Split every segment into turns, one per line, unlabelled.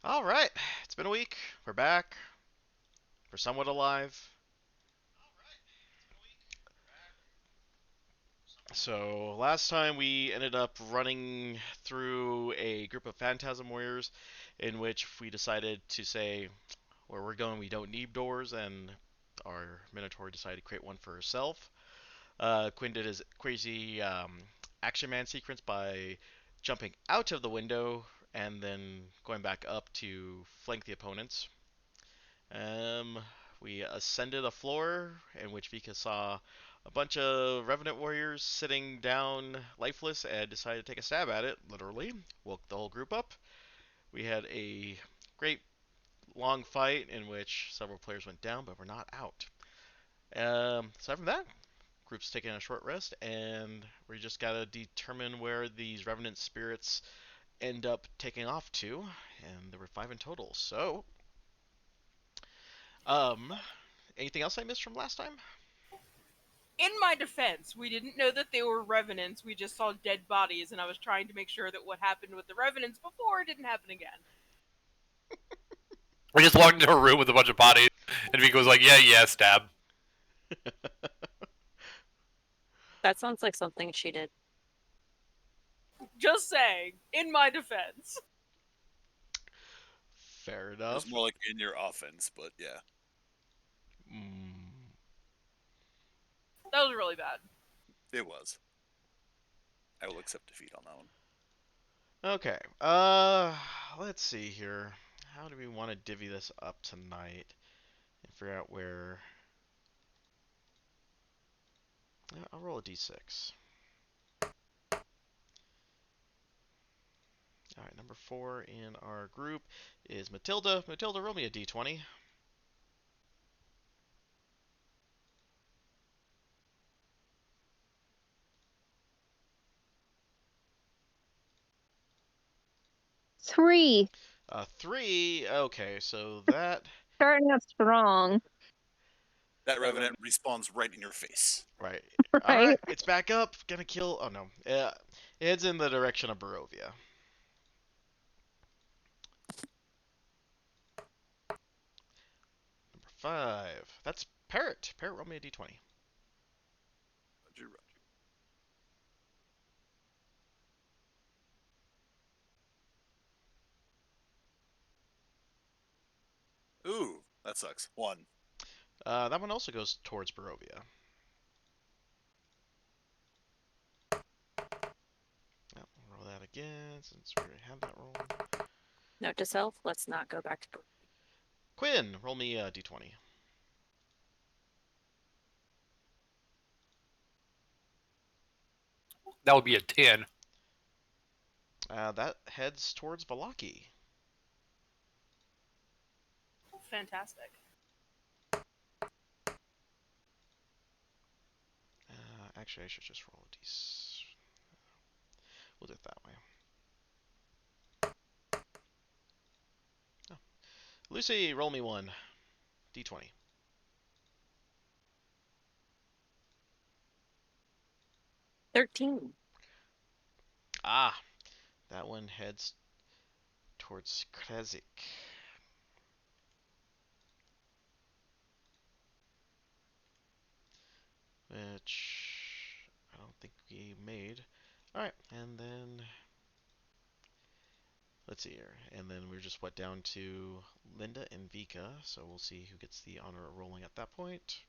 All right, it's been a week. We're back. We're somewhat alive. So last time we ended up running through a group of Phantasm Warriors, in which we decided to say where we're going we don't need doors, and our Minotaur decided to create one for herself. Quinn did his crazy Action Man sequence by jumping out of the window and then going back up to flank the opponents. Um, we ascended a floor in which Vika saw a bunch of Revenant warriors sitting down lifeless and decided to take a stab at it, literally. Woke the whole group up. We had a great long fight in which several players went down, but were not out. Aside from that, group's taking a short rest, and we just gotta determine where these Revenant spirits end up taking off to, and there were five in total. So, um, anything else I missed from last time?
In my defense, we didn't know that they were revenants. We just saw dead bodies, and I was trying to make sure that what happened with the revenants before didn't happen again.
We just walked into a room with a bunch of bodies, and Vika was like, yeah, stab.
That sounds like something she did.
Just saying, in my defense.
Fair
It was
enough.
more like in your offense, but yeah.
Mm.
That was really bad.
It was. I will accept defeat on that one.
Okay. Let's see here. How do we want to divvy this up tonight and figure out where? I'll roll a d6. All right, number 4 in our group is Matilda. Matilda, roll me a d20.
Three.
3. Okay, so that.
Starting out strong.
That Revenant respawns right in your face.
Right. All
Right.
right, it's back up. Gonna kill. Oh no. It heads in the direction of Barovia. Number 5. That's Parrot. Parrot, roll me a d20.
Roger, roger. Ooh, that sucks. 1.
That one also goes towards Barovia. Oh, roll that again since we already had that roll.
Note to self, let's not go back to.
Quinn, roll me a d20.
That would be a 10.
That heads towards Valaki.
Fantastic.
Actually, I should just roll a d. We'll do it that way. Oh. Lucy, roll me one d20.
13.
Ah, that one heads towards Krezik, which I don't think we made. All right, and then let's see here, and then we're just down to Linda and Vika. So we'll see who gets the honor of rolling at that point.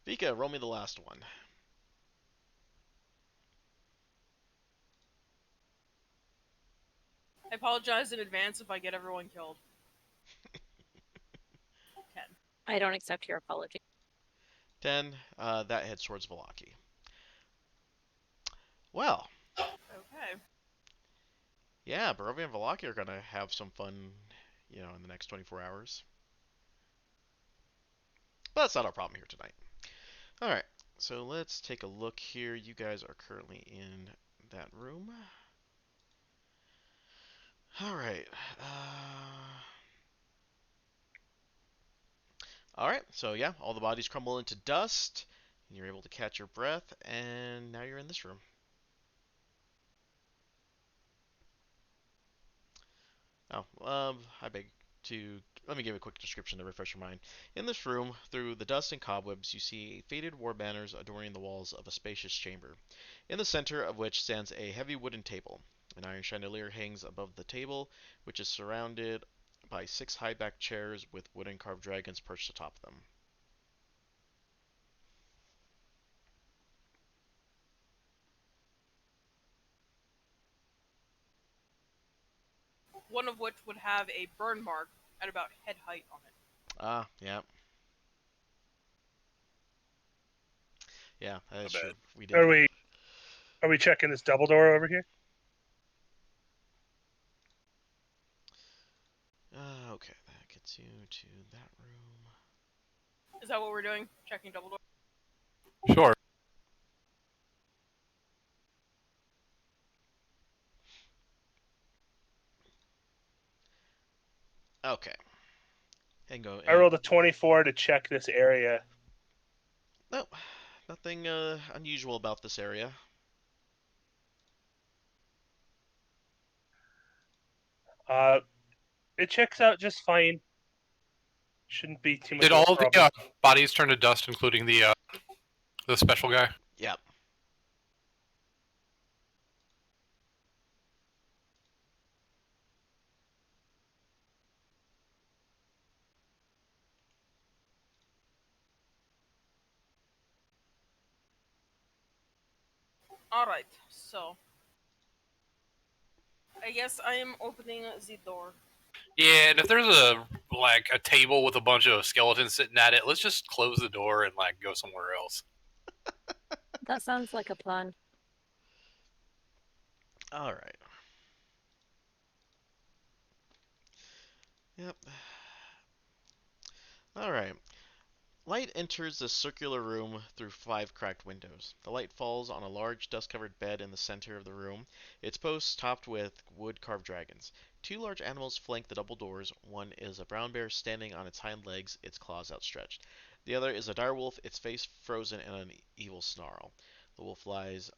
Vika, roll me the last one.
I apologize in advance if I get everyone killed. 10.
I don't accept your apology.
10. That heads towards Valaki. Well,
Okay.
yeah, Barovia and Valaki are gonna have some fun, in the next 24 hours. But that's not our problem here tonight. All right, so let's take a look here. You guys are currently in that room. All right. All right. So yeah, all the bodies crumble into dust, and you're able to catch your breath. And now you're in this room. Oh, I beg to. Let me give a quick description to refresh your mind. In this room, through the dust and cobwebs, you see faded war banners adorning the walls of a spacious chamber, in the center of which stands a heavy wooden table. An iron chandelier hangs above the table, which is surrounded by 6 high-backed chairs with wooden carved dragons perched atop them.
One of which would have a burn mark at about head height on it.
Ah, yeah, yeah, that is
My
true.
bad.
We did.
Are we checking this double door over here?
Okay, that gets you to that room.
Is that what we're doing? Checking double door?
Sure.
Okay, and go.
I rolled a 24 to check this area.
No, nothing unusual about this area.
Uh, it checks out just fine. Shouldn't be too much
Did
of a
all the
problem.
bodies turn to dust, including the special guy?
Yep.
Alright, so. I guess I am opening the door.
Yeah, and if there's a table with a bunch of skeletons sitting at it, let's just close the door and go somewhere else.
That sounds like a plan.
All right. Yep. All right. Light enters the circular room through 5 cracked windows. The light falls on a large dust-covered bed in the center of the room, its posts topped with wood-carved dragons. 2 large animals flank the double doors. One is a brown bear standing on its hind legs, its claws outstretched. The other is a direwolf, its face frozen in an evil snarl. The wolf lies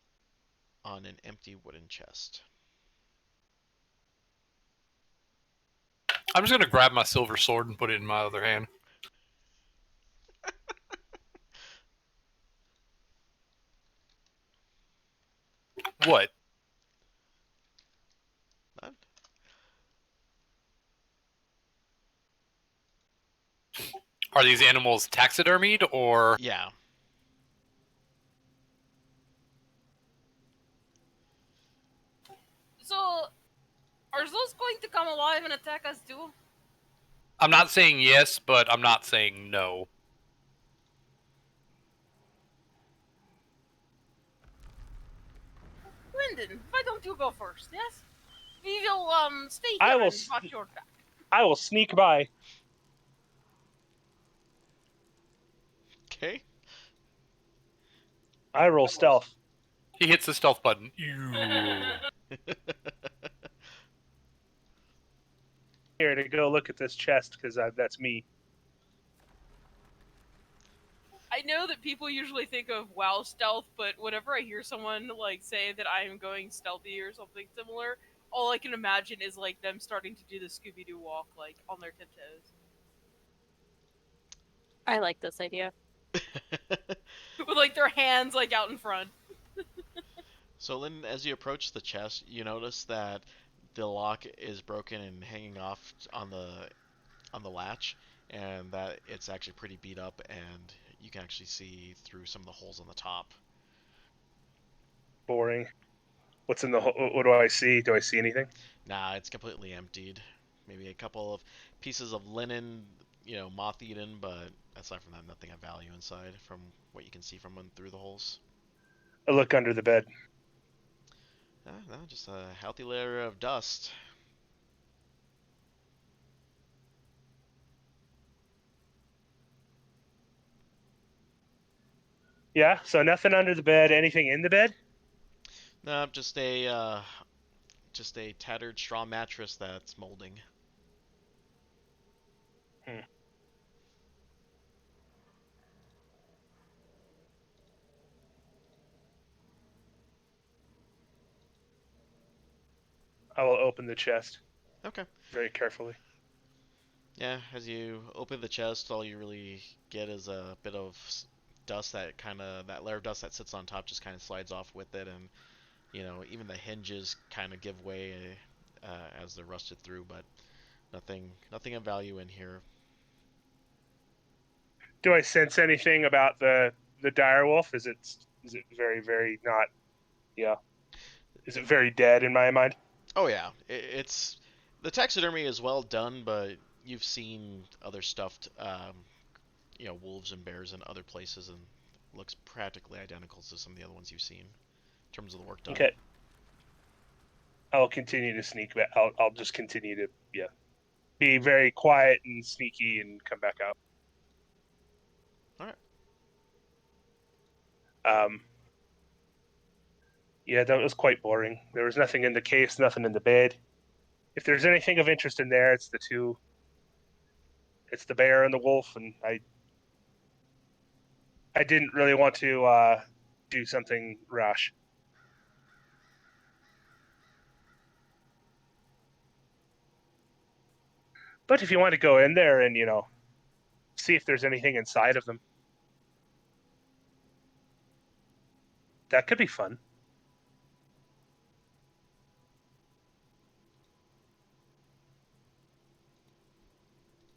on an empty wooden chest.
I'm just gonna grab my silver sword and put it in my other hand. What?
What?
Are these animals taxidermied or?
Yeah.
So, are those going to come alive and attack us too?
I'm not saying yes, but I'm not saying no.
Lyndon, why don't you go first, yes? We will, stay
I
here
will
and watch your back.
I will sneak by.
Okay.
I roll stealth.
He hits the stealth button.
Here to go look at this chest because that's me.
I know that people usually think of WoW stealth, but whenever I hear someone say that I am going stealthy or something similar, all I can imagine is them starting to do the Scooby Doo walk on their tiptoes
I like this idea.
with their hands out in front.
So, Lynn, as you approach the chest, you notice that the lock is broken and hanging off on the latch, and that it's actually pretty beat up, and you can actually see through some of the holes on the top.
Boring. What's in the? What do I see? Do I see anything?
Nah, it's completely emptied. Maybe a couple of pieces of linen, moth-eaten, but aside from that, nothing of value inside from what you can see from through the holes.
I look under the bed.
No, just a healthy layer of dust.
Yeah. So nothing under the bed. Anything in the bed?
No, just a tattered straw mattress that's molding.
I will open the chest.
Okay.
very carefully.
Yeah, as you open the chest, all you really get is a bit of dust that layer of dust that sits on top just kind of slides off with it, and even the hinges kind of give way as they're rusted through, but nothing of value in here.
Do I sense anything about the dire wolf? Is it very very not? Yeah. Is it very dead in my mind?
Oh yeah, it's the taxidermy is well done, but you've seen other stuffed, wolves and bears in other places, and looks practically identical to some of the other ones you've seen in terms of the work done.
Okay. I'll continue to sneak back. I'll just continue to be very quiet and sneaky and come back out.
All right.
Yeah, that was quite boring. There was nothing in the case, nothing in the bed. If there's anything of interest in there, it's the two. It's the bear and the wolf, and I didn't really want to do something rash. But if you want to go in there and see if there's anything inside of them, that could be fun.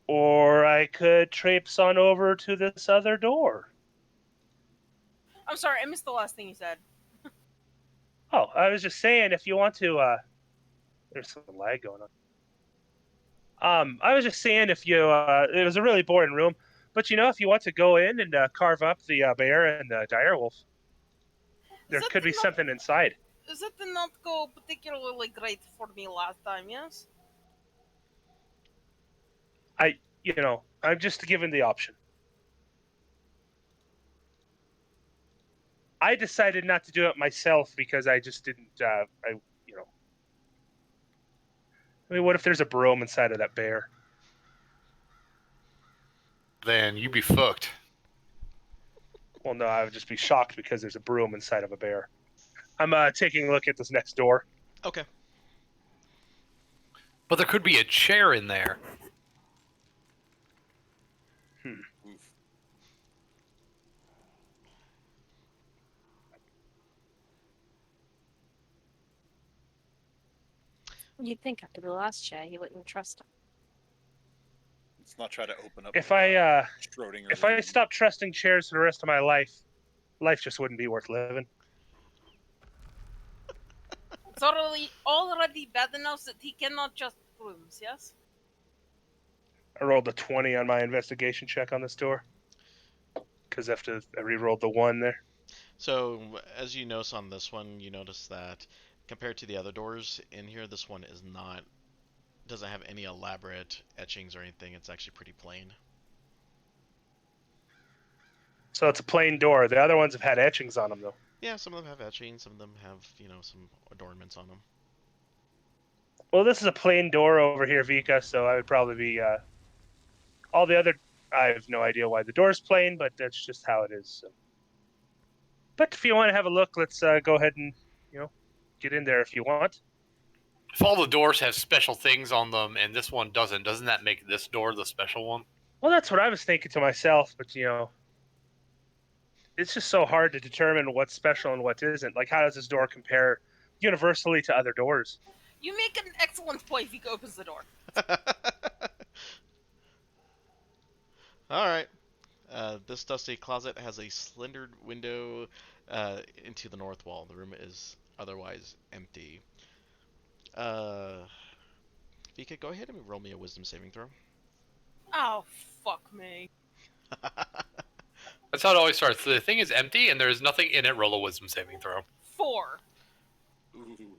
Or I could traipse on over to this other door.
I'm sorry, I missed the last thing you said.
Oh, I was just saying, if you want to, there's some lag going on. I was just saying, if you, it was a really boring room, but if you want to go in and carve up the bear and the direwolf, there could be something inside.
That did not go particularly great for me last time, yes?
I'm just given the option. I decided not to do it myself because I just didn't. I mean, what if there's a broom inside of that bear?
Then you be fucked.
Well, no, I would just be shocked because there's a broom inside of a bear. I'm taking a look at this next door.
Okay.
But there could be a chair in there.
Oof.
You'd think after the last chair you wouldn't trust him.
Let's not try to open up.
If I
Schrodinger
if I
room.
stopped trusting chairs for the rest of my life, life just wouldn't be worth living.
It's already bad enough that he cannot just rooms, yes?
I rolled a 20 on my investigation check on this door because after I re-rolled the 1 there.
So as you notice on this one, you notice that compared to the other doors in here, this one doesn't have any elaborate etchings or anything. It's actually pretty plain.
So it's a plain door. The other ones have had etchings on them, though.
Yeah, some of them have etchings, some of them have, some adornments on them.
Well, this is a plain door over here, Vika, so I would probably be... all the other... I have no idea why the door's plain, but that's just how it is. So. But if you want to have a look, let's go ahead and, get in there if you want.
If all the doors have special things on them and this one doesn't that make this door the special one?
Well, that's what I was thinking to myself, but, it's just so hard to determine what's special and what isn't. Like, how does this door compare universally to other doors?
You make an excellent point. Vika opens the door.
All right. This dusty closet has a slender window into the north wall. The room is otherwise empty. Vika, go ahead and roll me a wisdom saving throw.
Oh, fuck me.
That's how it always starts. The thing is empty and there's nothing in it. Roll a wisdom saving throw.
4.
Ooh.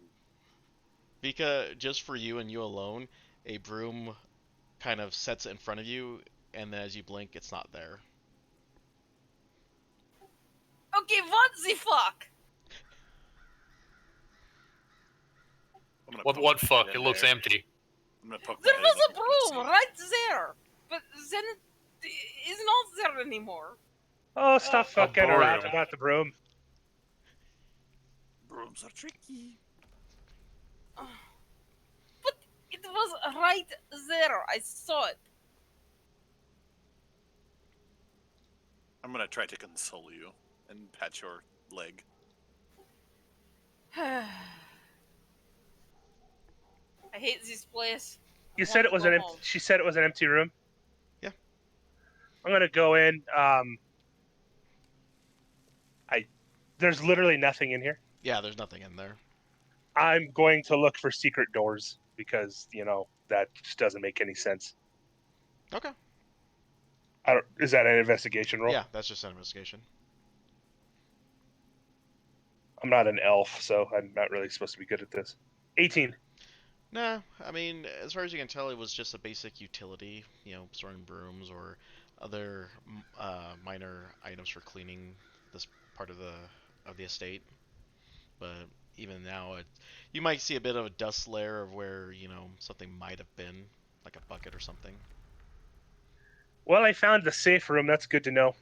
Vika, just for you and you alone, a broom kind of sets in front of you, and then as you blink, it's not there.
Okay, what the fuck?
What fuck? It looks
there.
empty.
I'm gonna poke
There
my head
was
in
a
there and
broom
see.
right there, but then it is not there anymore.
Oh, stop fucking around
broom.
about the broom.
Brooms are tricky.
But it was right there. I saw it.
I'm gonna try to console you and pat your leg.
I hate this place. I
You
want
said
to
it was
go
an empty.
home.
She said it was an empty room.
Yeah.
I'm gonna go in. There's literally nothing in here.
Yeah, there's nothing in there.
I'm going to look for secret doors because that just doesn't make any sense.
Okay.
Is that an investigation roll?
Yeah, that's just an investigation.
I'm not an elf, so I'm not really supposed to be good at this. 18.
Nah, I mean, as far as you can tell, it was just a basic utility, storing brooms or other minor items for cleaning this part of the estate. But even now, you might see a bit of a dust layer of where something might have been, like a bucket or something.
Well, I found the safe room. That's good to know.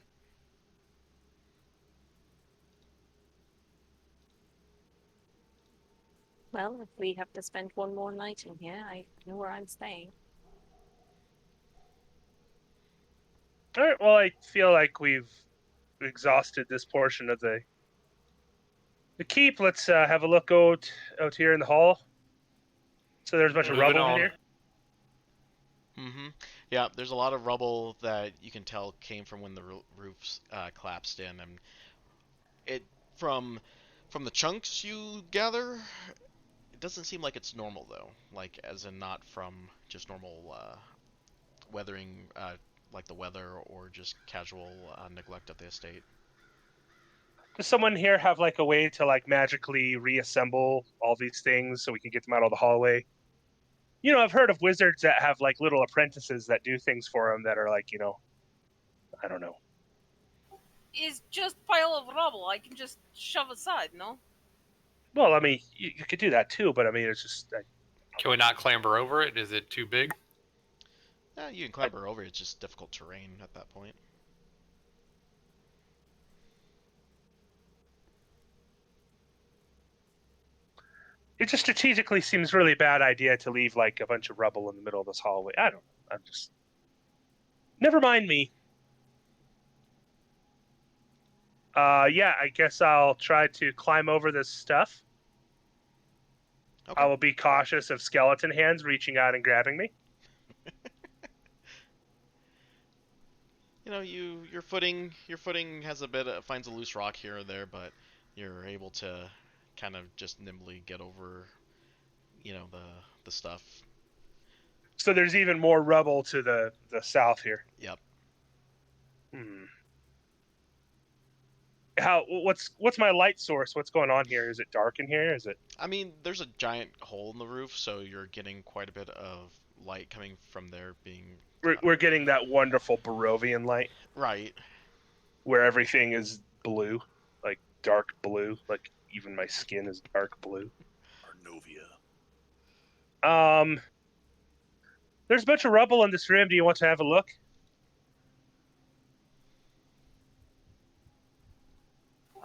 Well, if we have to spend one more night in here, I know where I'm staying.
All right. Well, I feel like we've exhausted this portion of the keep. Let's have a look out here in the hall. So there's a bunch of
Moving
rubble in
on.
here.
Mm-hmm. Yeah, there's a lot of rubble that you can tell came from when the roofs collapsed in, and it from the chunks you gather, it doesn't seem like it's normal though. Like as in not from just normal weathering, like the weather or just casual neglect of the estate.
Does someone here have like a way to like magically reassemble all these things so we can get them out of the hallway? I've heard of wizards that have like little apprentices that do things for them that are like, I don't know.
It's just pile of rubble. I can just shove aside, no?
Well, I mean, you could do that too, but I mean, it's just
Can we not clamber over it? Is it too big?
Yeah, you can clamber over. It's just difficult terrain at that point.
it just strategically seems really bad idea to leave like a bunch of rubble in the middle of this hallway. I don't know. I'm just never mind me. Yeah, I guess I'll try to climb over this stuff.
Okay.
I will be cautious of skeleton hands reaching out and grabbing me.
Your footing has a bit finds a loose rock here or there, but you're able to kind of just nimbly get over, the stuff.
So there's even more rubble to the south here.
Yep.
What's my light source? What's going on here? Is it dark in here? Is it?
I mean, there's a giant hole in the roof, so you're getting quite a bit of light coming from there being
We're getting that wonderful Barovian light
right.
where everything is blue, like dark blue, like even my skin is dark blue.
Arnovia.
There's a bunch of rubble in this room. Do you want to have a look?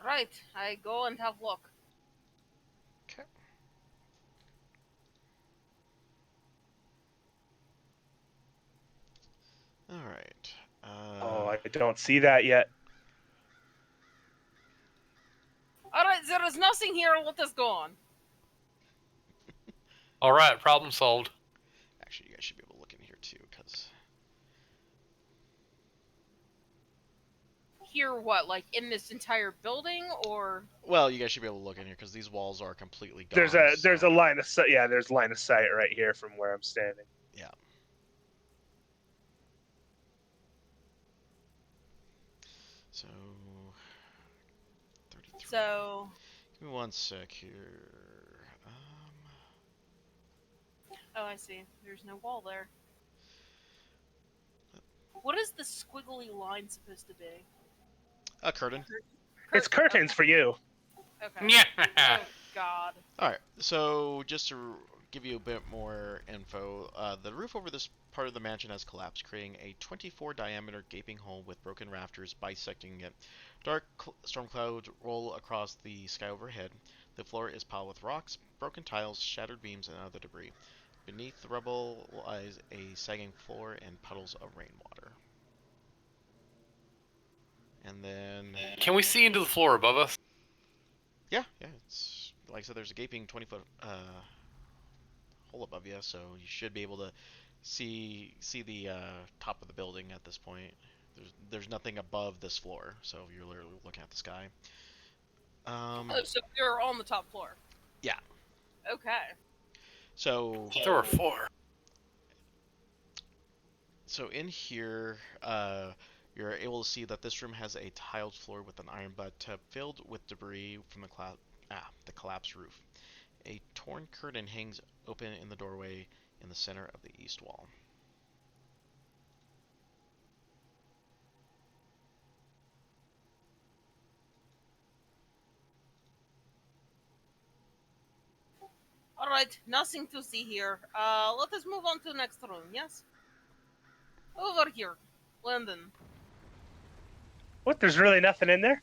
Right, I go and have a look.
Okay. All right.
Oh, I don't see that yet.
Alright, there is nothing here. Let us go on.
All right, problem solved.
Actually, you guys should be able to look in here too, because
Here, what? Like in this entire building, or
well, you guys should be able to look in here because these walls are completely gone.
There's a line of sight. Yeah, there's line of sight right here from where I'm standing.
Yeah. So 33.
so?
Give me one sec here.
Oh, I see. There's no wall there. What is the squiggly line supposed to be?
A curtain.
It's curtains for you.
Okay.
Yeah.
Oh God.
All right. So just to give you a bit more info, the roof over this part of the mansion has collapsed, creating a 24-diameter gaping hole with broken rafters bisecting it. Dark storm clouds roll across the sky overhead. The floor is piled with rocks, broken tiles, shattered beams, and other debris. Beneath the rubble lies a sagging floor and puddles of rainwater. And then,
Can we see into the floor above us?
yeah, it's like I said, there's a gaping 20-foot hole above you, so you should be able to see the top of the building at this point. There's nothing above this floor, so you're literally looking at the sky.
Oh, so you're on the top floor.
Yeah.
Okay.
So
There were 4.
in here, you're able to see that this room has a tiled floor with an iron bathtub filled with debris from the collapsed roof. A torn curtain hangs open in the doorway in the center of the east wall.
All right. Nothing to see here. Let us move on to the next room. Yes. Over here, London.
What? There's really nothing in there?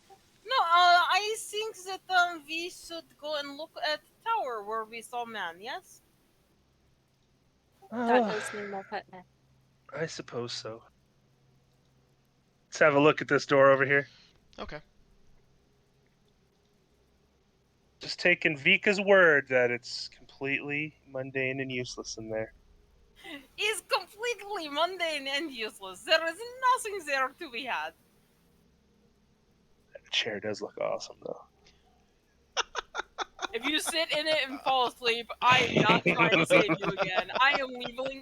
No, I think that we should go and look at the tower where we saw man. Yes.
That
Oh,
owes me more partner.
I suppose so. Let's have a look at this door over here.
Okay.
Just taking Vika's word that it's completely mundane and useless in there.
Is completely mundane and useless. There is nothing there to be had.
That chair does look awesome, though.
If you sit in it and fall asleep, I am not trying to save you again. I am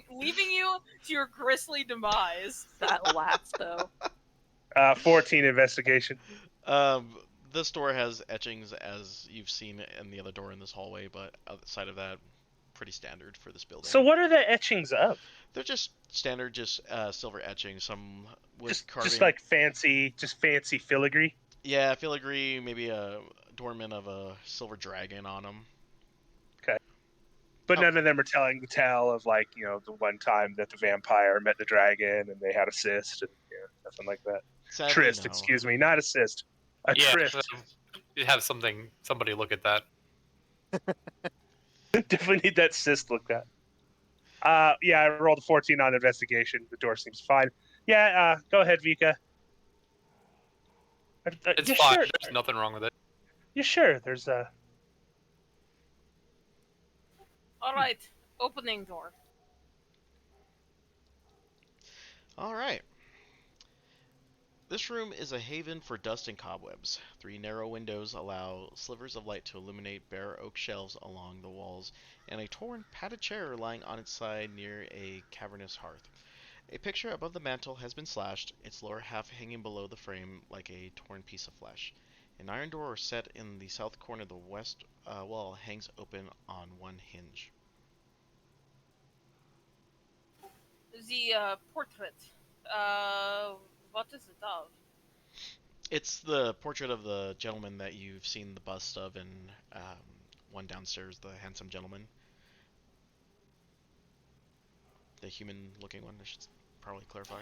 leaving you to your grisly demise.
That laugh, though.
14 investigation.
This door has etchings as you've seen in the other door in this hallway, but outside of that, pretty standard for this building.
So what are the etchings of?
They're just standard, silver etchings. Some with carving.
Just like fancy filigree.
Yeah, filigree, maybe a adornment of a silver dragon on them.
But
Oh.
none of them are telling the tale of, like, you know, the one time that the vampire met the dragon and they had a cyst and nothing like that.
Sadly,
Tryst,
no.
excuse me, not a cyst. A
Yeah,
tryst.
you have somebody look at that.
Definitely need that cyst looked at. Yeah, I rolled a 14 on investigation. The door seems fine. Yeah, go ahead, Vika.
It's
you
fine.
Sure?
There's nothing wrong with it.
You sure? There's
All right, opening door.
All right. This room is a haven for dust and cobwebs. 3 narrow windows allow slivers of light to illuminate bare oak shelves along the walls, and a torn padded chair lying on its side near a cavernous hearth. A picture above the mantel has been slashed, its lower half hanging below the frame like a torn piece of flesh. An iron door set in the south corner of the west wall hangs open on one hinge.
The portrait. What is it of?
It's the portrait of the gentleman that you've seen the bust of in one downstairs, the handsome gentleman. The human-looking one, I should probably clarify.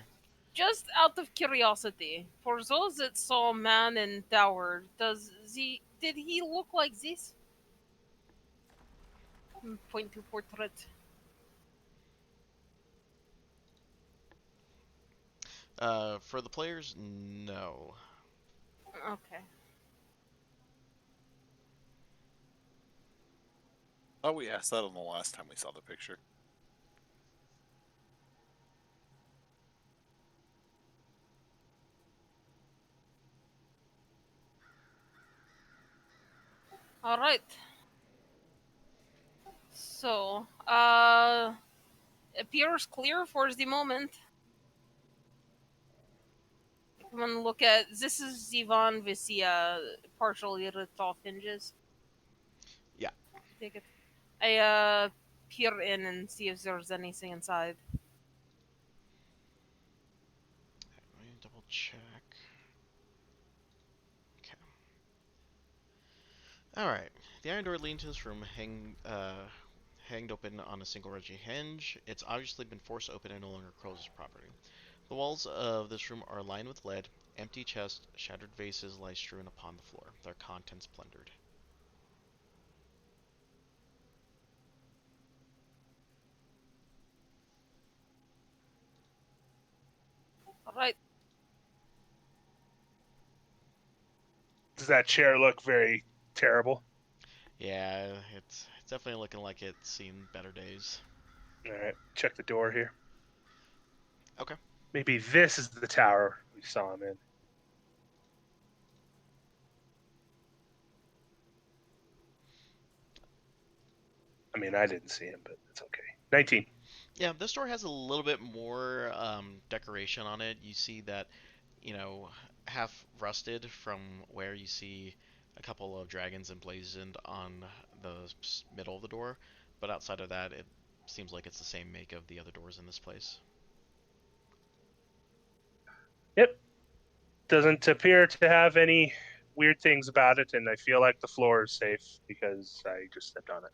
Just out of curiosity, for those that saw man in tower, did he look like this? Point to portrait.
For the players, no.
Okay.
Oh, we asked that on the last time we saw the picture.
All right. So, appears clear for the moment. Come and look at this. Is the one with the partially ripped off hinges.
Yeah.
Take it. I peer in and see if there's anything inside.
Let me double check. Okay. Alright. The iron door leading to this room hanged open on a single Reggie hinge. It's obviously been forced open and no longer Crow's property. The walls of this room are lined with lead. Empty chests, shattered vases lie strewn upon the floor, their contents plundered.
Right.
Does that chair look very terrible?
Yeah, it's definitely looking like it's seen better days.
All right, check the door here.
Okay.
Maybe this is the tower we saw him in. I mean, I didn't see him, but it's okay. 19.
Yeah, this door has a little bit more decoration on it. You see that, you know, half rusted from where you see a couple of dragons emblazoned on the middle of the door, but outside of that, it seems like it's the same make of the other doors in this place.
Yep. Doesn't appear to have any weird things about it, and I feel like the floor is safe because I just stepped on it.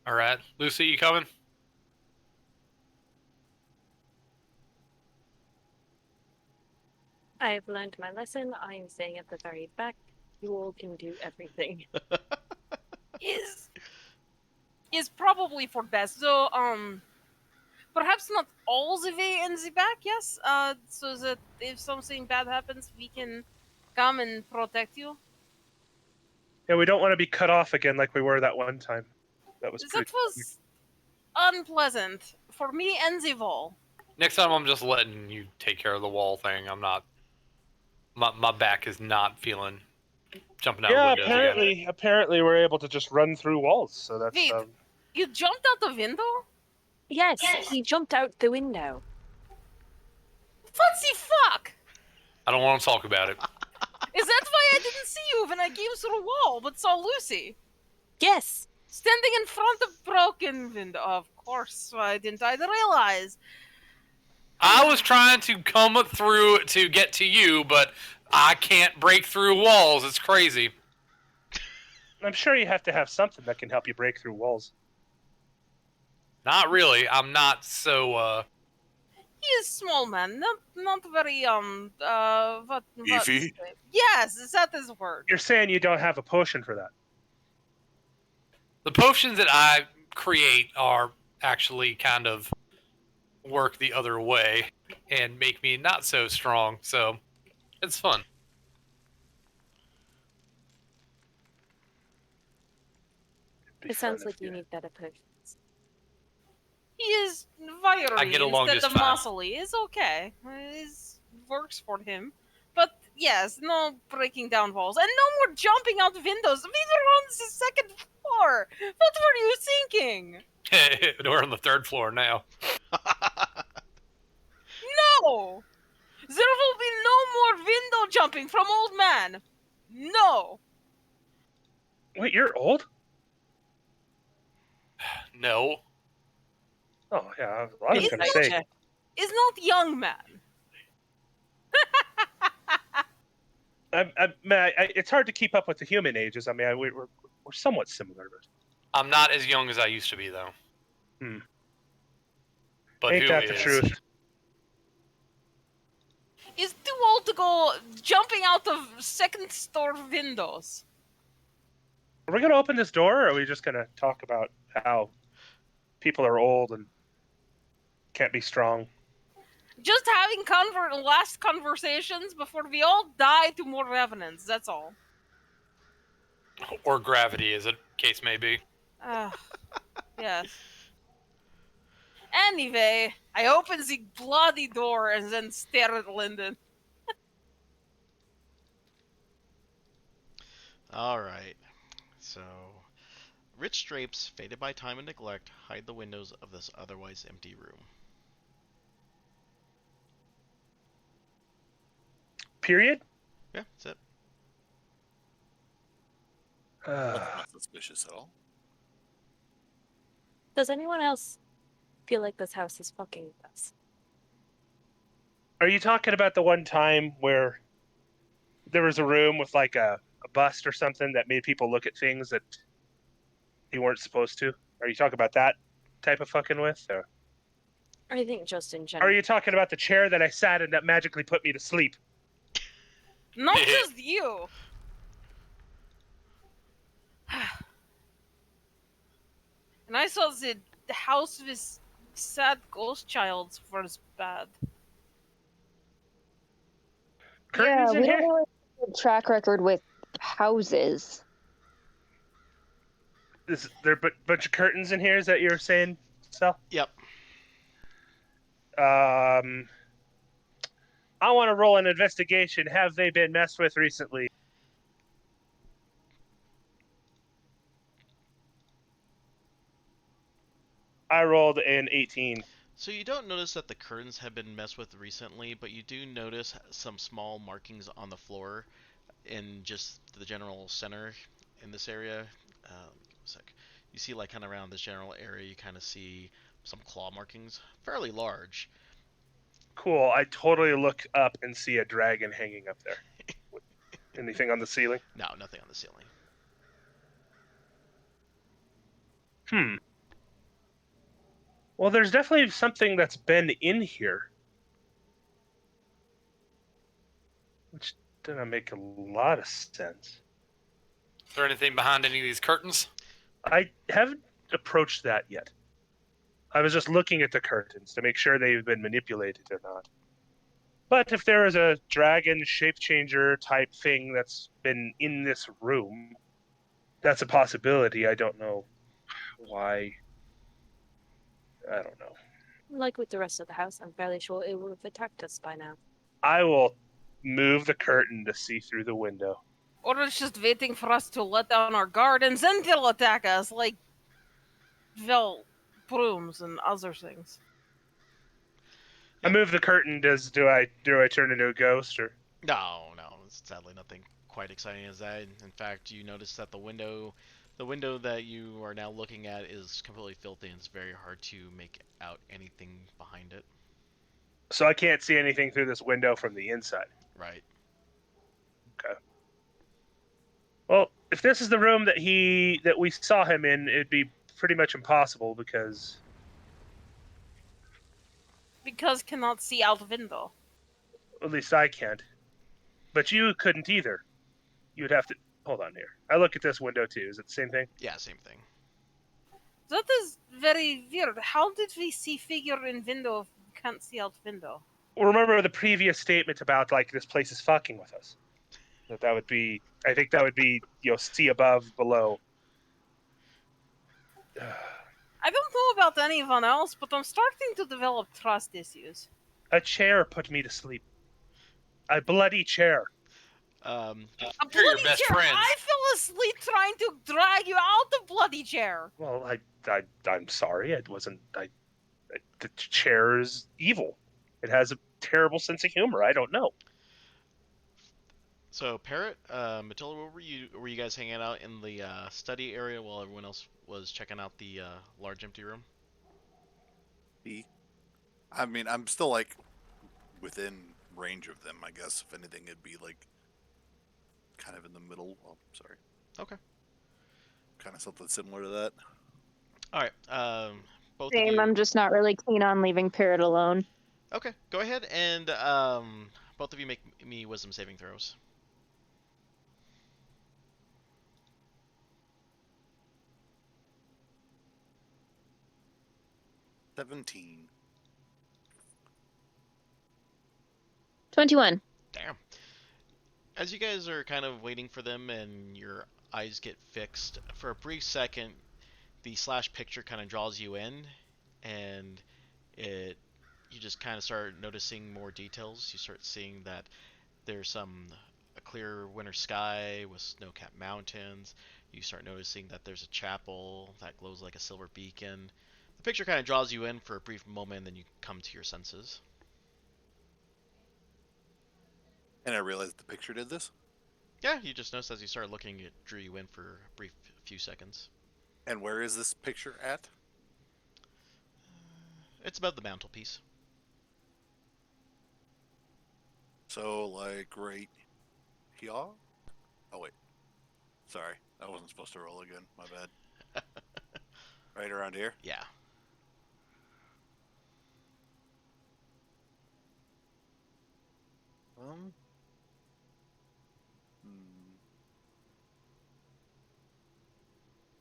All right, Lucy, you coming?
I've learned my lesson. I am staying at the very back. You all can do everything.
Is probably for best. So perhaps not all the way in the back, yes. So that if something bad happens, we can come and protect you.
Yeah, we don't want to be cut off again like we were that one time. That was pretty.
That was unpleasant for me and the wall.
Next time, I'm just letting you take care of the wall thing. I'm not. My back is not feeling jumping out
Yeah,
windows again.
apparently we're able to just run through walls. So that's
Wait, you jumped out the window?
Yes, he jumped out the window.
What the fuck?
I don't want to talk about it.
Is that why I didn't see you when I came through the wall, but saw Lucy
Yes.
standing in front of broken window? Of course, why didn't I realize?
I was trying to come through to get to you, but I can't break through walls. It's crazy.
I'm sure you have to have something that can help you break through walls.
Not really. I'm not so.
He is small man, not very what?
Beefy?
Yes, that is the word.
You're saying you don't have a potion for that?
The potions that I create are actually kind of work the other way and make me not so strong. So it's fun.
It sounds like you need better potions.
He is wiry
I get along
instead
just
of
fine.
muscly. It's okay. It works for him. But yes, no breaking down walls and no more jumping out windows. We were on the second floor. What were you thinking?
We're on the third floor now.
No! There will be no more window jumping from old man. No.
Wait, you're old?
No.
Oh yeah, I was
He's
gonna
not-
say.
Is not young man.
It's hard to keep up with the human ages. I mean, we're somewhat similar. But
I'm not as young as I used to be, though.
Hmm.
But
ain't
who
that
is?
the truth?
Is too old to go jumping out of second store windows.
Are we gonna open this door, or are we just gonna talk about how people are old and can't be strong?
Just having last conversations before we all die to more revenants. That's all.
Or gravity, as the case may be.
Yes. Anyway, I open the bloody door and then stare at Lyndon.
Alright. So, rich drapes, faded by time and neglect, hide the windows of this otherwise empty room.
Period.
Yeah, that's it.
That's not suspicious at all.
Does anyone else feel like this house is fucking with us?
Are you talking about the one time where there was a room with like a bust or something that made people look at things that you weren't supposed to? Are you talking about that type of fucking with? Or
I think just in
are
general.
you talking about the chair that I sat in that magically put me to sleep?
Not just you. And I saw the the house of his sad ghost child was bad.
Curtains
Yeah,
in
we don't
here?
really have a track record with houses.
There a bunch of curtains in here? Is that you're saying, Sal?
Yep.
I want to roll an investigation. Have they been messed with recently? I rolled an 18.
So you don't notice that the curtains have been messed with recently, but you do notice some small markings on the floor in just the general center in this area. Give me a sec. You see, like, kind of around this general area, you kind of see some claw markings, fairly large.
Cool. I totally look up and see a dragon hanging up there. Anything on the ceiling?
No, nothing on the ceiling.
Well, there's definitely something that's been in here, which doesn't make a lot of sense.
Is there anything behind any of these curtains?
I haven't approached that yet. I was just looking at the curtains to make sure they've been manipulated or not. But if there is a dragon shape changer type thing that's been in this room, that's a possibility. I don't know why. I don't know.
Like with the rest of the house, I'm fairly sure it would have attacked us by now.
I will move the curtain to see through the window.
Or it's just waiting for us to let down our guard and then they'll attack us like well brooms and other things.
I move the curtain. Do I turn into a ghost or?
No, sadly nothing quite exciting as that. In fact, you notice that the window that you are now looking at is completely filthy, and it's very hard to make out anything behind it.
So I can't see anything through this window from the inside.
Right.
Okay. Well, if this is the room that we saw him in, it'd be pretty much impossible because
Cannot see out the window.
at least I can't. But you couldn't either. You'd have to hold on here. I look at this window too. Is it the same thing?
Yeah, same thing.
That is very weird. How did we see figure in window if we can't see out window?
Well, remember the previous statement about like this place is fucking with us. That would be. I think that would be see above, below.
I don't know about anyone else, but I'm starting to develop trust issues.
A chair put me to sleep. A bloody chair.
A
They're
bloody
your best
chair!
friends.
I fell asleep trying to drag you out the bloody chair.
Well, I'm sorry. It wasn't. The chair is evil. It has a terrible sense of humor. I don't know.
So, Parrot, Matilda, where were you guys hanging out in the study area while everyone else was checking out the large empty room?
I mean, I'm still like within range of them. I guess if anything, it'd be like kind of in the middle. Oh, sorry.
Okay.
Kind of something similar to that.
All right. Both of
Same,
you.
I'm just not really keen on leaving Parrot alone.
Okay, go ahead and both of you make me wisdom saving throws.
$17.
21.
Damn. As you guys are kind of waiting for them and your eyes get fixed, for a brief second, the slash picture kind of draws you in, and you just kind of start noticing more details. You start seeing that there's a clear winter sky with snow-capped mountains. You start noticing that there's a chapel that glows like a silver beacon. The picture kind of draws you in for a brief moment, and then you come to your senses.
And I realized the picture did this.
Yeah, you just noticed as you started looking, it drew you in for a brief few seconds.
And where is this picture at?
It's above the mantelpiece.
So, like, right here? Oh, wait. Sorry. I wasn't supposed to roll again. My bad. Right around here?
Yeah.
Hmm.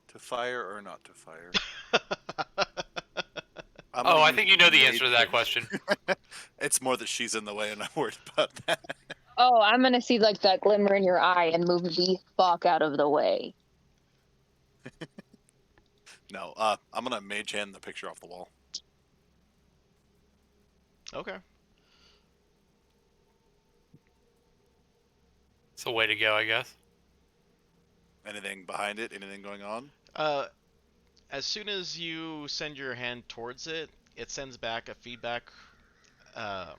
To fire or not to fire? I'm
Oh,
gonna
I
use
think you know the answer to
mage
that
hand.
question.
It's more that she's in the way, and I'm worried about that.
Oh, I'm gonna see like that glimmer in your eye and move the fuck out of the way.
No, I'm gonna mage hand the picture off the wall.
Okay.
It's the way to go, I guess.
Anything behind it? Anything going on?
As soon as you send your hand towards it, it sends back a feedback. Um,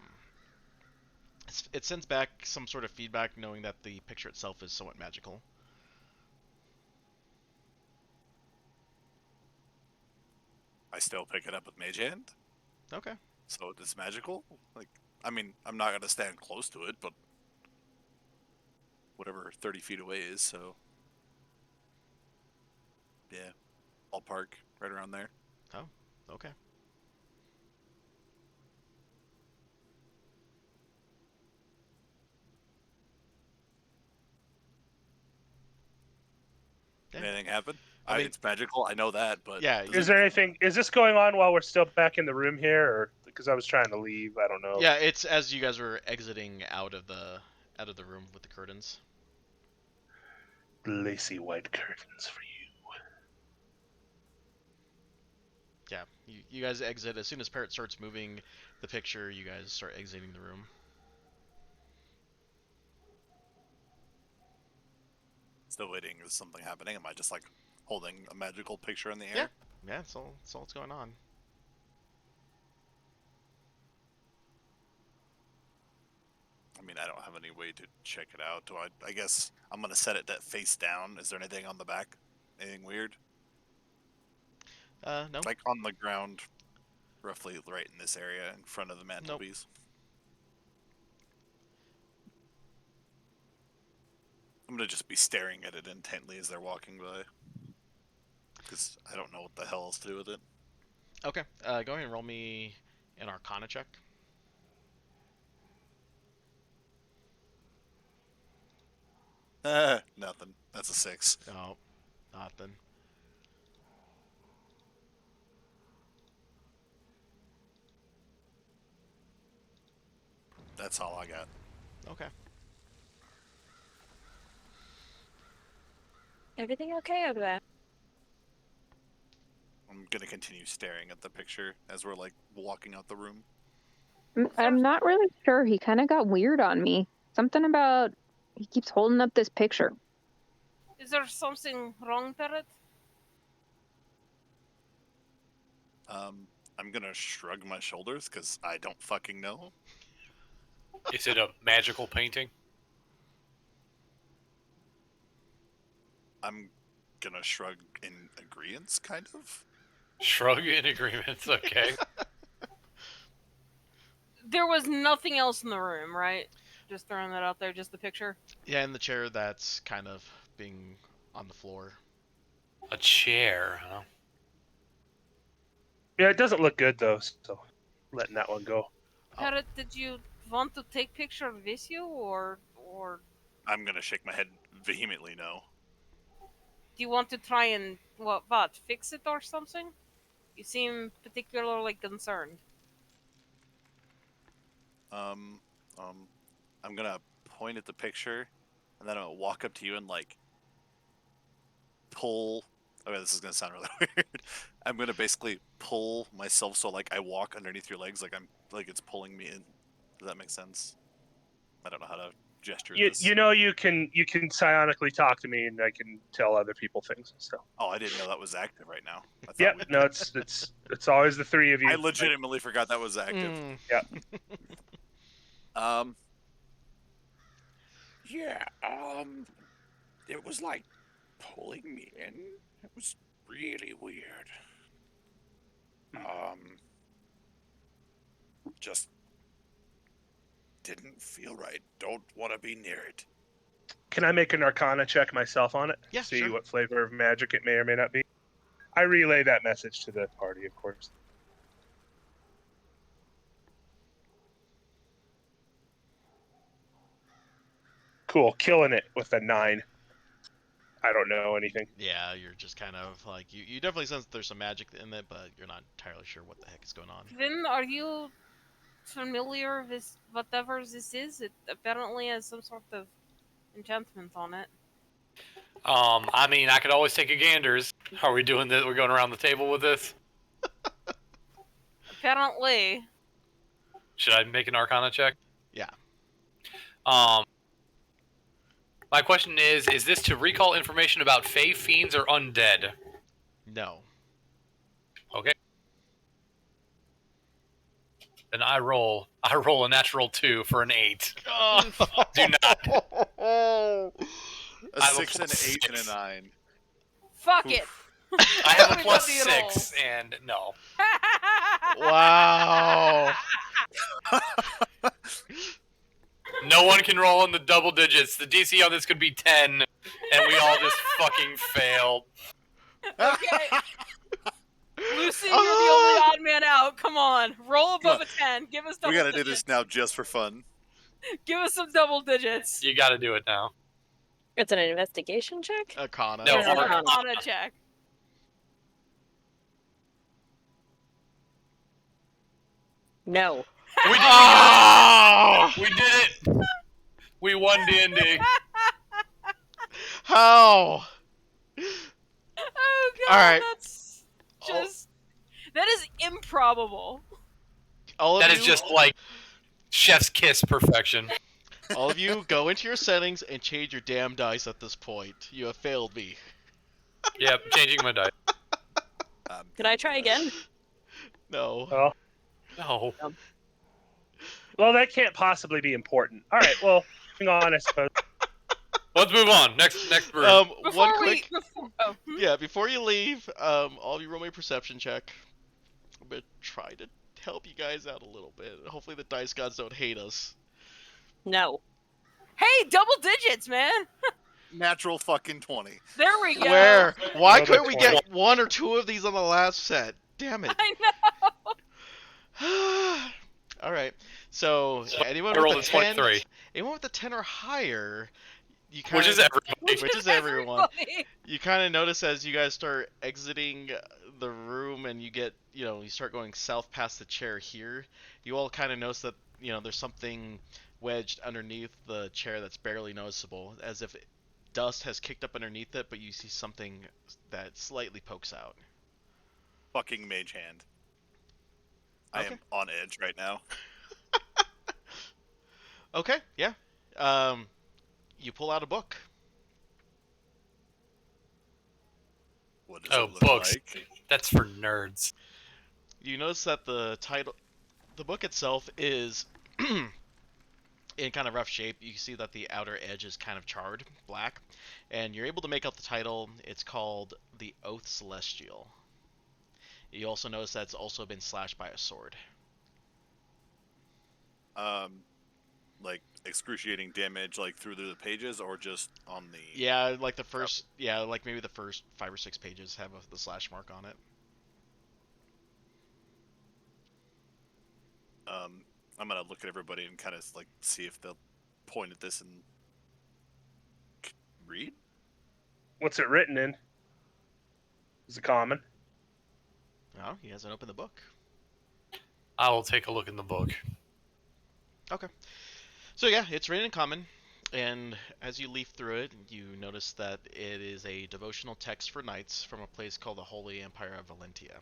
it sends back some sort of feedback, knowing that the picture itself is somewhat magical.
I still pick it up with mage hand,
Okay.
so it's magical. Like, I mean, I'm not gonna stand close to it, but whatever 30 feet away is, so yeah, ballpark right around there.
Oh. Okay. Yeah.
Anything happen?
I mean,
It's magical. I know that, but
yeah.
does
Is
it-
there anything? Is this going on while we're still back in the room here, or because I was trying to leave? I don't know.
Yeah, it's as you guys were exiting out of the room with the curtains.
Lacy white curtains for you.
Yeah, you guys exit as soon as Parrot starts moving the picture. You guys start exiting the room.
Still waiting. Is something happening? Am I just like holding a magical picture in the
Yeah.
air?
Yeah, that's all. That's all that's going on.
I mean, I don't have any way to check it out. Do I? I guess I'm gonna set it that face down. Is there anything on the back? Anything weird?
No.
Like on the ground, roughly right in this area in front of the mantelpiece. I'm gonna just be staring at it intently as they're walking by, because I don't know what the hell else to do with it.
Okay. Go ahead and roll me an Arcana check.
Nothing. That's a 6.
Oh, nothing.
That's all I got.
Okay.
Everything okay over there?
I'm gonna continue staring at the picture as we're like walking out the room.
I'm not really sure. He kind of got weird on me. Something about he keeps holding up this picture.
Is there something wrong, Parrot?
I'm gonna shrug my shoulders because I don't fucking know.
Is it a magical painting?
I'm gonna shrug in agreement, kind of.
Shrug in agreement. Okay.
There was nothing else in the room, right? Just throwing that out there, just the picture.
Yeah, in the chair that's kind of being on the floor.
A chair, huh?
Yeah, it doesn't look good though. So letting that one go.
Parrot, did you want to take picture with you, or
I'm gonna shake my head vehemently no.
do you want to try and what fix it or something? You seem particularly concerned.
Um, I'm gonna point at the picture, and then I'll walk up to you and like pull. Okay, this is gonna sound really weird. I'm gonna basically pull myself so like I walk underneath your legs, like I'm like it's pulling me in. Does that make sense? I don't know how to gesture this.
You know you can psionically talk to me and I can tell other people things and stuff.
Oh, I didn't know that was active right now. I thought
Yeah,
we
no, it's always the three of you.
I legitimately forgot that was active.
Mm.
Yeah, it was like pulling me in. It was really weird. Just didn't feel right. Don't want to be near it.
Can I make an Arcana check myself on it?
Yeah,
See
sure.
what flavor of magic it may or may not be. I relay that message to the party, of course. Cool, killing it with a 9. I don't know anything.
Yeah, you're just kind of like you definitely sense there's some magic in it, but you're not entirely sure what the heck is going on.
Then are you familiar with whatever this is? It apparently has some sort of enchantment on it.
I mean, I could always take a ganders. Are we doing this? We're going around the table with this.
Apparently.
Should I make an Arcana check?
Yeah.
Um, my question is this to recall information about Fey, fiends, or undead?
No.
Okay. Then I roll a natural 2 for an 8. Do not.
A
I have a
6 and
plus
8 and a
6.
9.
Fuck it.
I have a
Everybody
plus
roll.
6, and no.
Wow.
No one can roll in the double digits. The DC on this could be 10, and we all just fucking failed.
Okay. Lucy, you're the only odd man out. Come on. Roll above a 10. Give us double
We gotta
digits.
do this now just for fun.
Give us some double digits.
You gotta do it now.
It's an investigation check?
Arcana.
No,
It's an
Arcana.
Arcana check.
No.
We did it!
Oh!
We did it! We won D&D.
How?
Oh god,
All right.
that's just that is improbable.
All of
That
you,
is just like chef's kiss perfection.
all of you, go into your settings and change your damn dice at this point. You have failed me.
Yep, changing my dice.
Can I try again?
No.
Well,
No.
well, that can't possibly be important. All right, well, hang on, I suppose.
Let's move on. Next room.
One quick.
Oh,
Yeah, before you leave, all of you roll me a perception check. I'm gonna try to help you guys out a little bit. Hopefully the dice gods don't hate us.
No.
hey, double digits, man.
Natural fucking 20.
There we go.
Where? Why
Another
couldn't we
20.
get one or two of these on the last set? Damn it.
I know.
All right. So anyone
I rolled
with
a
a 10,
23.
anyone with a 10 or higher, you kind
Which
of
is everybody.
Which is everyone.
Everybody.
You kind of notice as you guys start exiting the room and you get, you start going south past the chair here, you all kind of notice that, there's something wedged underneath the chair that's barely noticeable, as if dust has kicked up underneath it, but you see something that slightly pokes out.
Fucking mage hand. I
Okay.
am on edge right now.
Okay, yeah. You pull out a book.
What does
Oh,
it look
books.
like?
That's for nerds.
You notice that the book itself is in kind of rough shape. You see that the outer edge is kind of charred black, and you're able to make out the title. It's called The Oath Celestial. You also notice that it's also been slashed by a sword.
Like excruciating damage, like through the pages, or just on the.
Yeah, like like maybe the first 5 or 6 pages have the slash mark on it.
I'm gonna look at everybody and kind of like see if they'll point at this and read.
What's it written in? Is it common?
No, he hasn't opened the book.
I will take a look in the book.
Okay. So yeah, it's written in common, and as you leaf through it, you notice that it is a devotional text for knights from a place called the Holy Empire of Valentia.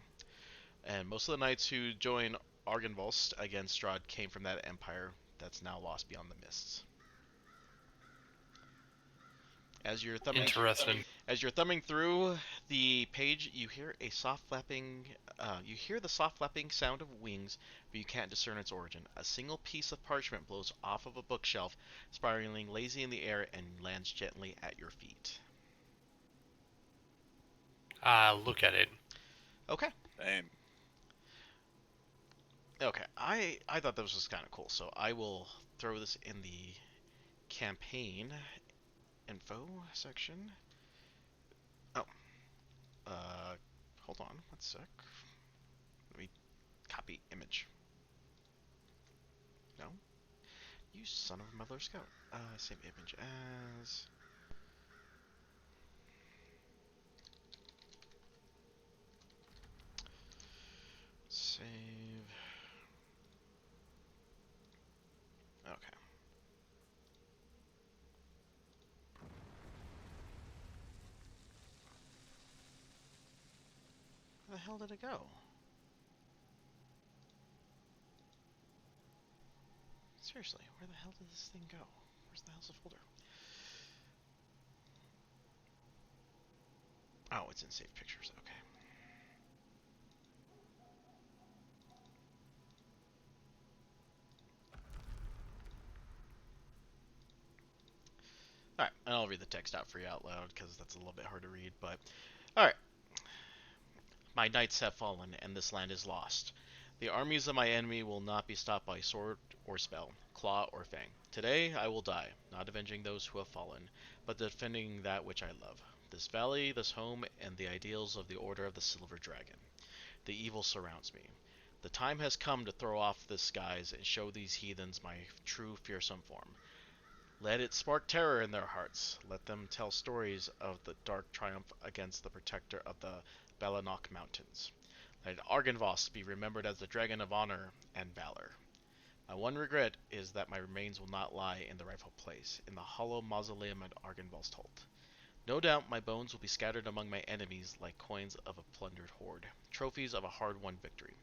And most of the knights who join Argynvost against Strahd came from that empire that's now lost beyond the mists. As you're thumbing through the page, you hear a soft flapping. You hear the soft flapping sound of wings, but you can't discern its origin. A single piece of parchment blows off of a bookshelf, spiraling lazy in the air, and lands gently at your feet.
Look at it.
Okay.
Damn.
Okay. I thought this was kind of cool, so I will throw this in the campaign info section. Oh. Hold on 1 sec. Let me copy image. No. You son of a mother scout. Same image as. Save. Okay. Where the hell did it go? Seriously, where the hell did this thing go? Where's the hell's the folder? Oh, it's in saved pictures. Okay. Alright, and I'll read the text out for you out loud because that's a little bit hard to read, but alright. My knights have fallen, and this land is lost. The armies of my enemy will not be stopped by sword or spell, claw or fang. Today I will die, not avenging those who have fallen, but defending that which I love. This valley, this home, and the ideals of the Order of the Silver Dragon. The evil surrounds me. The time has come to throw off this guise and show these heathens my true fearsome form. Let it spark terror in their hearts. Let them tell stories of the dark triumph against the protector of the Balanok Mountains. Let Argynvost be remembered as the dragon of honor and valor. My one regret is that my remains will not lie in the rightful place, in the hollow mausoleum at Argynvost Holt. No doubt my bones will be scattered among my enemies like coins of a plundered hoard, trophies of a hard-won victory.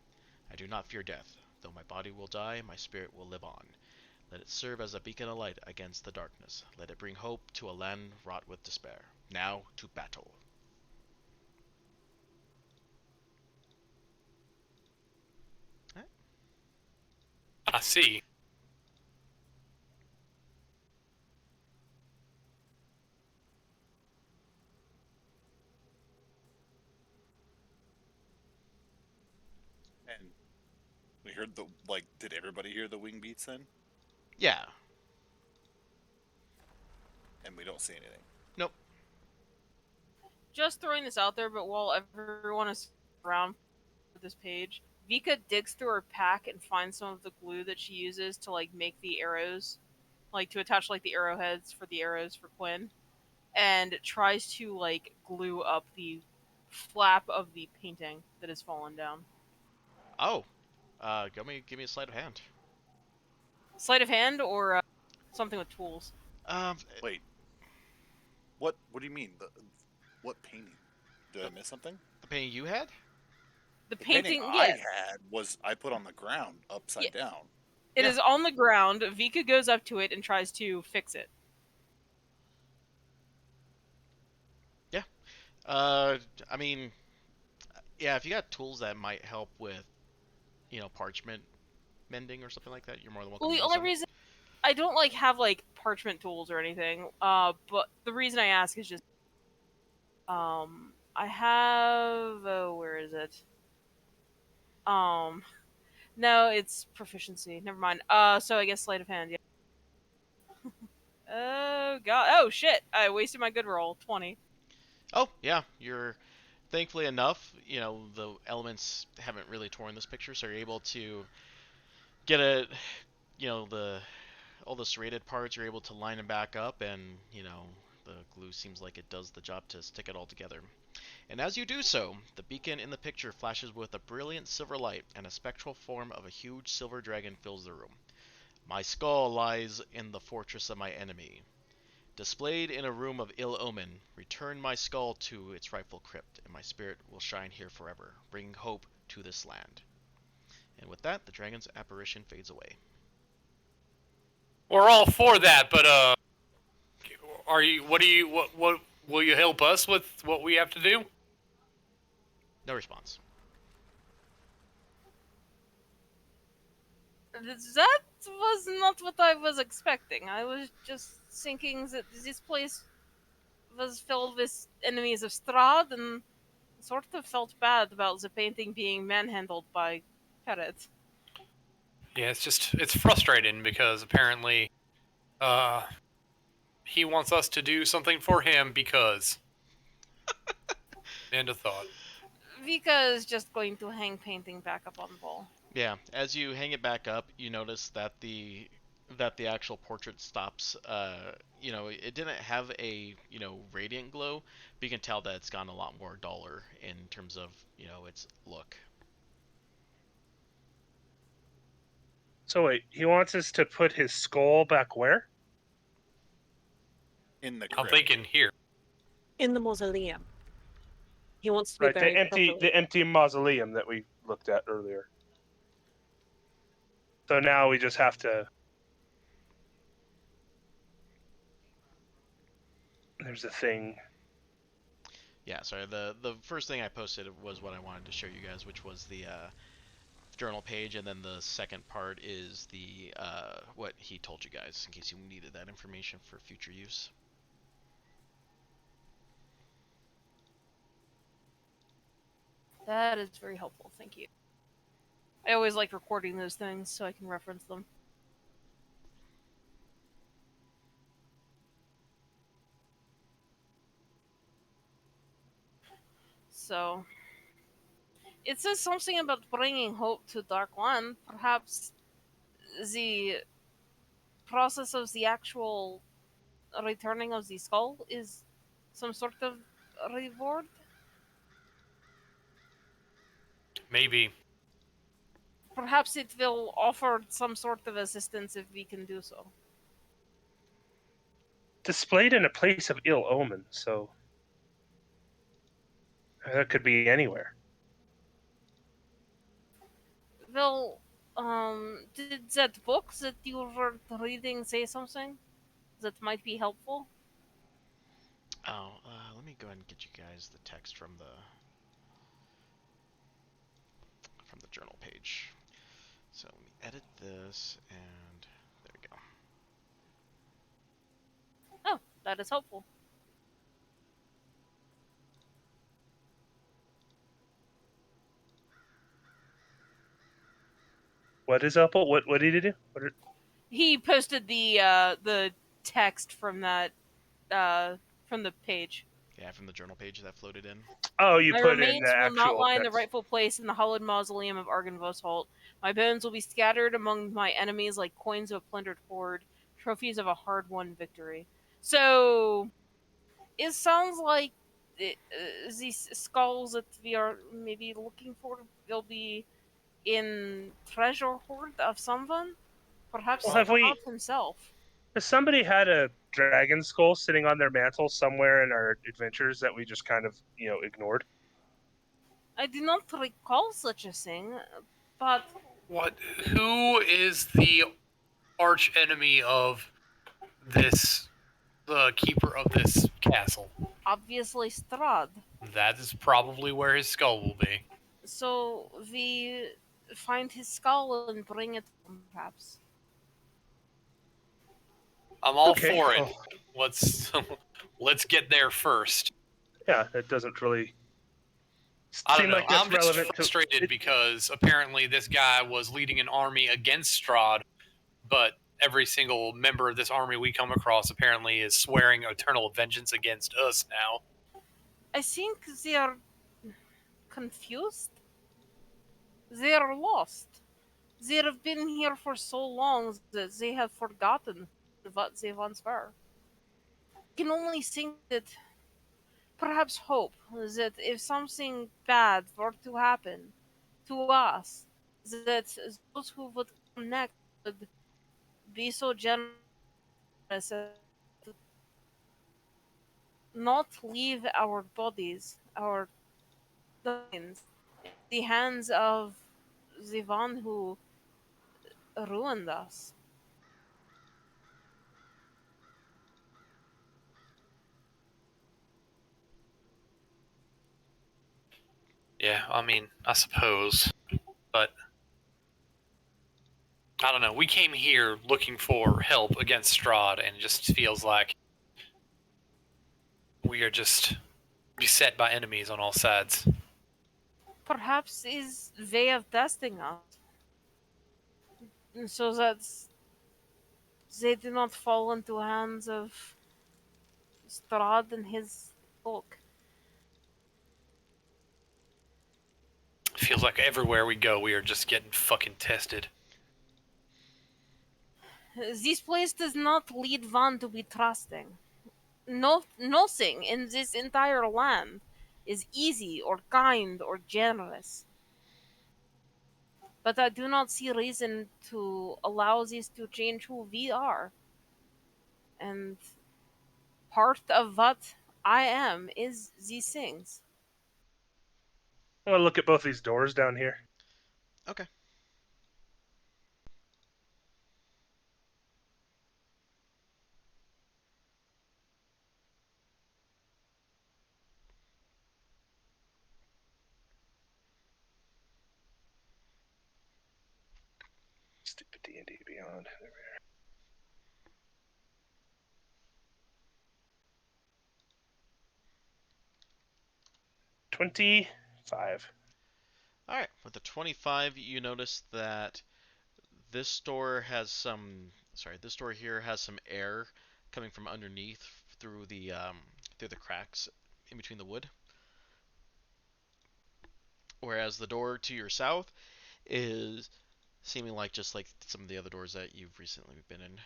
I do not fear death. Though my body will die, my spirit will live on. Let it serve as a beacon of light against the darkness. Let it bring hope to a land wrought with despair. Now to battle. Alright.
I see.
And we heard the did everybody hear the wing beats then?
Yeah.
And we don't see anything.
Nope.
Just throwing this out there, but while everyone is around for this page, Vika digs through her pack and finds some of the glue that she uses to make the arrows, to attach the arrowheads for the arrows for Quinn, and tries to glue up the flap of the painting that has fallen down.
Oh. Give me a sleight of hand.
Sleight of hand or something with tools.
Wait. What do you mean? What painting? Did I miss something?
The painting you had?
The
The painting
painting,
I
yes.
had was I put on the ground upside down.
It
Yeah.
is on the ground. Vika goes up to it and tries to fix it.
Yeah. I mean, yeah, if you got tools that might help with, parchment mending or something like that, you're more than welcome
Well,
to
the
use
only
them.
reason I don't have parchment tools or anything. But the reason I ask is just I have where is it? No, it's proficiency. Never mind. So I guess sleight of hand. Yeah. Oh god. Oh shit! I wasted my good roll. 20.
Oh, yeah, you're thankfully enough, the elements haven't really torn this picture, so you're able to get it, the all the serrated parts, you're able to line them back up, and, the glue seems like it does the job to stick it all together. And as you do so, the beacon in the picture flashes with a brilliant silver light, and a spectral form of a huge silver dragon fills the room. My skull lies in the fortress of my enemy. Displayed in a room of ill omen, return my skull to its rightful crypt, and my spirit will shine here forever, bringing hope to this land. And with that, the dragon's apparition fades away.
We're all for that, but are you? What will you help us with? What we have to do?
No response.
That was not what I was expecting. I was just thinking that this place was filled with enemies of Strahd, and sort of felt bad about the painting being manhandled by parrots.
Yeah, it's frustrating because apparently, he wants us to do something for him because. End of thought.
Vika is just going to hang painting back up on the wall.
Yeah, as you hang it back up, you notice that the actual portrait stops. It didn't have a radiant glow, but you can tell that it's gone a lot more duller in terms of its look.
So wait, he wants us to put his skull back where?
In the
I'm
crypt.
thinking here.
In the mausoleum. He wants to be
Right,
buried properly.
the empty mausoleum that we looked at earlier. So now we just have to. There's a thing.
Yeah, sorry. The first thing I posted was what I wanted to show you guys, which was the journal page, and then the second part is the what he told you guys, in case you needed that information for future use.
That is very helpful. Thank you. I always like recording those things so I can reference them. So, it says something about bringing hope to Darkland. Perhaps the process of the actual returning of the skull is some sort of reward?
Maybe.
Perhaps it will offer some sort of assistance if we can do so.
Displayed in a place of ill omen, so that could be anywhere.
Well, did that book that you were reading say something that might be helpful?
Oh, let me go ahead and get you guys the text from the journal page. So let me edit this, and there we go.
Oh, that is helpful.
What is up? What did he do?
He posted the text from that from the page.
Yeah, from the journal page that floated in.
Oh, you
My
put in the
remains will not
actual
lie in the
text.
rightful place in the hallowed mausoleum of Argynvos Holt. My bones will be scattered among my enemies like coins of a plundered hoard, trophies of a hard-won victory. So, it sounds like these skulls that we are maybe looking for will be in treasure hoard of someone, perhaps
Well, have we?
Strahd himself.
Has somebody had a dragon skull sitting on their mantle somewhere in our adventures that we just kind of ignored?
I do not recall such a thing, but
What? Who is the arch enemy of this? The keeper of this castle.
obviously Strahd.
That is probably where his skull will be.
So we find his skull and bring it home, perhaps.
I'm all
Okay,
for it.
well.
Let's get there first.
Yeah, it doesn't really
I don't
seem
know.
like that's
I'm just
relevant
frustrated because apparently this guy was leading an army against Strahd, but every single member of this army we come across apparently is swearing eternal vengeance against us now.
I think they are confused. They are lost. They have been here for so long that they have forgotten what they once were. I can only think that perhaps hope that if something bad were to happen to us, that those who would come next would be so generous as to not leave our bodies, our minds, in the hands of the one who ruined us.
Yeah, I mean, I suppose. But I don't know. We came here looking for help against Strahd, and it just feels like we are just beset by enemies on all sides.
Perhaps is way of testing us, so that they do not fall into hands of Strahd and his book.
Feels like everywhere we go, we are just getting fucking tested.
This place does not lead one to be trusting. No, nothing in this entire land is easy or kind or generous. but I do not see reason to allow this to change who we are. And part of what I am is these things.
I want to look at both these doors down here.
Okay.
Stupid D&D Beyond. 25.
All right. With the 25, you notice that this door has some. Sorry, this door here has some air coming from underneath through the cracks in between the wood. Whereas the door to your south is seeming like just like some of the other doors that you've recently been in.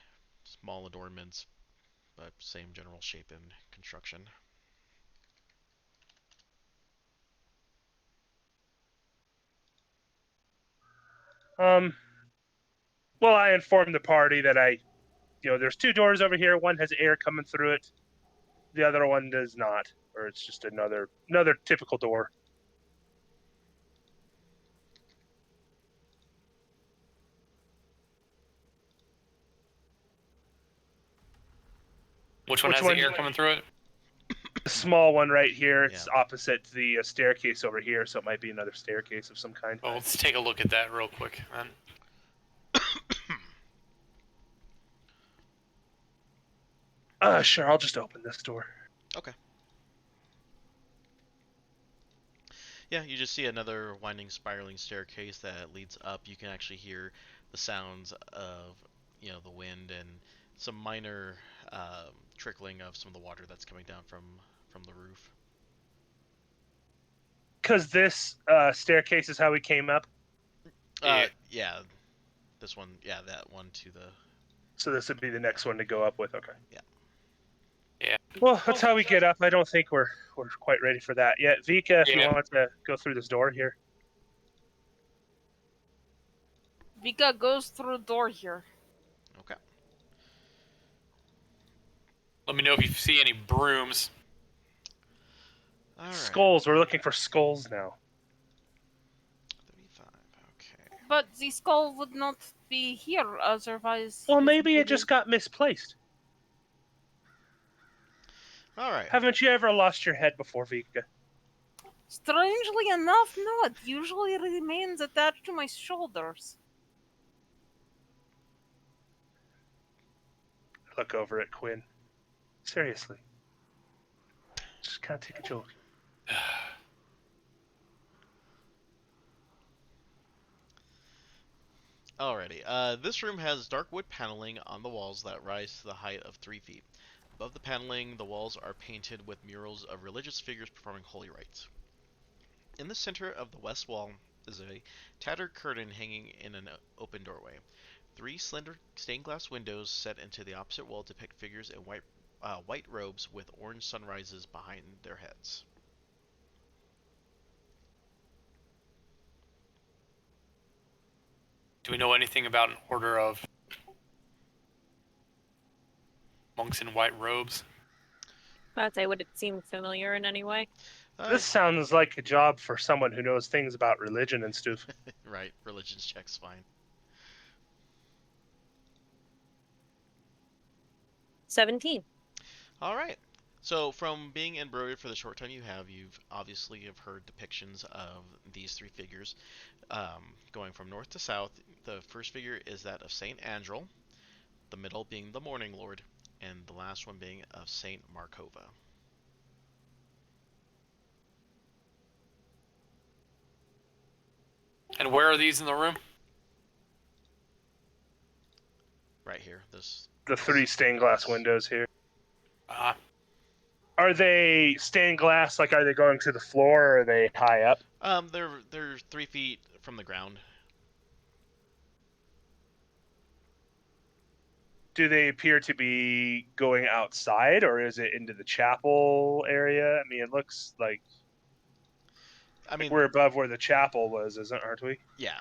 Small adornments, but same general shape and construction.
Well, I informed the party that there's two doors over here. One has air coming through it. The other one does not, or it's just another typical door.
Which one
Which
has
one?
the air coming through it?
The small one right here. It's
Yeah.
opposite the staircase over here, so it might be another staircase of some kind.
Well, let's take a look at that real quick, then.
Sure. I'll just open this door.
Okay. Yeah, you just see another winding, spiraling staircase that leads up. You can actually hear the sounds of, the wind and some minor trickling of some of the water that's coming down from the roof.
Because this staircase is how we came up.
Yeah, this one, that one to the.
So this would be the next one to go up with. Okay.
Yeah.
Yeah.
Well, that's how we get up. I don't think we're quite ready for that yet. Vika, if you
Yeah.
want to go through this door here.
Vika goes through door here.
Okay.
Let me know if you see any brooms.
All right.
Skulls. We're looking for skulls now.
35. Okay.
But the skull would not be here otherwise.
Well, maybe it just got misplaced.
All right.
Haven't you ever lost your head before, Vika?
Strangely enough, no. It usually remains attached to my shoulders.
Look over at Quinn. Seriously. Just kind of take a joke.
Alrighty. This room has dark wood paneling on the walls that rise to the height of 3 feet. Above the paneling, the walls are painted with murals of religious figures performing holy rites. In the center of the west wall is a tattered curtain hanging in an open doorway. 3 slender stained glass windows set into the opposite wall depict figures in white robes with orange sunrises behind their heads.
Do we know anything about an order of monks in white robes?
I'd say, would it seem familiar in any way?
This sounds like a job for someone who knows things about religion and stuff.
Right, religions check's fine.
17.
All right. So from being in Barovia for the short time you've obviously have heard depictions of these 3 figures. Going from north to south, the first figure is that of Saint Andrel, the middle being the Morning Lord, and the last one being of Saint Markova.
And where are these in the room?
Right here.
The 3 stained glass windows here.
Uh,
Are they stained glass? Like, are they going to the floor, or are they high up?
They're 3 feet from the ground.
Do they appear to be going outside, or is it into the chapel area? I mean, it looks like
I mean,
we're above where the chapel was, aren't we?
yeah.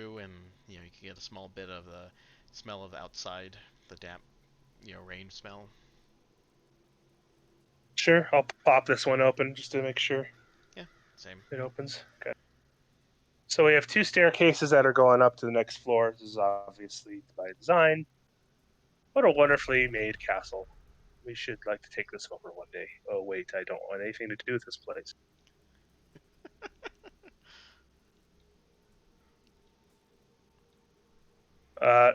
through, and you can get a small bit of the smell of outside, the damp, rain smell.
Sure, I'll pop this one open just to make sure
Yeah, same.
it opens. Okay. So we have 2 staircases that are going up to the next floor. This is obviously by design. What a wonderfully made castle. We should like to take this over one day. Oh wait, I don't want anything to do with this place.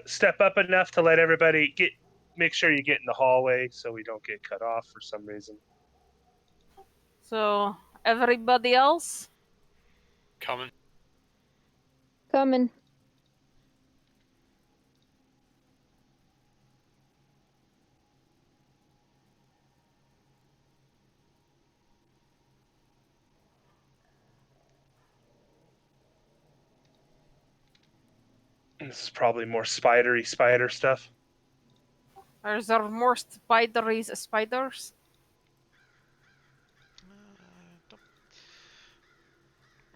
Step up enough to let everybody get. Make sure you get in the hallway so we don't get cut off for some reason.
So everybody else,
Coming.
Coming.
This is probably more spider stuff.
are there more spiders?
Don't-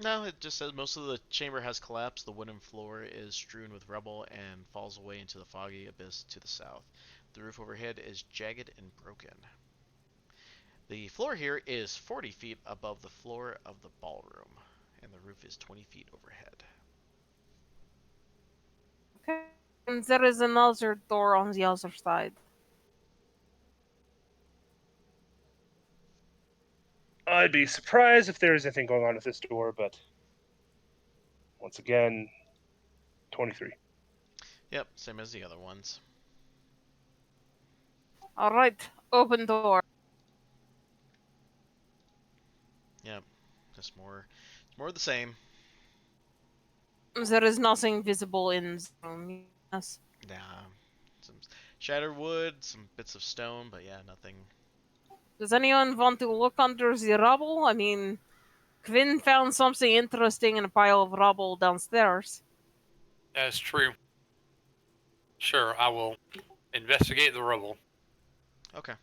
No, it just says most of the chamber has collapsed. The wooden floor is strewn with rubble and falls away into the foggy abyss to the south. The roof overhead is jagged and broken. The floor here is 40 feet above the floor of the ballroom, and the roof is 20 feet overhead.
Okay. And there is another door on the other side.
I'd be surprised if there is anything going on with this door, but once again, 23.
Yep, same as the other ones.
All right, open door.
Yep, just more of the same.
There is nothing visible in the room. Yes.
Nah, some shattered wood, some bits of stone, but yeah, nothing.
Does anyone want to look under the rubble? I mean, Quinn found something interesting in a pile of rubble downstairs.
That's true. Sure, I will investigate the rubble.
Okay.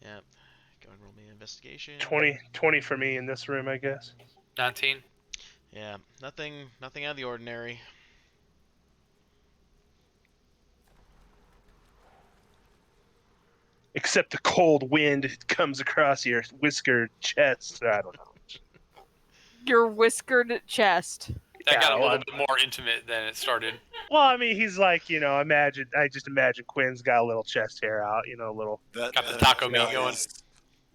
Yep. Go and roll me an investigation.
20 for me in this room, I guess.
19.
Yeah, nothing out of the ordinary.
Except the cold wind comes across your whiskered chest. I don't know.
Your whiskered chest.
That got a
well,
little bit more intimate than it started.
Well, I mean, he's like, I just imagine Quinn's got a little chest hair out, a little.
That,
Got the taco meat
that
going.
is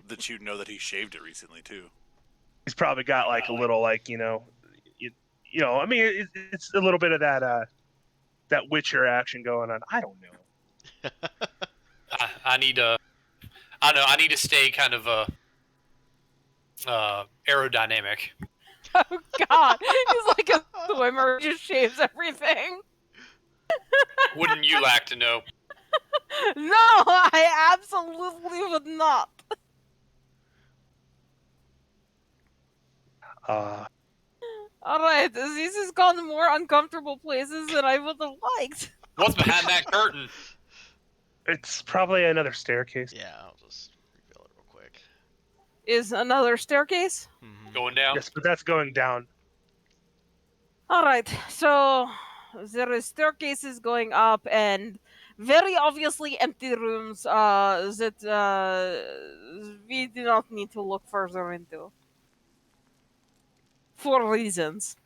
that you know that he shaved it recently too.
He's probably got like a little, like, I mean, it's a little bit of that Witcher action going on. I don't know.
I need to. I know. I need to stay kind of aerodynamic.
Oh God, he's like a swimmer who just shaves everything.
Wouldn't you like to know?
No, I absolutely would not.
Uh,
Alright, this has gone to more uncomfortable places than I would have liked.
What's behind that curtain?
it's probably another staircase.
Yeah, I'll just reveal it real quick.
Is another staircase?
Mm-hmm.
Going down?
Yes, but that's going down.
Alright, so there is staircases going up and very obviously empty rooms that we do not need to look further into. For reasons.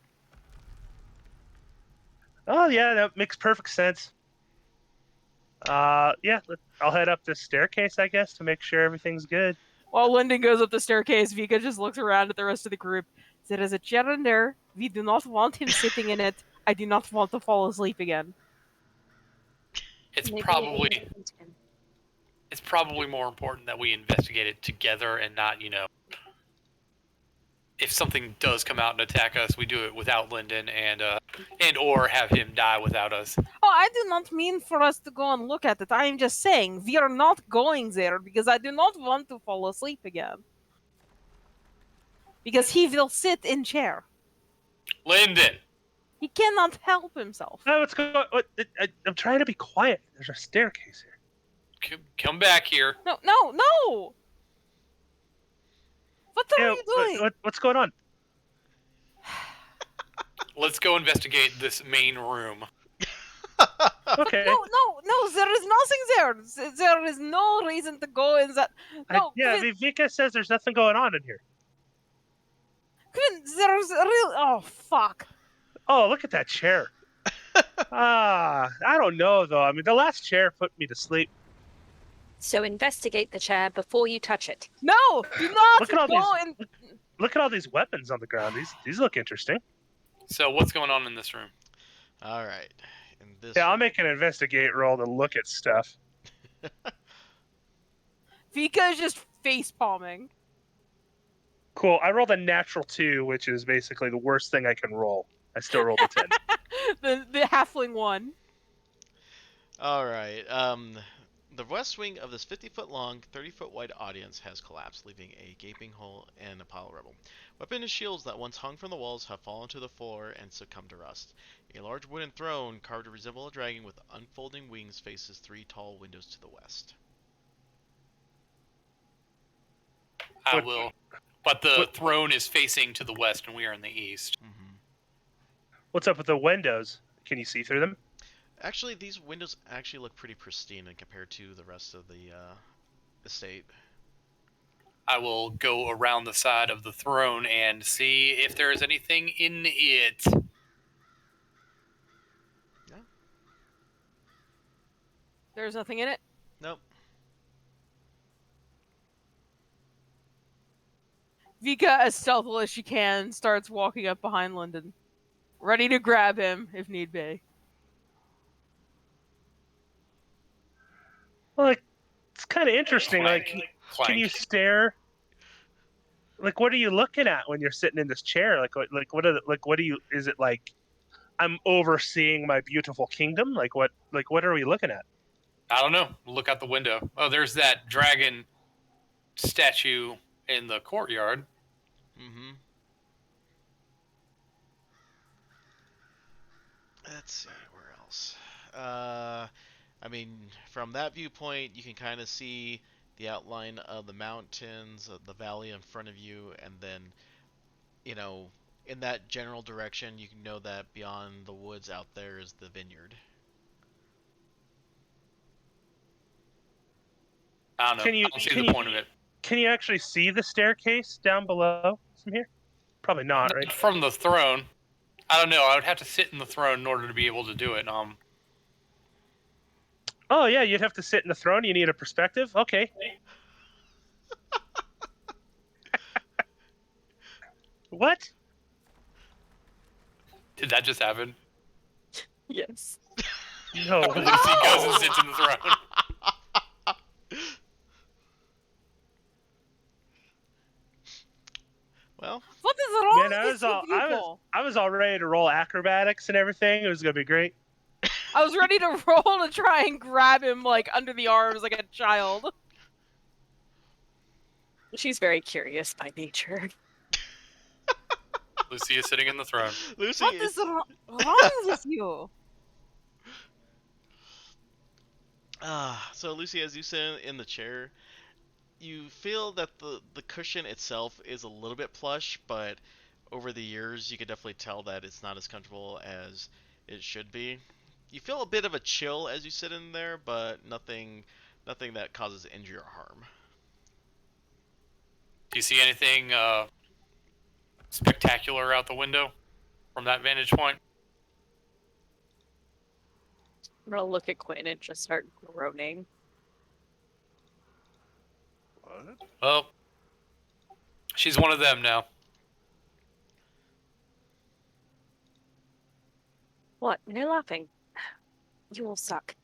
Oh yeah, that makes perfect sense. Yeah, I'll head up this staircase, I guess, to make sure everything's good.
While Lyndon goes up the staircase, Vika just looks around at the rest of the group. There is a chair in there. We do not want him sitting in it. I do not want to fall asleep again.
It's
Maybe
probably
it isn't him.
it's probably more important that we investigate it together and not, if something does come out and attack us, we do it without Lyndon and or have him die without us.
Oh, I do not mean for us to go and look at it. I am just saying we are not going there because I do not want to fall asleep again. Because he will sit in chair.
Lyndon!
He cannot help himself.
Oh, what's going on? I'm trying to be quiet. There's a staircase here.
Come back here.
No, no, no! What are you doing?
What's going on?
Let's go investigate this main room.
Okay.
No, there is nothing there. There is no reason to go in that. No,
yeah,
Quinn,
Vika says there's nothing going on in here.
Quinn, there's a real. Oh, fuck.
Oh, look at that chair. I don't know though. I mean, the last chair put me to sleep.
So investigate the chair before you touch it.
No, do not
Look at all
go
these-
in.
Look at all these weapons on the ground. These look interesting.
So what's going on in this room?
All right. In this.
Yeah, I'll make an investigate roll to look at stuff.
Vika is just face palming.
Cool. I rolled a natural 2, which is basically the worst thing I can roll. I still rolled a 10.
the halfling one.
All right. The west wing of this 50-foot long, 30-foot wide audience has collapsed, leaving a gaping hole and a pile of rubble. Weapons and shields that once hung from the walls have fallen to the floor and succumbed to rust. A large wooden throne, carved to resemble a dragon with unfolding wings, faces 3 tall windows to the west.
I will. But the throne is facing to the west and we are in the east.
Mm-hmm.
What's up with the windows? Can you see through them?
Actually, these windows actually look pretty pristine compared to the rest of the estate.
I will go around the side of the throne and see if there is anything in it.
There's nothing in it.
Nope.
Vika, as stealthily as she can, starts walking up behind Lyndon, ready to grab him if need be.
Well, like, it's kind of interesting.
Clank.
Like,
Clank.
can you stare? Like, what are you looking at when you're sitting in this chair? What are you? Is it like I'm overseeing my beautiful kingdom? Like, what are we looking at?
I don't know. Look out the window. Oh, there's that dragon statue in the courtyard.
Mm-hmm. Let's see, where else? I mean, from that viewpoint, you can kind of see the outline of the mountains, the valley in front of you, and then, you know, in that general direction, you can know that beyond the woods out there is the vineyard.
I don't know.
Can you
I don't see
can
the
you
point of it.
can you actually see the staircase down below from here? Probably not, right?
From the throne. I don't know. I would have to sit in the throne in order to be able to do it.
Oh yeah, you'd have to sit in the throne. You need a perspective. Okay. What?
Did that just happen?
Yes.
No.
Lucy goes and sits in the throne.
Well,
What is wrong
Man,
with you people?
I was all ready to roll acrobatics and everything. It was gonna be great.
I was ready to roll to try and grab him like under the arms like a child.
She's very curious by nature.
Lucy is sitting in the throne.
Lucy
What is wrong with you?
So Lucy, as you sit in the chair, you feel that the cushion itself is a little bit plush, but over the years you could definitely tell that it's not as comfortable as it should be. You feel a bit of a chill as you sit in there, but nothing that causes injury or harm.
Do you see anything spectacular out the window from that vantage point?
I'm gonna look at Quinn and just start groaning.
What?
Well, she's one of them now.
What? You're laughing. You will suck.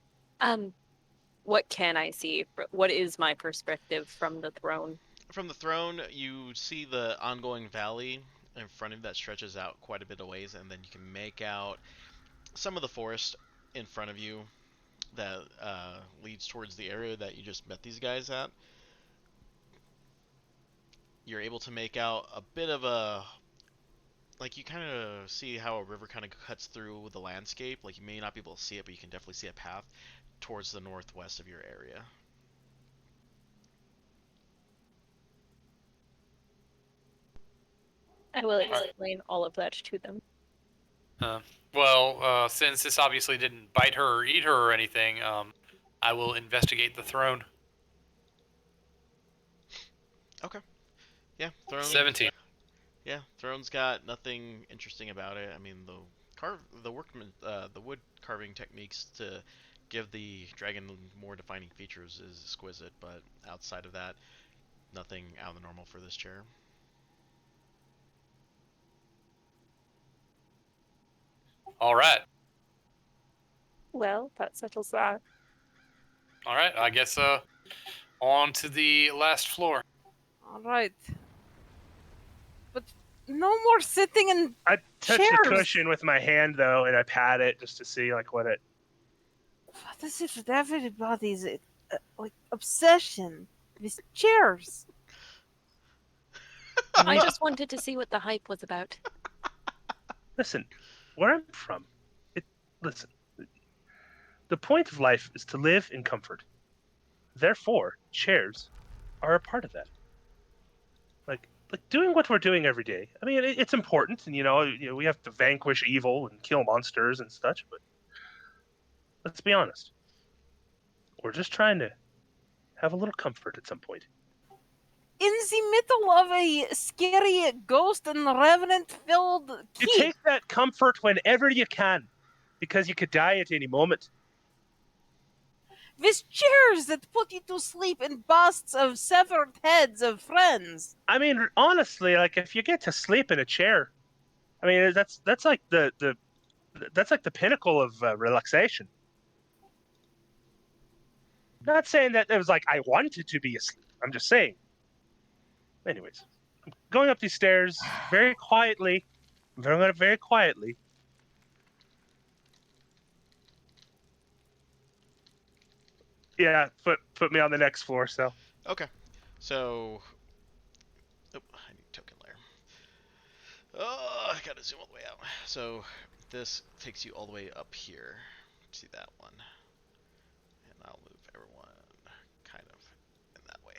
What can I see? What is my perspective from the throne?
From the throne, you see the ongoing valley in front of you that stretches out quite a bit of ways, and then you can make out some of the forest in front of you that leads towards the area that you just met these guys at. You're able to make out a bit of a, like, you kind of see how a river kind of cuts through the landscape. Like, you may not be able to see it, but you can definitely see a path towards the northwest of your area.
I will explain all of that to them.
Well, since this obviously didn't bite her or eat her or anything, I will investigate the throne.
Okay. Yeah, throne.
17.
Yeah, throne's got nothing interesting about it. I mean, the wood carving techniques to give the dragon more defining features is exquisite, but outside of that, nothing out of the normal for this chair.
All right.
Well, that settles that.
All right. I guess on to the last floor.
All right. But no more sitting in
I touch
chairs.
the cushion with my hand though, and I pat it just to see like what it.
What is it with everybody's like obsession with chairs?
I just wanted to see what the hype was about.
Listen, where I'm from, listen. The point of life is to live in comfort. Therefore, chairs are a part of that. Like doing what we're doing every day. I mean, it's important, and you know, we have to vanquish evil and kill monsters and such. But let's be honest, we're just trying to have a little comfort at some point.
In the middle of a scary ghost and revenant-filled
You
keep.
take that comfort whenever you can, because you could die at any moment.
with chairs that put you to sleep and busts of severed heads of friends.
I mean, honestly, like if you get to sleep in a chair, I mean that's like that's like the pinnacle of relaxation. Not saying that it was like I wanted to be asleep. I'm just saying. Anyways, going up these stairs very quietly, very quietly. Yeah, put me on the next floor. So
Okay. So, oh, I need token layer. Oh, I gotta zoom all the way out. So this takes you all the way up here. See that one, and I'll move everyone kind of in that way.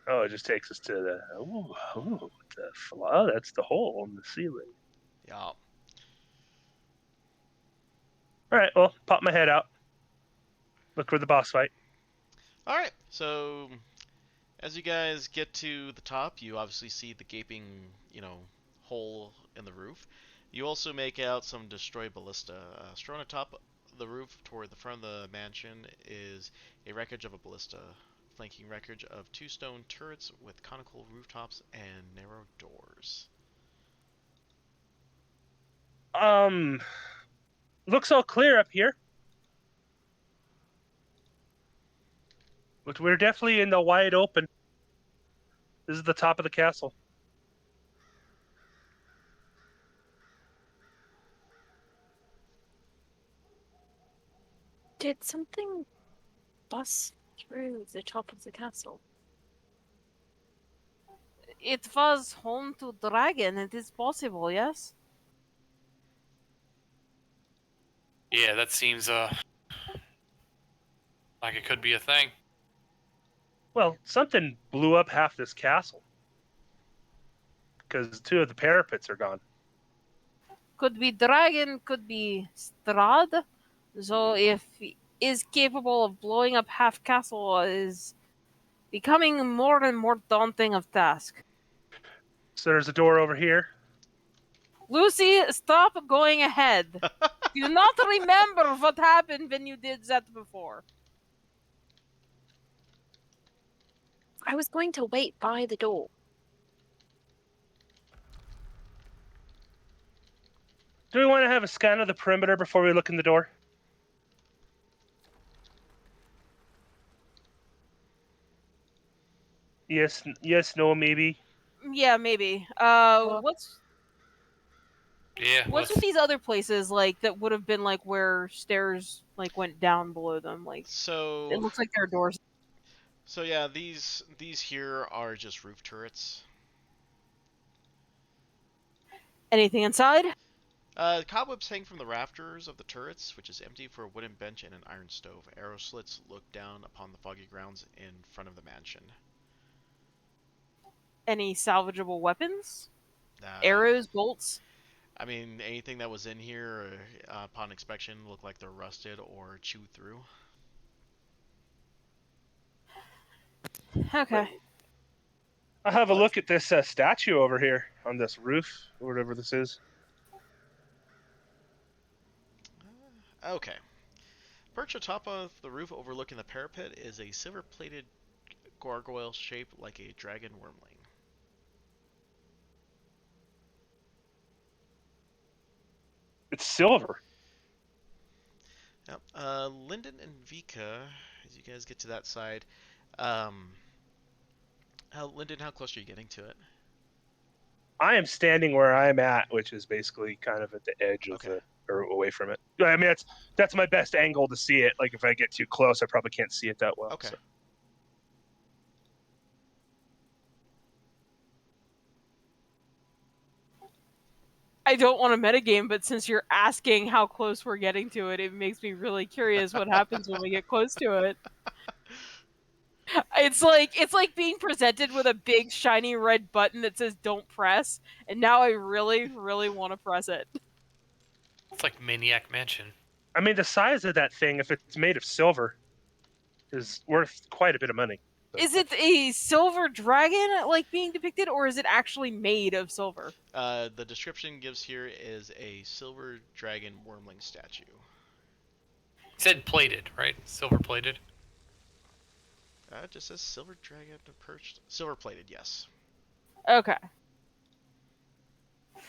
oh, it just takes us to the the flaw. That's the hole in the ceiling.
Yeah.
All right, well, pop my head out. Look for the boss fight.
All right. So as you guys get to the top, you obviously see the gaping, hole in the roof. You also make out some destroyed ballista. Strewn atop the roof toward the front of the mansion is a wreckage of a ballista, flanking wreckage of 2 stone turrets with conical rooftops and narrow doors.
Looks all clear up here. But we're definitely in the wide open. This is the top of the castle.
Did something bust through the top of the castle?
It was home to dragon. It is possible, yes?
Yeah, that seems like it could be a thing.
Well, something blew up half this castle because 2 of the parapets are gone.
Could be dragon, could be Strad. So if he is capable of blowing up half castle is becoming more and more daunting of task.
So there's a door over here.
Lucy, stop going ahead. Do you not remember what happened when you did that before?
I was going to wait by the door.
Do we want to have a scan of the perimeter before we look in the door? Yes, no, maybe.
Yeah, maybe.
Well,
Yeah,
What's
let's-
with these other places like that would have been like where stairs like went down below them? Like it
So,
looks like there are doors.
yeah, these here are just roof turrets.
Anything inside?
Cobwebs hang from the rafters of the turrets, which is empty for a wooden bench and an iron stove. Arrow slits look down upon the foggy grounds in front of the mansion.
Any salvageable weapons?
Uh,
Arrows, bolts?
I mean, anything that was in here upon inspection look like they're rusted or chewed through.
Okay.
I'll have a
What?
look at this statue over here on this roof, or whatever this is.
Okay. Perched atop of the roof overlooking the parapet is a silver-plated gargoyle shaped like a dragon wormling.
It's silver.
Yep. Lyndon and Vika, as you guys get to that side, Lyndon, how close are you getting to it?
I am standing where I'm at, which is basically kind of at the edge of
Okay.
or away from it. I mean, that's my best angle to see it. Like if I get too close, I probably can't see it that well.
Okay.
So.
I don't want to metagame, but since you're asking how close we're getting to it, it makes me really curious what happens when we get close to it. It's like being presented with a big shiny red button that says "Don't press," and now I really, really want to press it.
it's like Maniac Mansion.
I mean, the size of that thing, if it's made of silver, is worth quite a bit of money.
Is it a silver dragon like being depicted, or is it actually made of silver?
The description gives here is a silver dragon wormling statue.
said plated, right? Silver plated.
It just says silver dragon perched. Silver plated, yes.
Okay.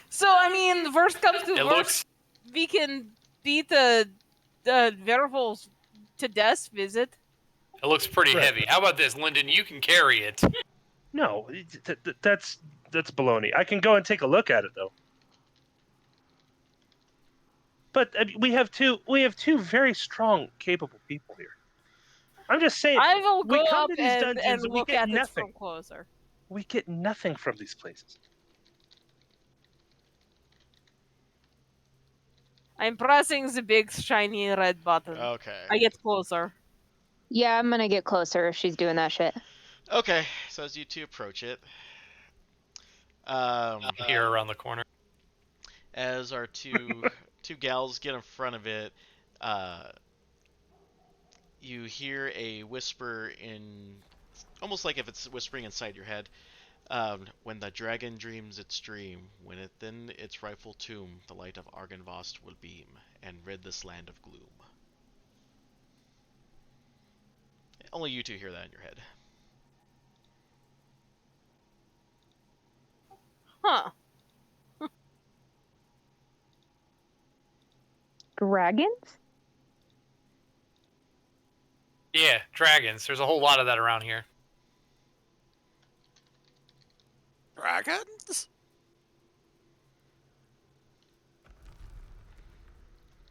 So I mean, the worst comes to
It
worst,
looks.
we can beat the werewolves to death. Visit.
It looks pretty
Right.
heavy. How about this, Lyndon? You can carry it.
No, that's baloney. I can go and take a look at it though. But I mean, we have two very strong, capable people here. I'm just saying,
I will
we
go
come
up
to these
and
dungeons and we
look
get
at it
nothing.
from closer.
We get nothing from these places.
I'm pressing the big shiny red button.
Okay.
I get closer.
Yeah, I'm gonna get closer if she's doing that shit.
Okay, so as you two approach it,
Here around the corner.
as our two gals get in front of it, you hear a whisper in, almost like if it's whispering inside your head. When the dragon dreams its dream, when within its rightful tomb, the light of Argynvost will beam and rid this land of gloom. Only you two hear that in your head.
Huh.
Dragons?
Yeah, dragons. There's a whole lot of that around here.
Dragons?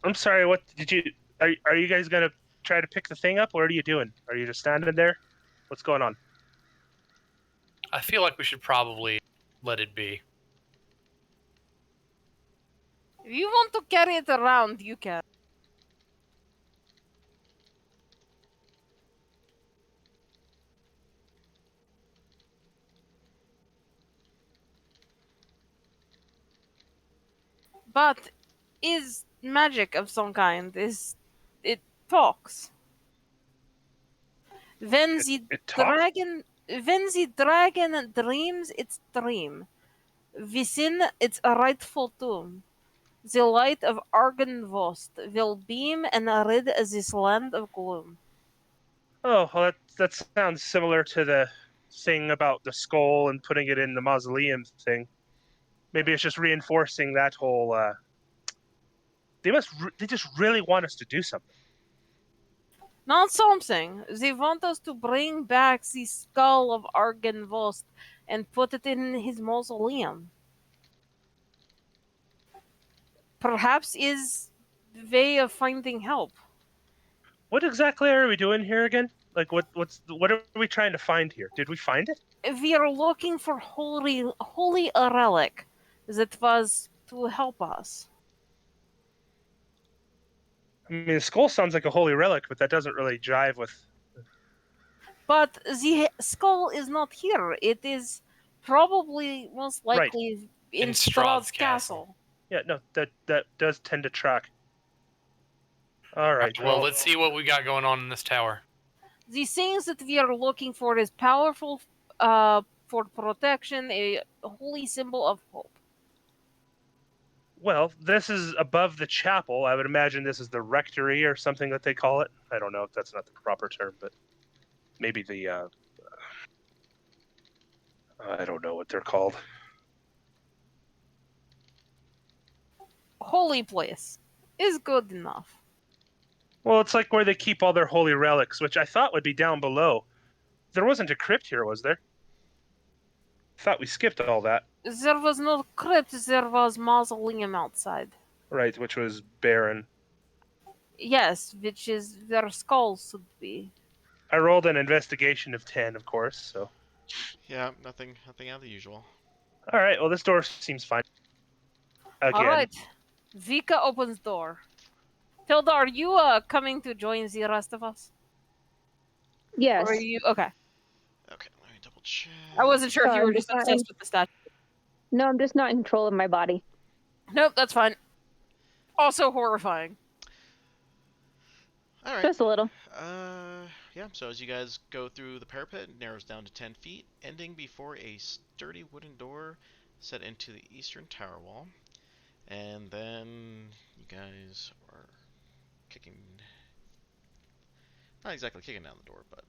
I'm sorry. What did you? Are you guys gonna try to pick the thing up? What are you doing? Are you just standing there? What's going on?
I feel like we should probably let it be.
If you want to carry it around, you can. But is magic of some kind. Is it talks. When the
It talks.
dragon dreams its dream, within its rightful tomb, the light of Argynvost will beam and rid this land of gloom.
Oh, well, that sounds similar to the thing about the skull and putting it in the mausoleum thing. Maybe it's just reinforcing that whole. They just really want us to do something.
Not something. They want us to bring back the skull of Argynvost and put it in his mausoleum. Perhaps is the way of finding help.
What exactly are we doing here again? Like, what are we trying to find here? Did we find it?
We are looking for holy relic that was to help us.
I mean, the skull sounds like a holy relic, but that doesn't really jive with.
But the skull is not here. It is probably most likely in
Strahd's
Strahd's castle.
Yeah, no, that does tend to track. All right.
Well, let's see what we got going on in this tower.
The things that we are looking for is powerful for protection, a holy symbol of hope.
Well, this is above the chapel. I would imagine this is the rectory or something that they call it. I don't know if that's not the proper term, but maybe the. I don't know what they're called.
Holy place is good enough.
Well, it's like where they keep all their holy relics, which I thought would be down below. There wasn't a crypt here, was there? I thought we skipped all that.
There was no crypt, there was mausoleum outside.
Right, which was barren.
Yes, which is where skulls should be.
I rolled an investigation of 10, of course, so.
Yeah, nothing out of the usual.
All right, well, this door seems fine. Again.
All right, Vika opens door. Tilda, are you coming to join the rest of us?
Yes.
Or are you okay?
Okay, let me double check.
I wasn't sure if you
I'm
were just
just not
obsessed with the statue.
No, I'm just not in control of my body.
Nope, that's fine. Also horrifying.
All right.
Just a little.
Yeah. So as you guys go through the parapet, it narrows down to 10 feet, ending before a sturdy wooden door set into the eastern tower wall. And then you guys are kicking Not exactly kicking down the door, but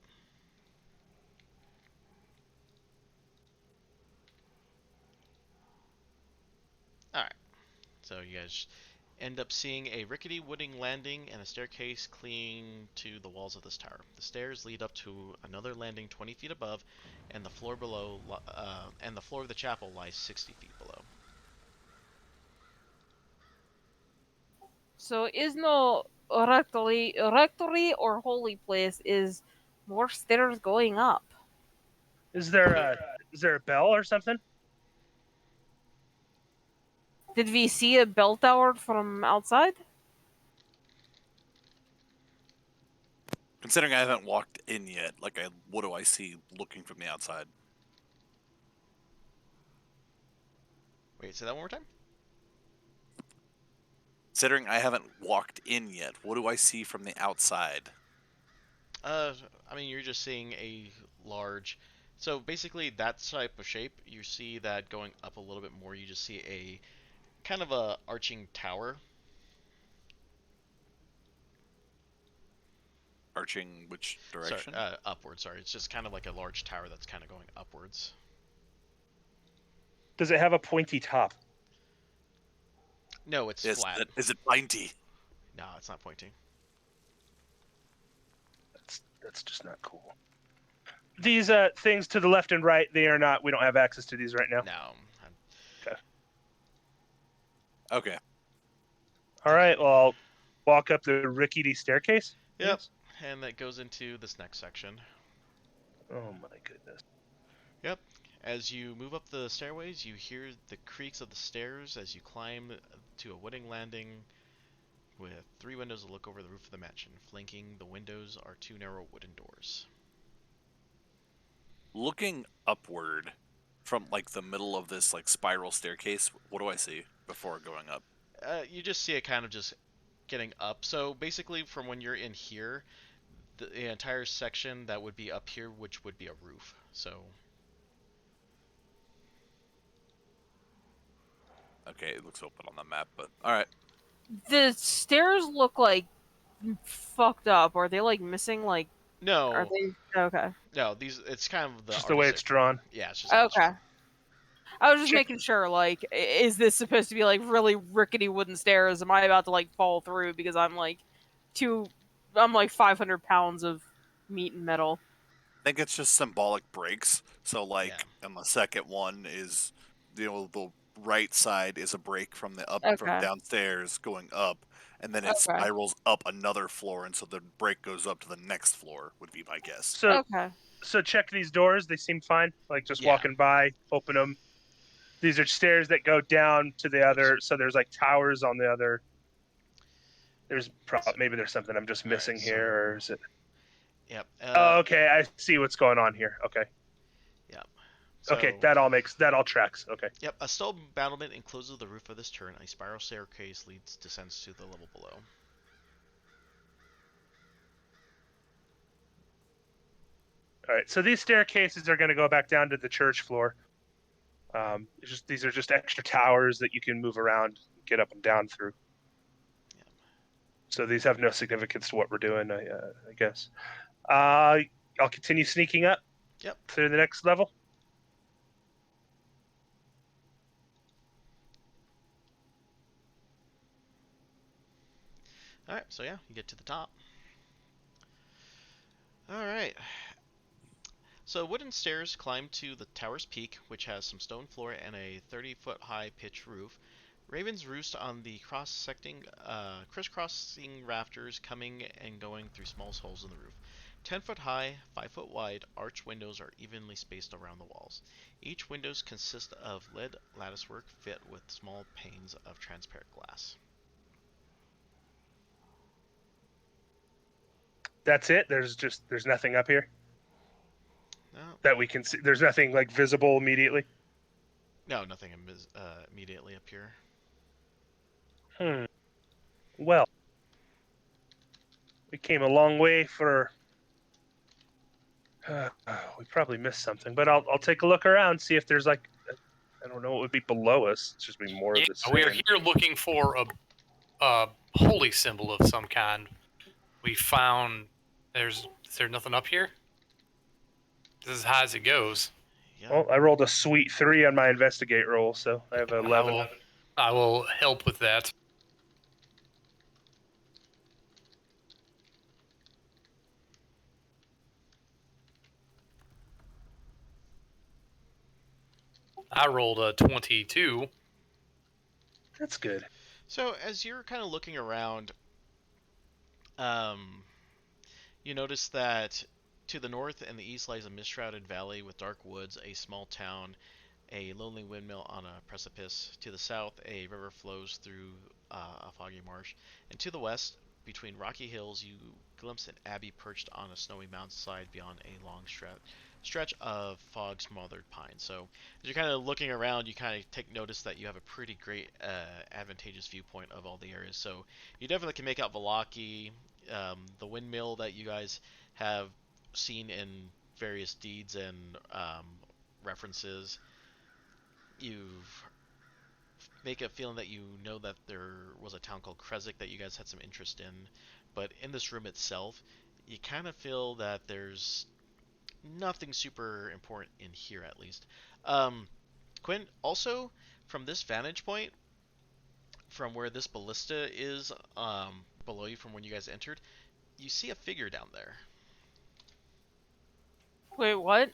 all right. So you guys end up seeing a rickety wooden landing and a staircase clinging to the walls of this tower. The stairs lead up to another landing 20 feet above, and the floor of the chapel lies 60 feet below.
So is no rectory or holy place is more stairs going up.
Is there a bell or something?
Did we see a bell tower from outside?
Considering I haven't walked in yet, what do I see looking from the outside?
Wait, say that one more time?
Considering I haven't walked in yet, what do I see from the outside?
I mean, you're just seeing a large. So basically, that type of shape, you see that going up a little bit more. You just see a kind of a arching tower.
Arching which
Sorry,
direction?
upwards. Sorry, it's just kind of like a large tower that's kind of going upwards.
Does it have a pointy top?
No, it's flat.
Is it pointy?
No, it's not pointing.
That's just not cool. These things to the left and right, they are not. We don't have access to these right now.
No.
Okay.
All right. Well, I'll walk up the rickety staircase.
Yep.
Yes?
And that goes into this next section.
Oh my goodness.
Yep. As you move up the stairways, you hear the creaks of the stairs as you climb to a wooden landing with 3 windows that look over the roof of the mansion. Flanking the windows are 2 narrow wooden doors.
Looking upward from the middle of this spiral staircase, what do I see before going up?
You just see it kind of just getting up. So basically, from when you're in here, the entire section that would be up here, which would be a roof. So.
Okay, it looks open on the map, but all right.
The stairs look like fucked up. Are they missing?
No.
Are they okay?
No, it's kind of
just the way it's drawn.
Yeah, it's just
okay. I was just making sure. Is this supposed to be really rickety wooden stairs? Am I about to fall through because I'm 500 pounds of meat and metal?
I think it's just symbolic breaks. So on the second one is the right side is a break from the from downstairs going up, and then it spirals up another floor, and so the break goes up to the next floor would be my guess.
So check these doors. They seem fine. Walking by, open them. These are stairs that go down to the other. So there's towers on the other. Maybe there's something I'm just missing here, or is it?
Yep.
Okay, I see what's going on here. Okay.
Yep.
Okay, that all tracks. Okay.
Yep. A stone battlement encloses the roof of this turret. A spiral staircase descends to the level below.
All right. So these staircases are going to go back down to the church floor. These are just extra towers that you can move around, get up and down through.
Yep.
So these have no significance to what we're doing, I guess. I'll continue sneaking up.
Yep.
To the next level.
Alright, so yeah, you get to the top. Alright. So wooden stairs climb to the tower's peak, which has some stone floor and a 30-foot high pitched roof. Ravens roost on the crisscrossing rafters, coming and going through small holes in the roof. 10-foot high, 5-foot wide, arch windows are evenly spaced around the walls. Each windows consist of lead latticework fit with small panes of transparent glass.
That's it? There's nothing up here?
No.
That we can see? There's nothing visible immediately?
No, nothing immediately up here.
Well, we came a long way for... we probably missed something, but I'll take a look around, see if there's I don't know what would be below us. It's just be more of the same.
We are here looking for a holy symbol of some kind. We found Is there nothing up here? This is as high as it goes.
Yeah.
Well, I rolled a sweet 3 on my investigate roll, so I have 11.
I will help with that. I rolled a 22.
That's good.
So as you're kind of looking around, um, you notice that to the north and the east lies a mist-shrouded valley with dark woods, a small town, a lonely windmill on a precipice. To the south, a river flows through a foggy marsh. And to the west, between rocky hills, you glimpse an abbey perched on a snowy mountainside beyond a long stretch of fog-smothered pines. So, as you're kind of looking around, you kind of take notice that you have a pretty great, advantageous viewpoint of all the areas. So, you definitely can make out Valaki, the windmill that you guys have seen in various deeds and references. You make a feeling that you know that there was a town called Kresik that you guys had some interest in, but in this room itself, you kind of feel that there's nothing super important in here, at least. Quinn, also from this vantage point, from where this ballista is below you from when you guys entered, you see a figure down there.
Wait, what?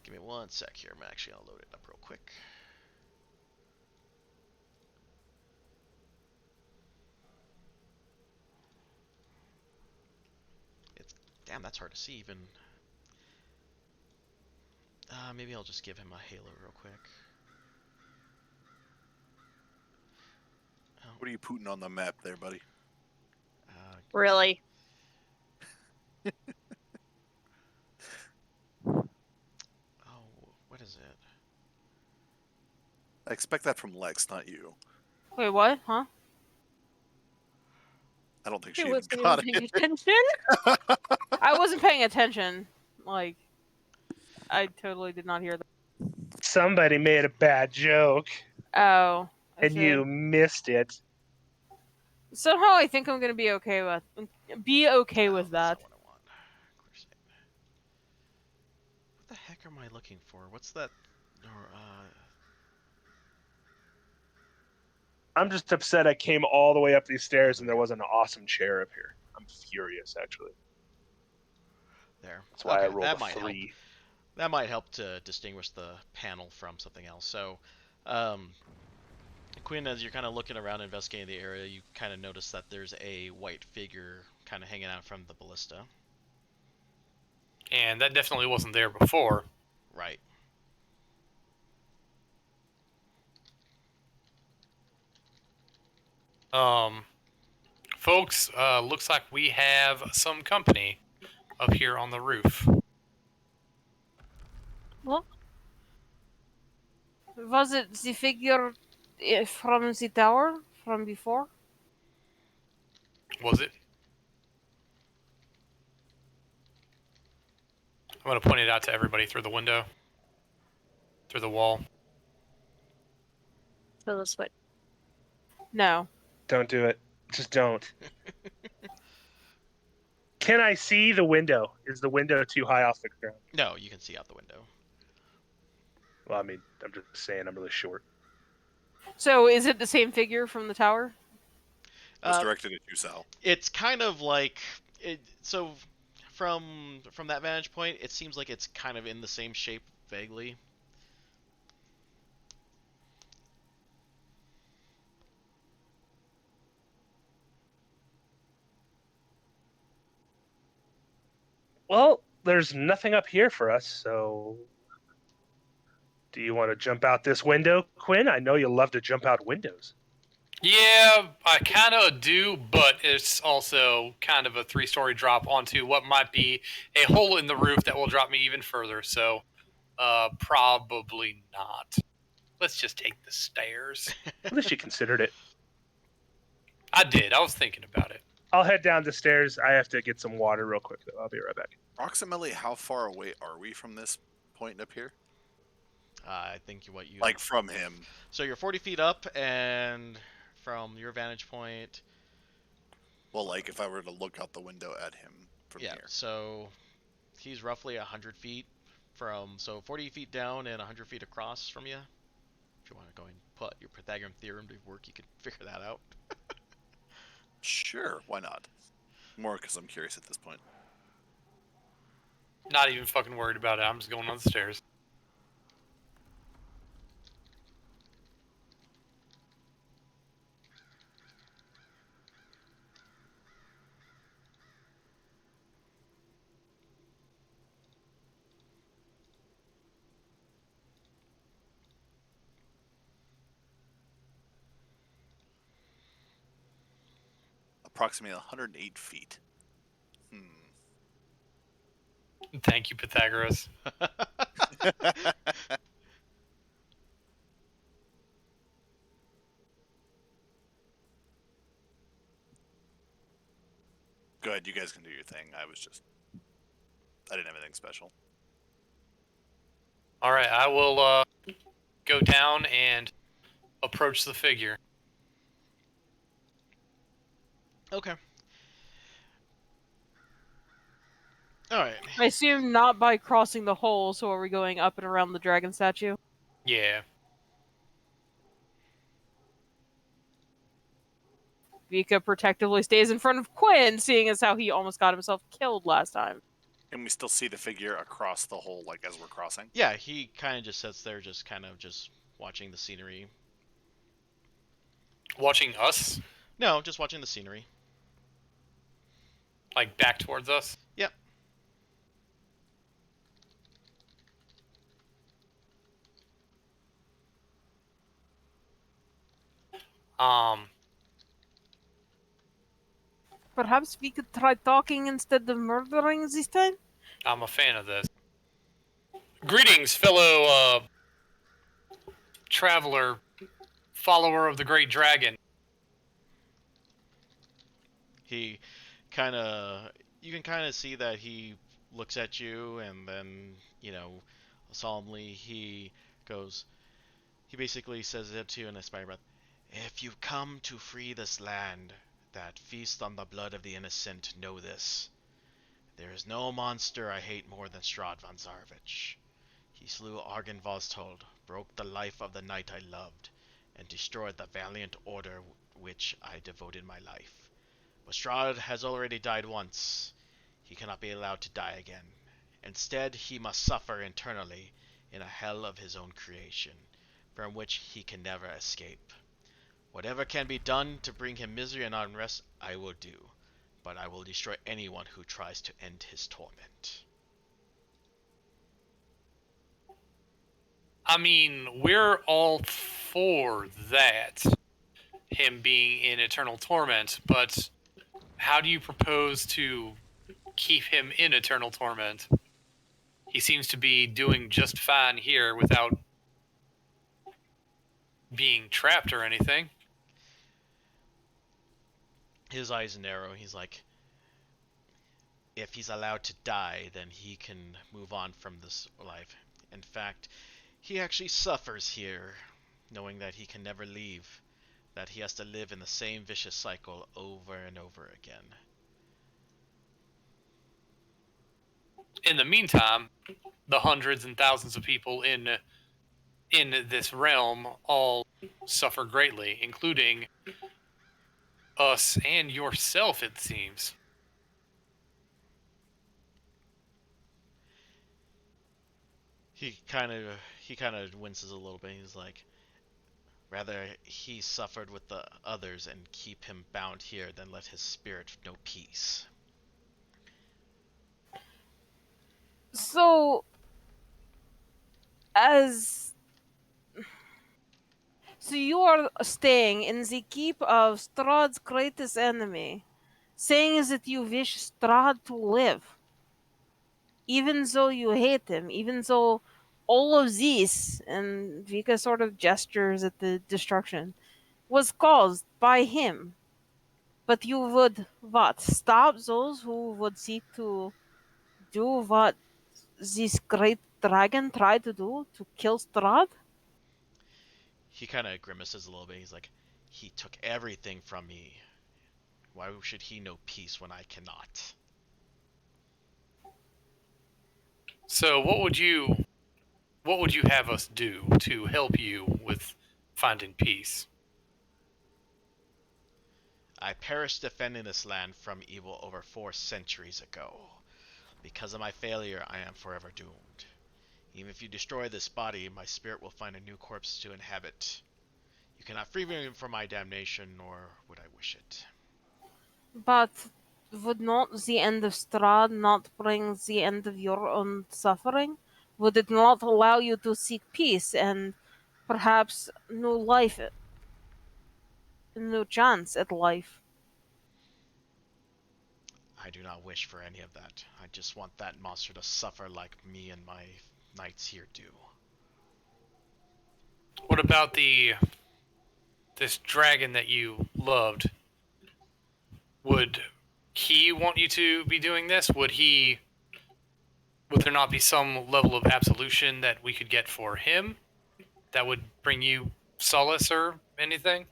Give me one sec here. I'm actually gonna load it up real quick. Damn, that's hard to see even. Maybe I'll just give him a halo real quick. Oh,
What are you putting on the map there, buddy?
Really?
Oh, what is it?
I expect that from Lex, not you.
Wait, what? Huh?
I don't think she
He
even
wasn't
got
even paying
it.
attention.
I wasn't paying attention. Like, I totally did not hear that.
Somebody made a bad joke,
Oh. I
and
see.
you missed it.
Somehow I think I'm gonna be okay with
That's
that.
not what I want. What the heck am I looking for? What's that?
I'm just upset I came all the way up these stairs and there wasn't an awesome chair up here. I'm furious, actually.
There.
That's why
Okay,
I rolled
that
a
might
3.
help. That might help to distinguish the panel from something else. So, Quinn, as you're kind of looking around investigating the area, you kind of notice that there's a white figure kind of hanging out from the ballista.
And that definitely wasn't there before.
Right.
Folks, looks like we have some company up here on the roof.
What?
Was it the figure from the tower from before?
Was it? I'm going to point it out to everybody through the window. Through the wall.
So this what?
No.
Don't do it. Just don't. Can I see the window? Is the window too high off the ground?
No, you can see out the window.
Well, I mean, I'm just saying I'm really short.
So is it the same figure from the tower?
It's directed at you, Sal.
It's kind of like it. So, from that vantage point, it seems like it's kind of in the same shape vaguely.
Well, there's nothing up here for us, so do you want to jump out this window, Quinn? I know you love to jump out windows.
Yeah, I kind of do, but it's also kind of a 3-story drop onto what might be a hole in the roof that will drop me even further, so probably not. Let's just take the stairs.
At least you considered it.
I did. I was thinking about it.
I'll head down the stairs. I have to get some water real quick, though. I'll be right back.
Approximately how far away are we from this point up here?
I think what you
Like from him.
So you're 40 feet up, and from your vantage point.
Well, like if I were to look out the window at him. from
Yeah,
here?
so he's roughly 100 feet from, so 40 feet down and 100 feet across from you. If you want to go and put your Pythagorean theorem to work, you can figure that out.
Sure, why not? More because I'm curious at this point.
Not even fucking worried about it. I'm just going on the stairs.
Approximately 108 feet.
Thank you, Pythagoras.
Go ahead, you guys can do your thing. I didn't have anything special.
All right, I will go down and approach the figure.
Okay. All right.
I assume not by crossing the hole, so are we going up and around the dragon statue?
Yeah.
Vika protectively stays in front of Quinn, seeing as how he almost got himself killed last time.
Can we still see the figure across the hole, like as we're crossing?
Yeah, he kind of just sits there, just kind of just watching the scenery.
Watching us?
No, just watching the scenery.
Like back towards us?
Yep.
Um,
Perhaps we could try talking instead of murdering this time?
I'm a fan of this. Greetings, fellow traveler, follower of the Great Dragon.
He kind of, you can kind of see that he looks at you and then, solemnly he goes, he basically says it to you in a inspired breath. If you come to free this land that feasts on the blood of the innocent, know this. There is no monster I hate more than Strahd von Zarvich. He slew Argon Vostold, broke the life of the knight I loved, and destroyed the valiant order which I devoted my life. But Strahd has already died once. He cannot be allowed to die again. Instead, he must suffer eternally in a hell of his own creation, from which he can never escape. Whatever can be done to bring him misery and unrest, I will do, but I will destroy anyone who tries to end his torment.
I mean, we're all for that, him being in eternal torment, but how do you propose to keep him in eternal torment? He seems to be doing just fine here without being trapped or anything.
His eyes narrow. He's like, if he's allowed to die, then he can move on from this life. In fact, he actually suffers here, knowing that he can never leave, that he has to live in the same vicious cycle over and over again.
In the meantime, the hundreds and thousands of people in this realm all suffer greatly, including us and yourself, it seems.
He kind of winces a little bit. He's like, rather he suffered with the others and keep him bound here than let his spirit know peace.
So, as so you are staying in the keep of Strahd's greatest enemy, saying that you wish Strahd to live, even though you hate him, even though all of this, and Vika sort of gestures at the destruction, was caused by him. But you would what? Stop those who would seek to do what this great dragon tried to do to kill Strahd?
He kind of grimaces a little bit. He's like, he took everything from me. Why should he know peace when I cannot?
So what would you have us do to help you with finding peace?
I perished defending this land from evil over 4 centuries ago. Because of my failure, I am forever doomed. Even if you destroy this body, my spirit will find a new corpse to inhabit. You cannot free me from my damnation, nor would I wish it.
But would not the end of Strahd not bring the end of your own suffering? Would it not allow you to seek peace and perhaps new life, new chance at life?
I do not wish for any of that. I just want that monster to suffer like me and my knights here do.
What about this dragon that you loved? Would he want you to be doing this? Would there not be some level of absolution that we could get for him that would bring you solace or anything?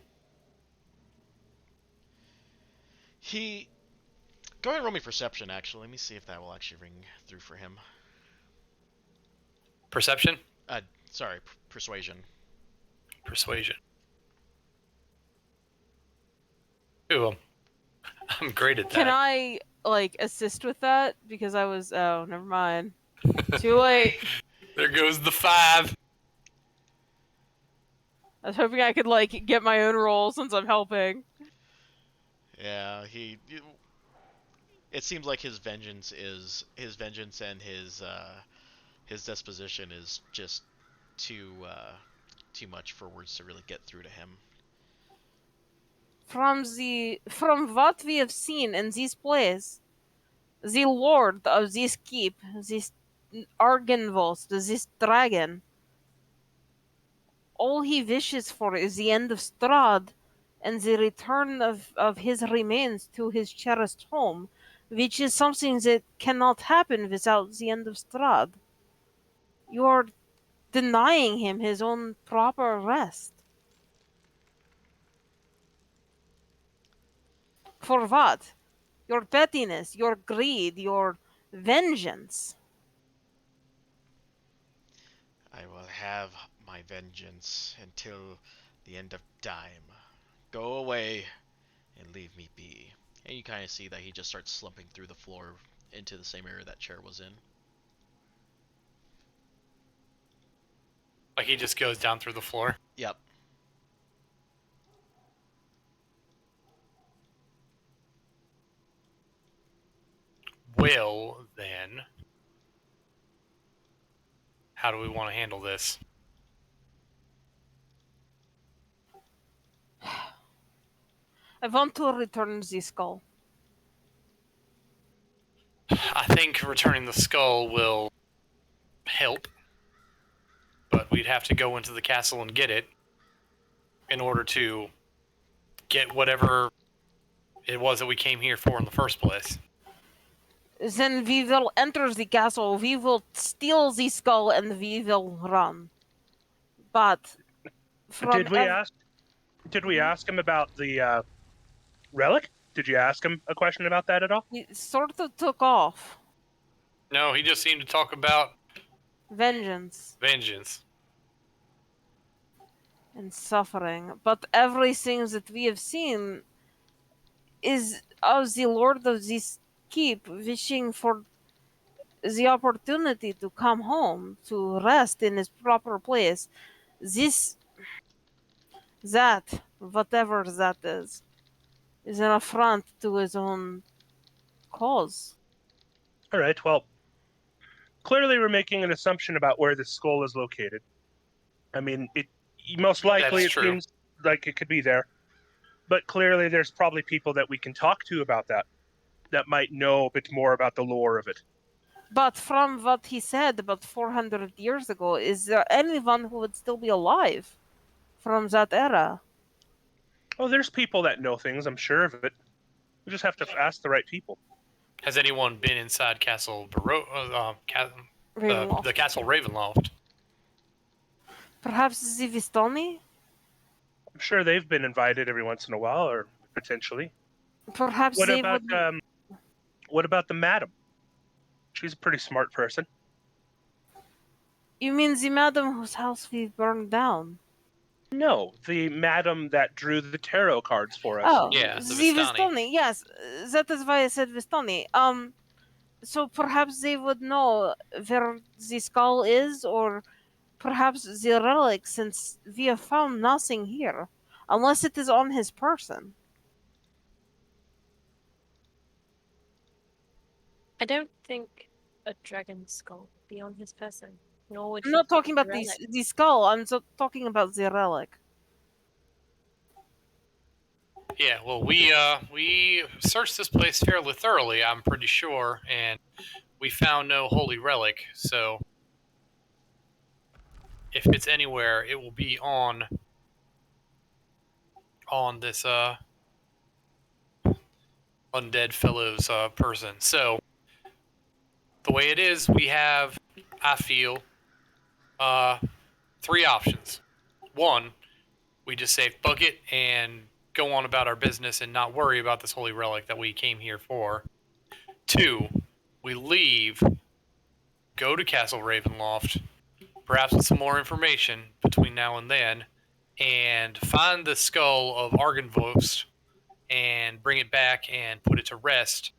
He... Go ahead and roll me perception, actually. Let me see if that will actually ring through for him.
Perception?
Sorry, persuasion.
Persuasion. Ooh, I'm great at that.
Can I, assist with that? Because I was... Oh, never mind. Too late.
There goes the 5.
I was hoping I could, get my own roll since I'm helping.
Yeah, it seems like his vengeance and his disposition is just too much for words to really get through to him.
From what we have seen in this place, the lord of this keep, this Argenvost, this dragon, all he wishes for is the end of Strahd and the return of his remains to his cherished home, which is something that cannot happen without the end of Strahd. You are denying him his own proper rest. For what? Your pettiness, your greed, your vengeance.
I will have my vengeance until the end of time. Go away and leave me be. And you kind of see that he just starts slumping through the floor into the same area that chair was in.
Like he just goes down through the floor?
Yep.
Well, then, how do we want to handle this?
I want to return the skull.
I think returning the skull will help, but we'd have to go into the castle and get it in order to get whatever it was that we came here for in the first place.
Then we will enter the castle, we will steal the skull, and we will run. But
did we ask him about the relic? Did you ask him a question about that at all?
He sort of took off.
No, he just seemed to talk about
vengeance and suffering. But everything that we have seen is of the Lord of this keep wishing for the opportunity to come home, to rest in his proper place. Whatever that is an affront to his own cause.
All right, well, clearly we're making an assumption about where the skull is located. I mean, most likely it seems like it could be there. But clearly there's probably people that we can talk to about that might know a bit more about the lore of it.
But from what he said about 400 years ago, is there anyone who would still be alive from that era?
Oh, there's people that know things, I'm sure of it. We just have to ask the right people.
Has anyone been inside Castle the Castle Ravenloft?
Perhaps the Vistani?
I'm sure they've been invited every once in a while, or potentially.
Perhaps
what about the madam? She's a pretty smart person.
You mean the madam whose house we burned down?
No, the madam that drew the tarot cards for us.
Oh,
Yeah, the
the
Vistani.
Vistani. Yes, that is why I said Vistani. So perhaps they would know where the skull is, or perhaps the relic, since we have found nothing here, unless it is on his person.
I don't think a dragon skull would be on his person, nor would
I'm
he
not
keep
talking about
the relic.
the skull. I'm talking about the relic.
Yeah, well, we searched this place fairly thoroughly, I'm pretty sure, and we found no holy relic. So if it's anywhere, it will be on this undead fellow's person. So the way it is, we have, I feel, three options. One, we just say fuck it and go on about our business and not worry about this holy relic that we came here for. Two, we leave, go to Castle Ravenloft, perhaps with some more information between now and then, and find the skull of Argenvost and bring it back and put it to rest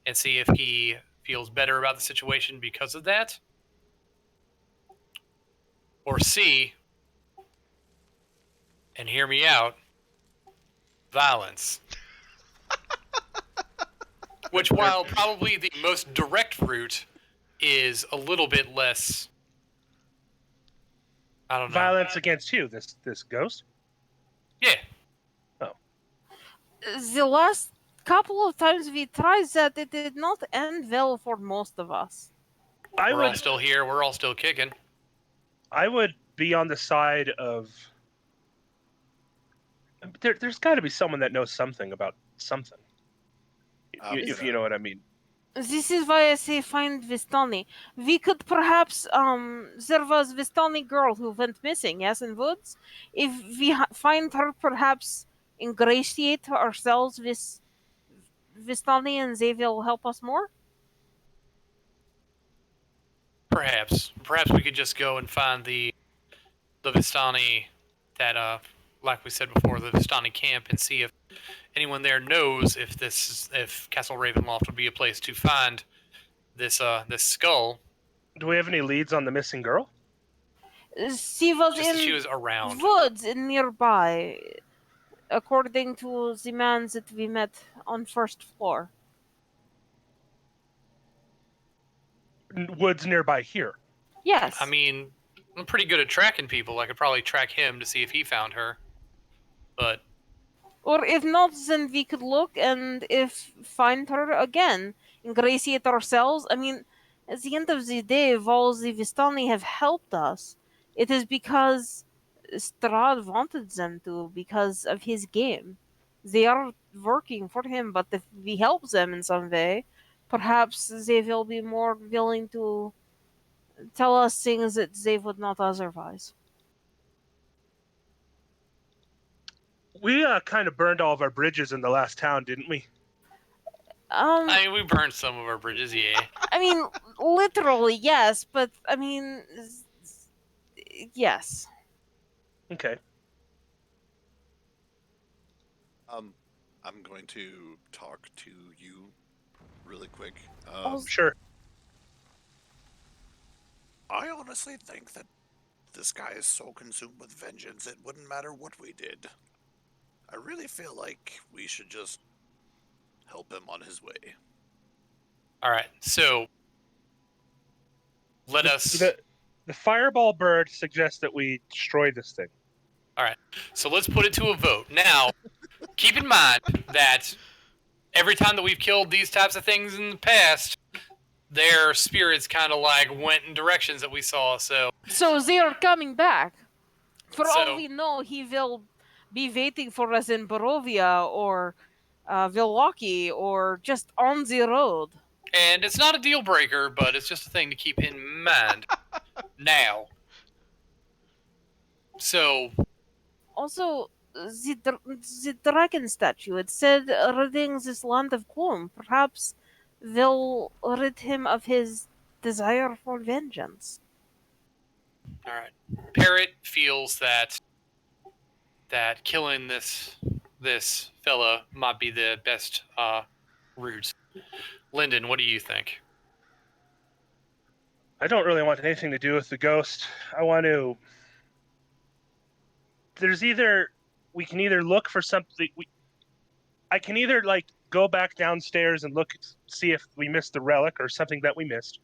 and see if he feels better about the situation because of that. Or C, and hear me out, violence. Which, while probably the most direct route, is a little bit less. I don't know.
Violence against you, this ghost?
Yeah.
Oh.
The last couple of times we tried that, it did not end well for most of us.
We're all still here. We're all still kicking.
I would be on the side of. There's got to be someone that knows something about something. If you know what I mean.
This is why I say find Vistani. We could perhaps there was Vistani girl who went missing, yes, in woods. If we find her, perhaps ingratiate ourselves with Vistani, and they will help us more.
Perhaps we could just go and find the Vistani that like we said before, the Vistani camp, and see if anyone there knows if Castle Ravenloft would be a place to find this skull.
Do we have any leads on the missing girl?
She was
Just
in
she was around
woods nearby, according to the man that we met on first floor.
Woods nearby here.
Yes.
I mean, I'm pretty good at tracking people. I could probably track him to see if he found her. But
or if not, then we could look, and if find her again, ingratiate ourselves. I mean, at the end of the day, while the Vistani have helped us, it is because Strahd wanted them to, because of his game. They are working for him, but if we help them in some way, perhaps they will be more willing to tell us things that they would not otherwise.
We kind of burned all of our bridges in the last town, didn't we?
I mean, we burned some of our bridges, yeah.
I mean, literally, yes, but I mean, yes.
Okay.
I'm going to talk to you really quick.
Sure.
I honestly think that this guy is so consumed with vengeance, it wouldn't matter what we did. I really feel like we should just help him on his way.
All right, so let us.
The fireball bird suggests that we destroy this thing.
All right, so let's put it to a vote. Now, keep in mind that every time that we've killed these types of things in the past, their spirits kind of like went in directions that we saw. So
they are coming back. For all we know, he will be waiting for us in Barovia or Milwaukee or just on the road.
And it's not a deal breaker, but it's just a thing to keep in mind now. So,
also, the dragon statue, it said ridding this land of gloom. Perhaps they'll rid him of his desire for vengeance.
All right. Parrot feels that killing this fella might be the best route. Lyndon, what do you think?
I don't really want anything to do with the ghost. I want to. We can either look for something. I can either go back downstairs and see if we missed the relic or something that we missed,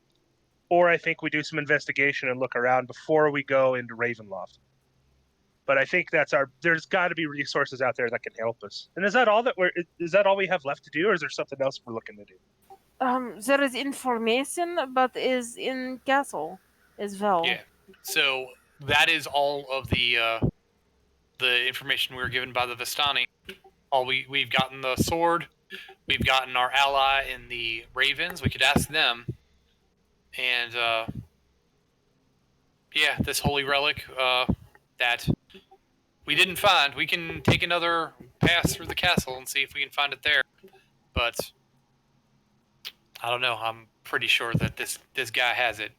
or I think we do some investigation and look around before we go into Ravenloft. But I think there's got to be resources out there that can help us. And is that all we have left to do, or is there something else we're looking to do?
There is information, but is in castle as well.
Yeah. So that is all of the information we were given by the Vistani. We've gotten the sword, we've gotten our ally in the Ravens. We could ask them, and yeah, this holy relic that we didn't find. We can take another pass through the castle and see if we can find it there. But I don't know. I'm pretty sure that this guy has it.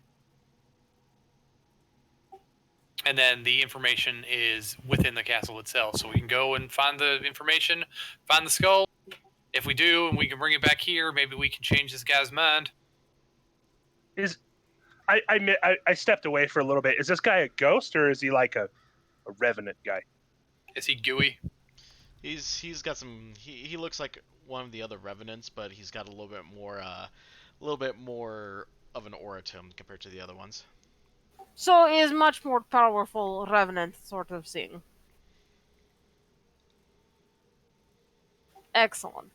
And then the information is within the castle itself. So we can go and find the information, find the skull. If we do, and we can bring it back here, maybe we can change this guy's mind.
I stepped away for a little bit. Is this guy a ghost, or is he like a revenant guy?
Is he gooey?
He's got some. He looks like one of the other revenants, but he's got a little bit more of an aura to him compared to the other ones.
So he is much more powerful revenant sort of thing. Excellent.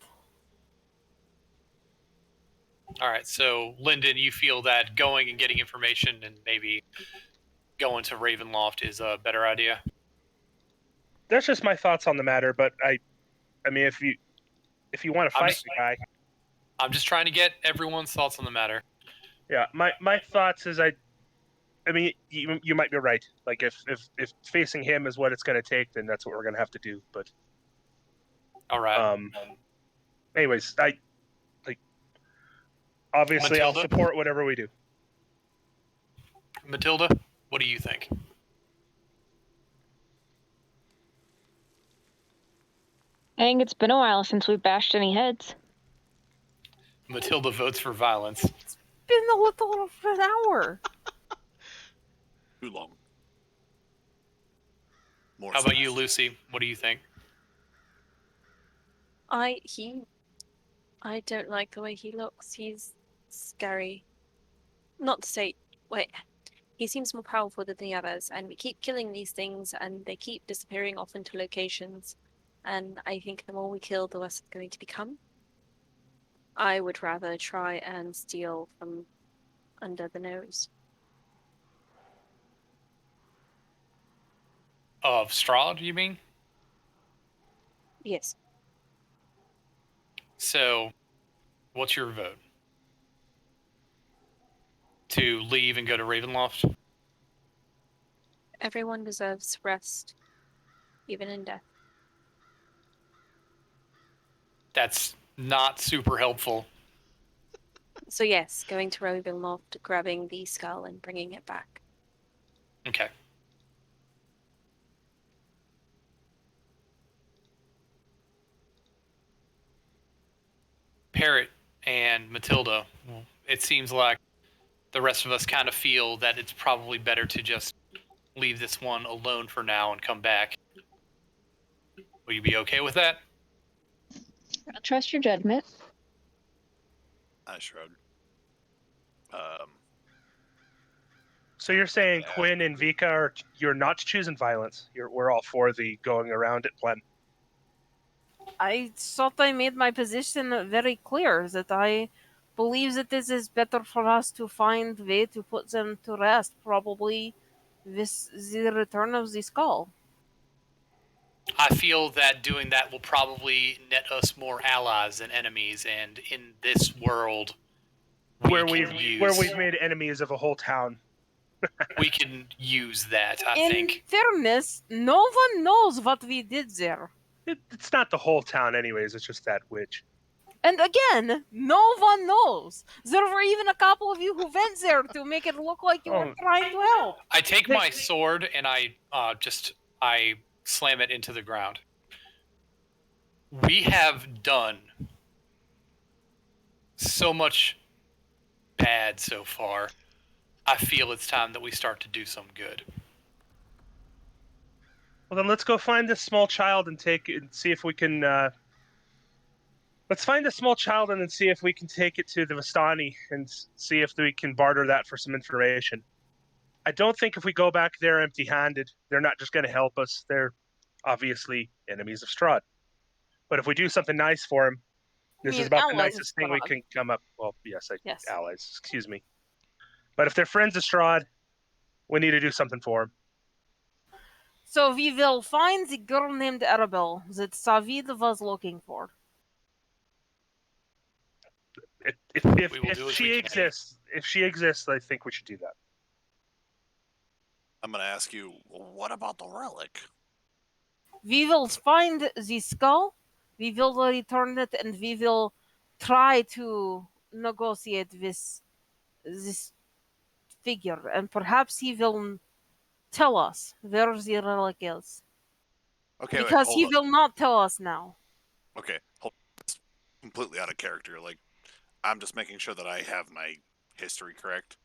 All right, so Lyndon, you feel that going and getting information and maybe going to Ravenloft is a better idea?
That's just my thoughts on the matter, but I mean, if you want to fight the guy,
I'm just trying to get everyone's thoughts on the matter.
Yeah, my thoughts is I mean, you might be right. Like if facing him is what it's going to take, then that's what we're going to have to do. But
all right.
Anyways, obviously Matilda? I'll support whatever we do.
Matilda, what do you think?
I think it's been a while since we've bashed any heads.
Matilda votes for violence.
It's been a little over an hour.
Too long.
How about you, Lucy? What do you think?
I don't like the way he looks. He's scary. Not to say, wait, he seems more powerful than the others, and we keep killing these things, and they keep disappearing off into locations, and I think the more we kill, the worse it's going to become. I would rather try and steal from under the nose.
Of Strahd, you mean?
Yes.
So, what's your vote? To leave and go to Ravenloft?
Everyone deserves rest, even in death.
That's not super helpful.
So yes, going to Ravenloft, grabbing the skull and bringing it back.
Okay. Parrot and Matilda, it seems like the rest of us kind of feel that it's probably better to just leave this one alone for now and come back. Will you be okay with that?
I'll trust your judgment.
I shrug.
So you're saying Quinn and Vika you're not choosing violence. We're all for the going around it plan.
I thought I made my position very clear that I believe that this is better for us to find a way to put them to rest, probably with the return of the skull.
I feel that doing that will probably net us more allies than enemies, and in this world,
where we've made enemies of a whole town,
we can use that. I think.
In fairness, no one knows what we did there.
It's not the whole town, anyways. It's just that witch.
And again, no one knows. There were even a couple of you who went there to make it look like you were trying to help.
I take my sword and I slam it into the ground. We have done so much bad so far. I feel it's time that we start to do some good.
Well, then let's go find this small child and see if we can. Let's find a small child and then see if we can take it to the Vistani and see if we can barter that for some information. I don't think if we go back there empty-handed, they're not just going to help us. They're obviously enemies of Strahd. But if we do something nice for him, this is about the nicest thing we can come up. Well, yes, allies. Excuse me. But if they're friends of Strahd, we need to do something for him.
So we will find the girl named Arabelle that Savid was looking for.
If she exists, I think we should do that.
I'm going to ask you, what about the relic?
We will find the skull, we will return it, and we will try to negotiate with this figure, and perhaps he will tell us where the relic is.
Okay,
because he will not tell us now.
Okay, it's completely out of character. Like, I'm just making sure that I have my history correct.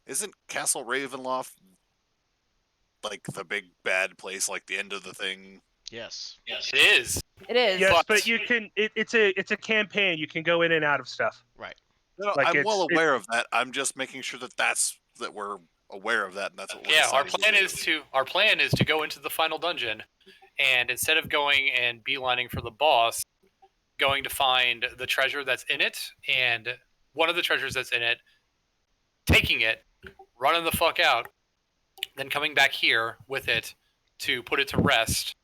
Isn't Castle Ravenloft like the big bad place, like the end of the thing?
Yes.
Yes, it is.
It is.
Yes, but you can. It's a campaign. You can go in and out of stuff.
Right.
No, like I'm well aware of that. I'm just making sure that we're aware of that, and that's what we're
our plan is to go into the final dungeon, and instead of going and beelining for the boss, going to find the treasure that's in it, and one of the treasures that's in it, taking it, running the fuck out, then coming back here with it to put it to rest,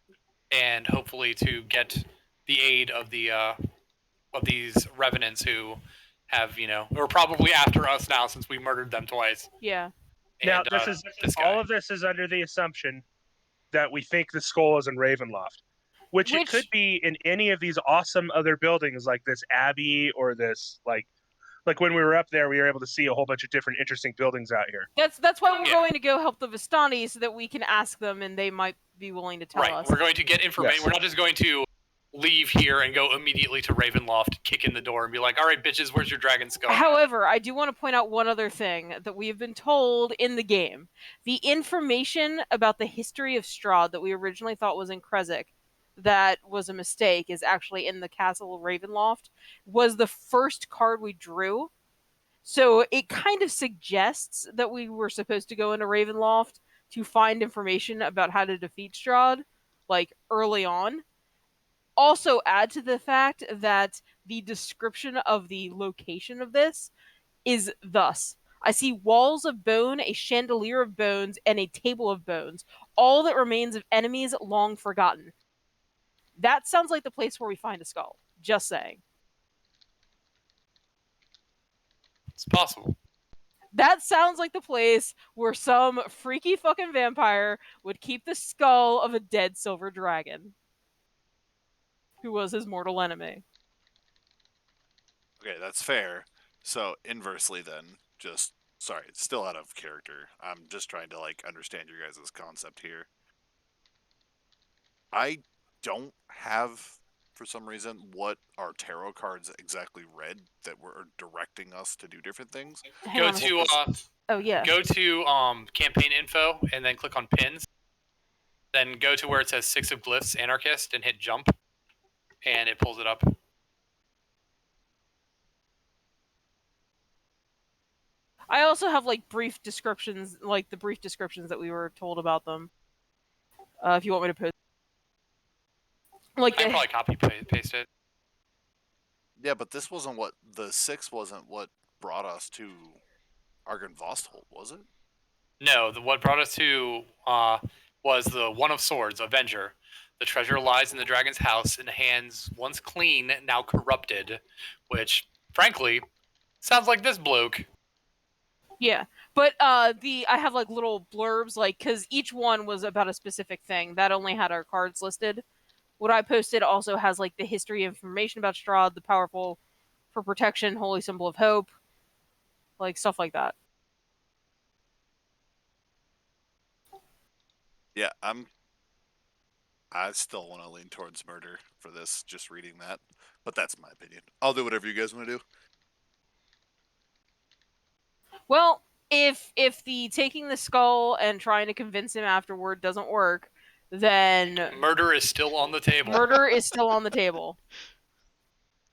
and hopefully to get the aid of the of these revenants who have, who are probably after us now since we murdered them twice.
Yeah.
Now, all of this is under the assumption that we think the skull is in Ravenloft, which it could be in any of these awesome other buildings, like this abbey or this like when we were up there, we were able to see a whole bunch of different interesting buildings out here.
That's why we're going to go help the Vistani so that we can ask them and they might be willing to tell us.
Right, we're going to get information. Yes. We're not just going to leave here and go immediately to Ravenloft, kick in the door, and be like, all right, bitches, where's your dragon skull?
However, I do want to point out one other thing that we have been told in the game. The information about the history of Strahd that we originally thought was in Kresik, that was a mistake, is actually in the Castle of Ravenloft, was the first card we drew. So it kind of suggests that we were supposed to go into Ravenloft to find information about how to defeat Strahd, like, early on. Also add to the fact that the description of the location of this is thus. I see walls of bone, a chandelier of bones, and a table of bones. All that remains of enemies long forgotten. That sounds like the place where we find a skull. Just saying.
It's possible.
That sounds like the place where some freaky fucking vampire would keep the skull of a dead silver dragon who was his mortal enemy.
Okay, that's fair. So inversely then, sorry, it's still out of character. I'm just trying to understand your guys' concept here. I don't have, for some reason, what our tarot cards exactly read that were directing us to do different things.
Go to Go to campaign info and then click on pins. Then go to where it says 6 of Glyphs Anarchist and hit jump, and it pulls it up.
I also have brief descriptions, the brief descriptions that we were told about them. If you want me to post,
I can probably copy paste it.
Yeah, but this wasn't the 6 wasn't what brought us to Argynvostholt, was it?
No, what brought us to was the One of Swords, Avenger. The treasure lies in the dragon's house in hands once clean, now corrupted, which, frankly, sounds like this bloke.
Yeah, but I have little blurbs, because each one was about a specific thing. That only had our cards listed. What I posted also has the history information about Strahd, the powerful for protection, holy symbol of hope, like stuff like that.
Yeah, I still want to lean towards murder for this, just reading that. But that's my opinion. I'll do whatever you guys want to do.
Well, if the taking the skull and trying to convince him afterward doesn't work, then
murder is still on the table.
Murder is still on the table.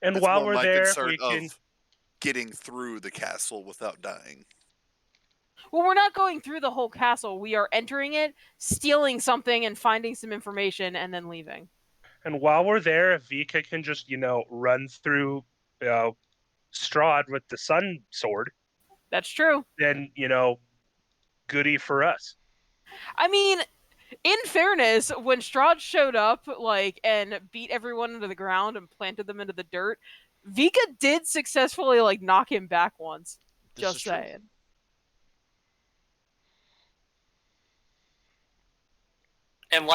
And
It's
while
more
we're
my
there,
concern
we can.
of getting through the castle without dying.
Well, we're not going through the whole castle. We are entering it, stealing something, and finding some information, and then leaving.
And while we're there, if Vika can just, run through Strahd with the sun sword.
That's true.
Then, goody for us.
I mean, in fairness, when Strahd showed up, and beat everyone into the ground and planted them into the dirt, Vika did successfully, knock him back once. Just saying.
True.
And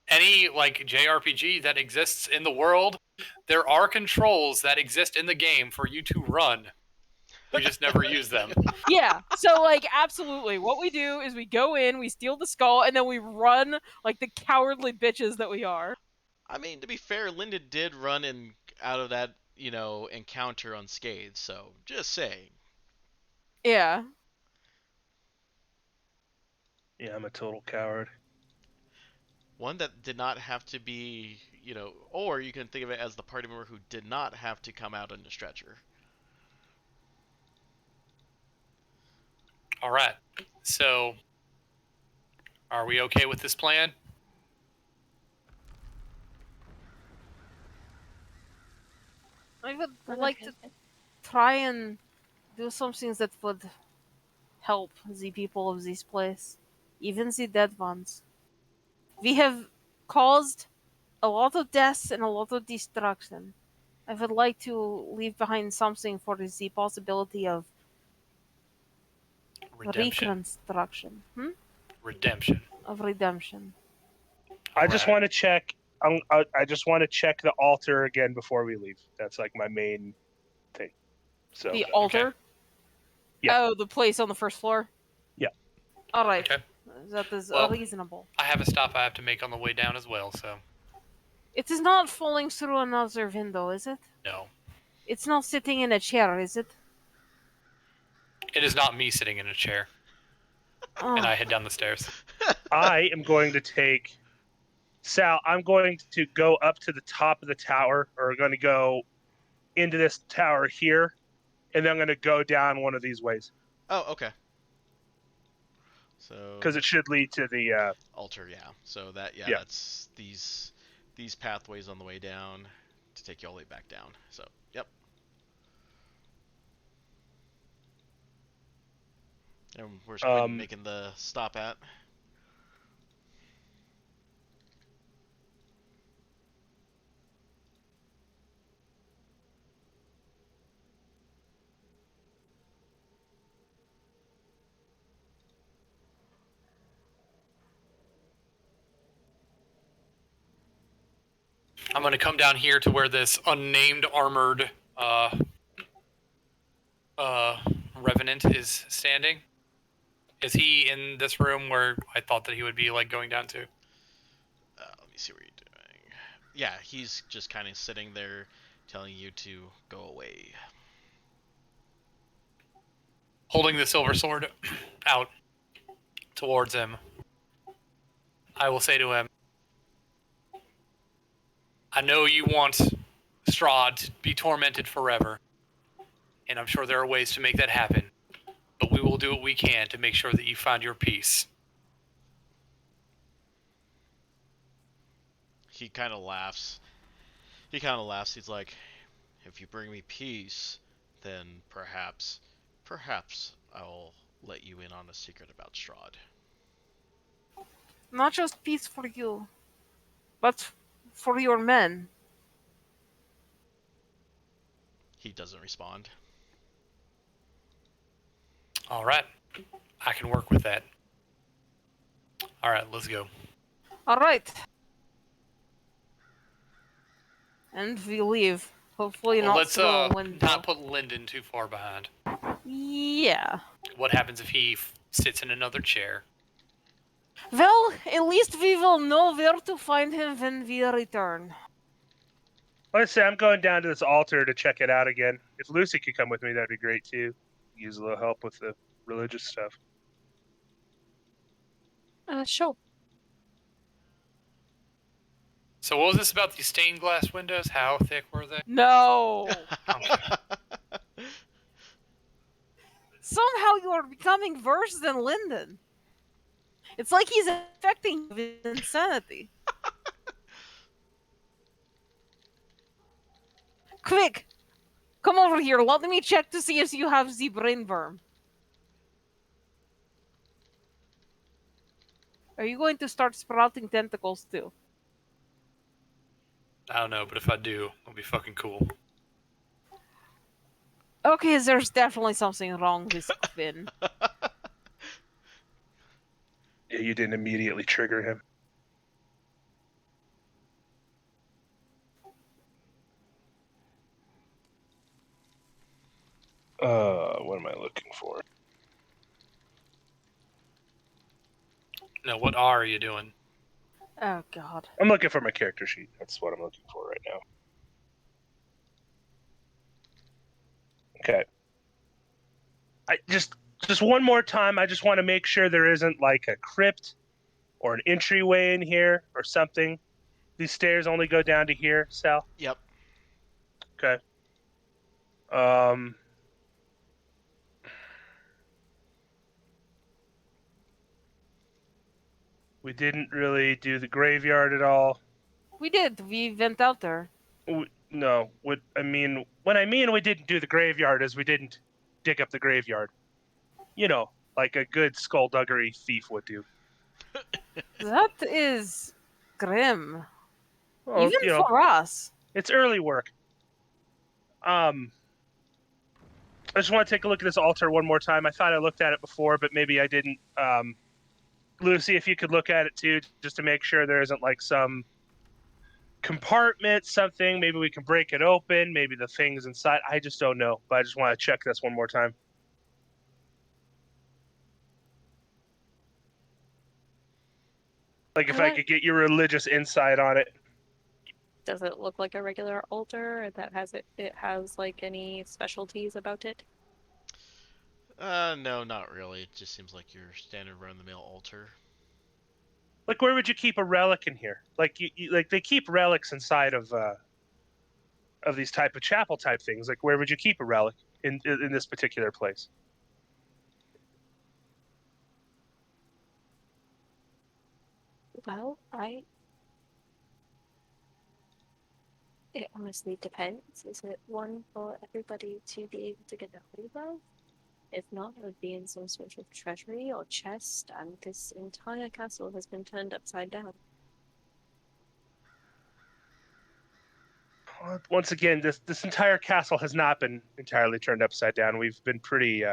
any JRPG that exists in the world, there are controls that exist in the game for you to run. You just never use them.
Yeah, so absolutely. What we do is we go in, we steal the skull, and then we run like the cowardly bitches that we are.
I mean, to be fair, Linda did run out of that, encounter unscathed, so just saying.
Yeah.
Yeah, I'm a total coward.
One that did not have to be, or you can think of it as the party member who did not have to come out on a stretcher.
All right. So, are we okay with this plan?
I would like to try and do something that would help the people of this place, even the dead ones. We have caused a lot of deaths and a lot of destruction. I would like to leave behind something for the possibility of
redemption.
Reconstruction.
Redemption.
Of redemption.
I just want to check. I just want to check the altar again before we leave. That's my main thing. So
the altar.
Okay.
Yeah.
Oh, the place on the first floor.
Yeah.
All right.
Okay.
That is reasonable.
I have a stop I have to make on the way down as well, so.
It is not falling through another window, is it?
No.
It's not sitting in a chair, is it?
It is not me sitting in a chair.
Oh.
And I head down the stairs.
I am going to take Sal. I'm going to go up to the top of the tower, or going to go into this tower here, and then I'm going to go down one of these ways.
Oh, okay. So
because it should lead to the
altar, yeah. So
Yeah.
that's these pathways on the way down to take you all the way back down. So, yep. And where's Quinn making the stop at?
I'm going to come down here to where this unnamed armored revenant is standing. Is he in this room where I thought that he would be going down to?
Let me see what you're doing. Yeah, he's just kind of sitting there telling you to go away.
Holding the silver sword out towards him, I will say to him, I know you want Strahd to be tormented forever, and I'm sure there are ways to make that happen, but we will do what we can to make sure that you find your peace.
He kind of laughs. He's like, if you bring me peace, then perhaps I'll let you in on a secret about Strahd.
Not just peace for you, but for your men.
He doesn't respond.
All right. I can work with that. All right, let's go.
All right. And we leave, Hopefully
well,
not
let's
through a window.
not put Lyndon too far behind.
Yeah.
What happens if he sits in another chair?
Well, at least we will know where to find him when we return.
Like I say, I'm going down to this altar to check it out again. If Lucy could come with me, that'd be great too. Use a little help with the religious stuff.
Sure.
So what was this about these stained glass windows? How thick were they?
No!
Okay.
Somehow you are becoming worse than Lyndon. It's like he's affecting you with insanity. Quick! Come over here, let me check to see if you have the brain worm. Are you going to start sprouting tentacles too?
I don't know, but if I do, it'll be fucking cool.
Okay, there's definitely something wrong with Quinn.
Yeah, you didn't immediately trigger him. What am I looking for?
No, what are you doing?
Oh god.
I'm looking for my character sheet. That's what I'm looking for right now. Okay. I just one more time, I just want to make sure there isn't like a crypt or an entryway in here or something. These stairs only go down to here, Sal?
Yep.
Okay. We didn't really do the graveyard at all.
We did. We went out there.
No, what I mean we didn't do the graveyard is we didn't dig up the graveyard. You know, like a good skullduggery thief would do.
That is grim.
Well,
Even
you know,
for us.
it's early work. I just want to take a look at this altar one more time. I thought I looked at it before, but maybe I didn't. Lucy, if you could look at it too, just to make sure there isn't like some compartment, something. Maybe we can break it open. Maybe the things inside. I just don't know, but I just want to check this one more time. Like if I could get your religious insight on it.
Does it look like a regular altar that has it has like any specialties about it?
No, not really. It just seems like your standard run-of-the-mill altar.
Like, where would you keep a relic in here? Like, like they keep relics inside of these type of chapel type things. Like, where would you keep a relic in this particular place?
Well, it honestly depends. Is it one for everybody to be able to get a hold of? If not, it would be in some sort of treasury or chest, and this entire castle has been turned upside down.
Once again, this entire castle has not been entirely turned upside down. We've been pretty.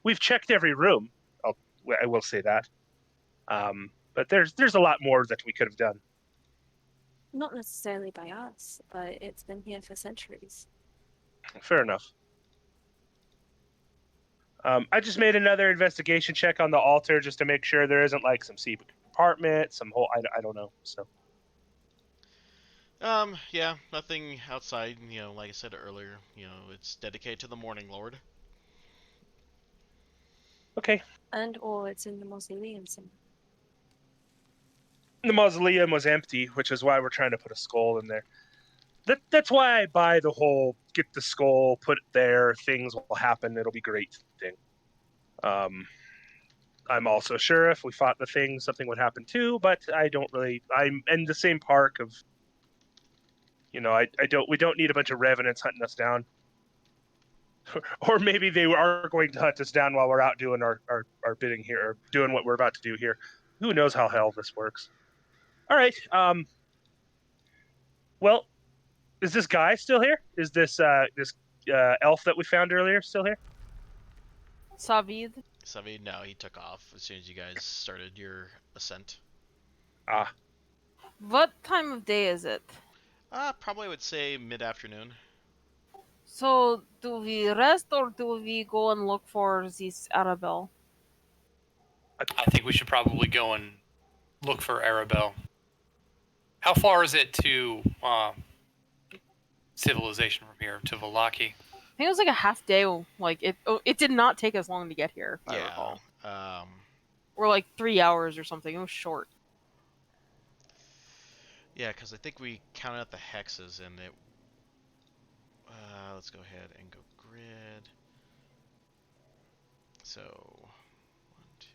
We've checked every room. I will say that. But there's a lot more that we could have done.
Not necessarily by us, but it's been here for centuries.
Fair enough. I just made another investigation check on the altar just to make sure there isn't like some secret compartment, some whole. I don't know. So.
Yeah, nothing outside. You know, like I said earlier, you know, it's dedicated to the Morning Lord.
Okay.
Or it's in the mausoleum somewhere.
The mausoleum was empty, which is why we're trying to put a skull in there. That's why I buy the whole get the skull, put it there, things will happen, it'll be great thing. I'm also sure if we fought the thing, something would happen too, but I don't really. I'm in the same park of. You know, we don't need a bunch of revenants hunting us down. Or maybe they are going to hunt us down while we're out doing our bidding here, or doing what we're about to do here. Who knows how hell this works? All right. Well, is this guy still here? Is this elf that we found earlier still here?
Savid?
Savid, no, he took off as soon as you guys started your ascent.
What time of day is it?
Probably would say mid-afternoon.
So, do we rest or do we go and look for this Arabelle?
I think we should probably go and look for Arabelle. How far is it to civilization from here to Valaki?
I think it was like a half day. Like it did not take us long to get here, if I
Yeah.
recall. Or like 3 hours or something. It was short.
Yeah, because I think we counted out the hexes and it. Let's go ahead and go grid. So, 1, 2,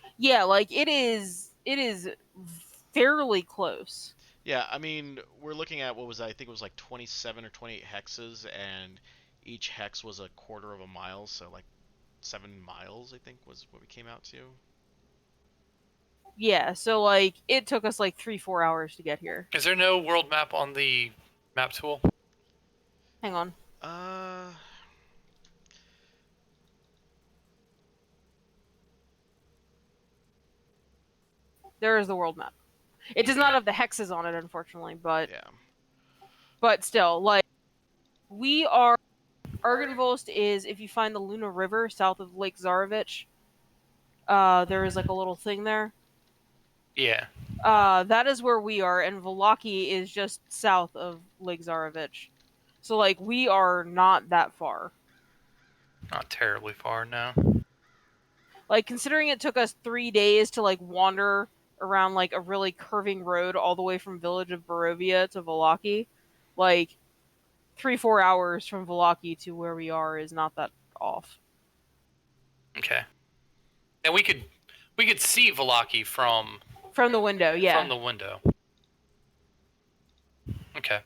3.
Yeah, like it is fairly close.
Yeah, I mean, we're looking at what was that? I think it was like 27 or 28 hexes, and each hex was a quarter of a mile, so like 7 miles, I think, was what we came out to.
Yeah, so like it took us like 3-4 hours to get here.
Is there no world map on the map tool?
Hang on. There is the world map. It does not have the hexes on it, unfortunately, but
Yeah.
But still, like we are. Argenvost is if you find the Luna River south of Lake Zarovich. There is like a little thing there.
Yeah.
That is where we are, and Valaki is just south of Lake Zarovich. So like we are not that far.
Not terribly far now.
Like considering it took us 3 days to like wander around like a really curving road all the way from village of Barovia to Valaki, like 3-4 hours from Valaki to where we are is not that off.
Okay. And we could see Valaki from
the window, yeah.
From the window. Okay.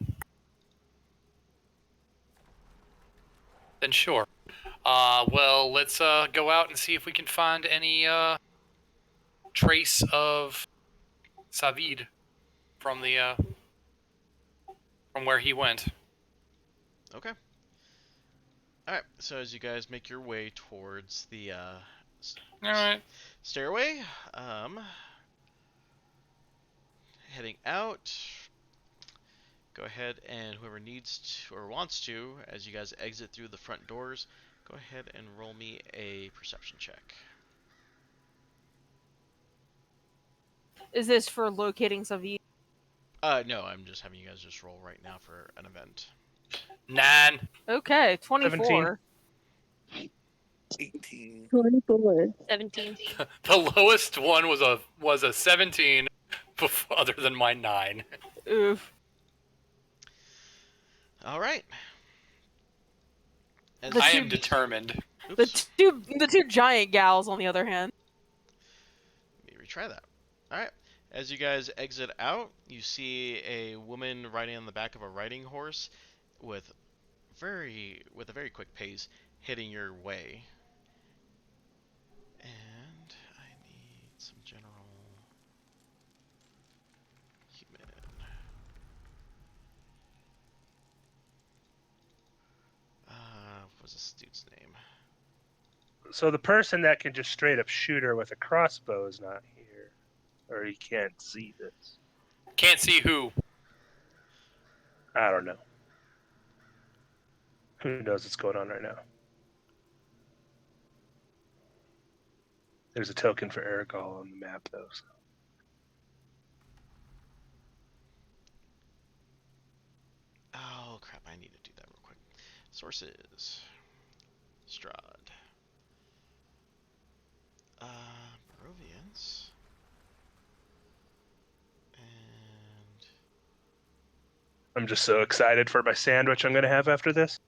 Then sure. Well, let's go out and see if we can find any trace of Savid from the from where he went.
Okay. Alright, so as you guys make your way towards the
Alright.
stairway, heading out, go ahead and whoever needs to or wants to, as you guys exit through the front doors, go ahead and roll me a perception check.
Is this for locating Savid?
No, I'm just having you guys just roll right now for an event.
9.
Okay, 24.
18.
24.
17.
The lowest one was a 17, other than my 9.
Oof.
All right.
I am determined.
The two giant gals, on the other hand.
Let me retry that. All right. As you guys exit out, you see a woman riding on the back of a riding horse with a very quick pace heading your way. And I need some general human. What was this dude's name?
So the person that can just straight up shoot her with a crossbow is not here, or he can't see this.
Can't see who.
I don't know. Who knows what's going on right now? There's a token for Ericol on the map, though. So.
Oh crap! I need to do that real quick. Sources. Strahd. Barovians. And
I'm just so excited for my sandwich I'm going to have after this.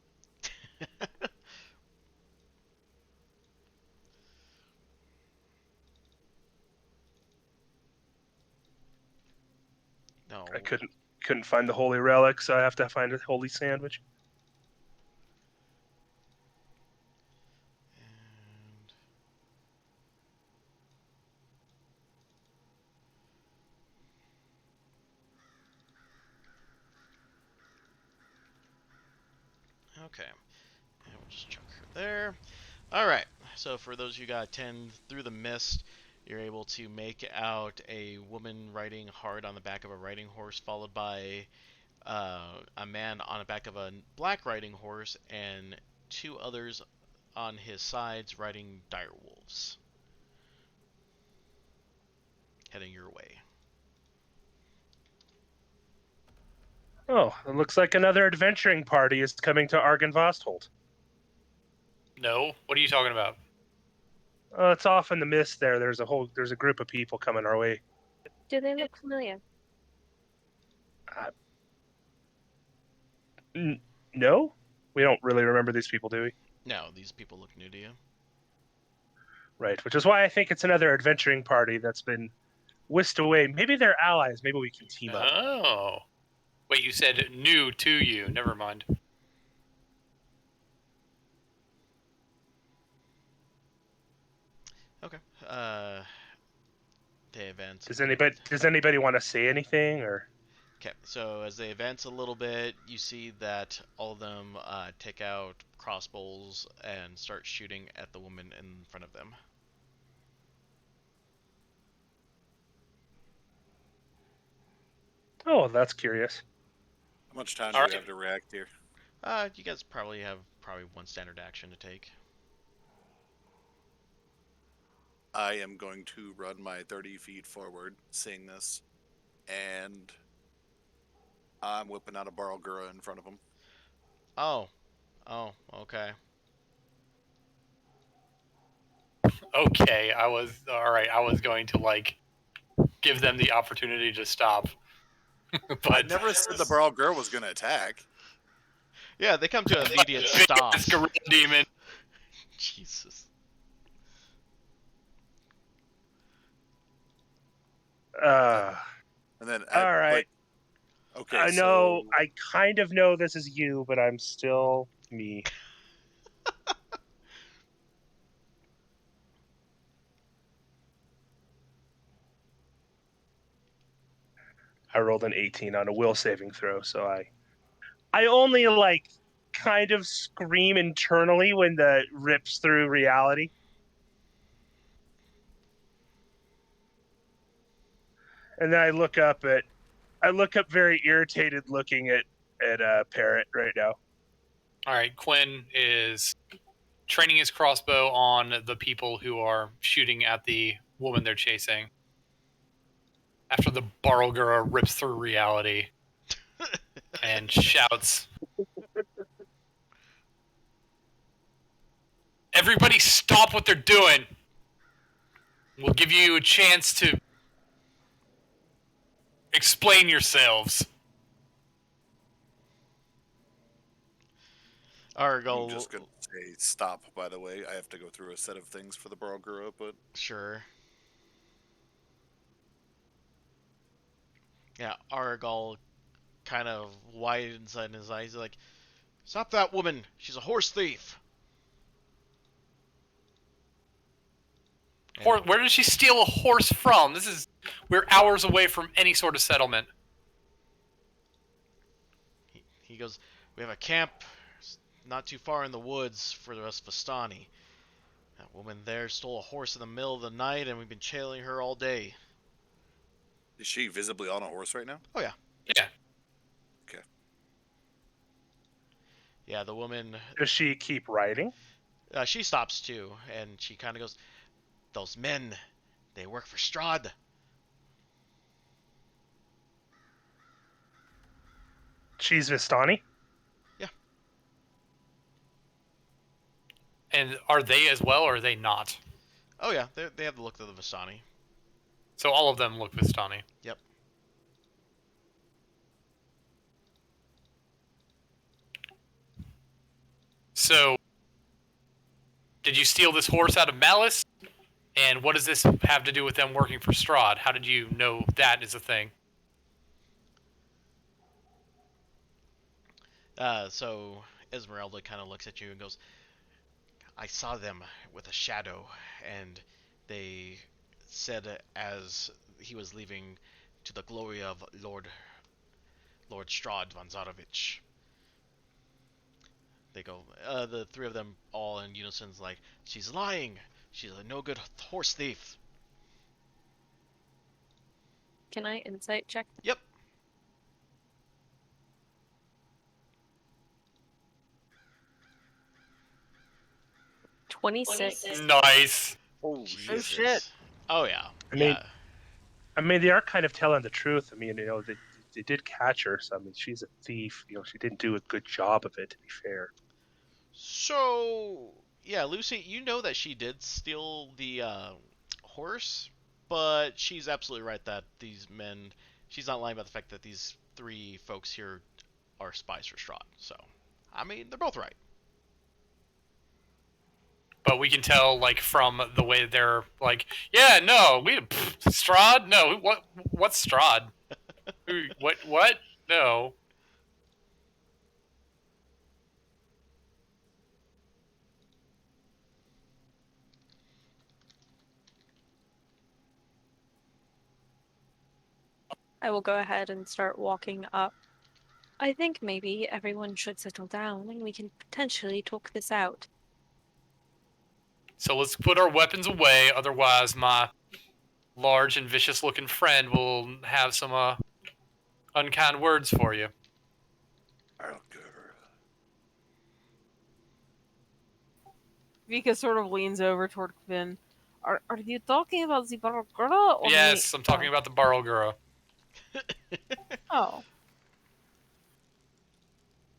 no.
I couldn't find the holy relic, so I have to find a holy sandwich.
Okay. And we'll just chuck her there. Alright. So for those who got 10 through the mist, You're able to make out a woman riding hard on the back of a riding horse, followed by a man on the back of a black riding horse, and two others on his sides riding dire wolves, heading your way.
Oh, it looks like another adventuring party is coming to Argynvostholt.
No, what are you talking about?
It's off in the mist there. There's a group of people coming our way.
Do they look familiar?
No? We don't really remember these people, do we?
No, these people look new to you.
Right, which is why I think it's another adventuring party that's been whisked away. Maybe they're allies. Maybe we can team up.
Oh. Wait, you said new to you. Never mind.
Okay. They advance.
Does anybody want to say anything or?
Okay, so as they advance a little bit, you see that all of them take out crossbows and start shooting at the woman in front of them.
Oh, that's curious.
How much time do we have to react here?
You guys probably have one standard action to take.
I am going to run my 30 feet forward, seeing this, and I'm whipping out a Barlgura in front of him.
Oh, okay.
Okay, I was going to give them the opportunity to stop.
But I never said the Barlgura was going to attack.
Yeah, they come to an immediate stop.
Demon.
Jesus.
And then
all right.
Okay.
I know. I kind of know this is you, but I'm still me. I rolled an 18 on a will saving throw, so I only kind of scream internally when the rips through reality. And then I look up very irritated looking at Parrot right now.
All right, Quinn is training his crossbow on the people who are shooting at the woman they're chasing. After the Barlgura rips through reality and shouts, "Everybody stop what they're doing! We'll give you a chance to explain yourselves."
Argyle.
I'm just going to say stop, by the way. I have to go through a set of things for the Barlgura, but...
Sure. Yeah, Argyle kind of widens in his eyes. He's like, "Stop that woman! She's a horse thief!"
Where did she steal a horse from? We're hours away from any sort of settlement.
He goes, "We have a camp not too far in the woods for the rest of Vistani. That woman there stole a horse in the middle of the night, and we've been trailing her all day."
Is she visibly on a horse right now?
Oh, yeah.
Yeah.
Okay.
Yeah, the woman...
Does she keep riding?
She stops, too, and she kind of goes, "Those men, they work for Strahd."
She's Vistani?
Yeah.
And are they as well, or are they not?
Oh, yeah, they have the look of the Vistani.
So all of them look Vistani.
Yep.
So, did you steal this horse out of malice? And what does this have to do with them working for Strahd? How did you know that is a thing?
So Esmeralda kind of looks at you and goes, "I saw them with a shadow, and they said as he was leaving to the glory of Lord Strahd von Zarovich." They go, the three of them all in unison, like, "She's lying. She's a no good horse thief."
Can I insight check?
Yep.
$26.
Nice.
Oh
Jesus.
shit.
Oh yeah.
I mean, they are kind of telling the truth. I mean, they did catch her, so I mean, she's a thief. She didn't do a good job of it, to be fair.
So yeah, Lucy, you know that she did steal the horse, but she's absolutely right that these men. She's not lying about the fact that these three folks here are spies for Strahd. So, I mean, they're both right.
But we can tell, like, from the way they're like, yeah, no, Strahd? No, what's Strahd? What? No.
I will go ahead and start walking up. I think maybe everyone should settle down and we can potentially talk this out.
So let's put our weapons away, otherwise my large and vicious-looking friend will have some unkind words for you.
Vika sort of leans over toward Kvin. Are you talking about the Barogura or
Yes, I'm talking about the Barlgura.
Oh.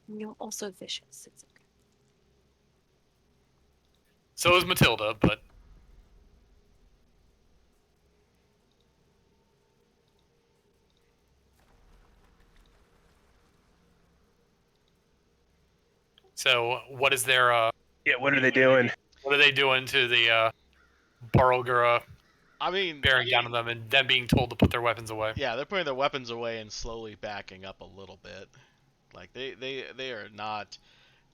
You're also vicious. It's okay.
So is Matilda, but... So, what is their,
Yeah, what are they doing?
What are they doing to the, Barlgura
I mean,
bearing down on them and them being told to put their weapons away?
yeah, they're putting their weapons away and slowly backing up a little bit. Like they are not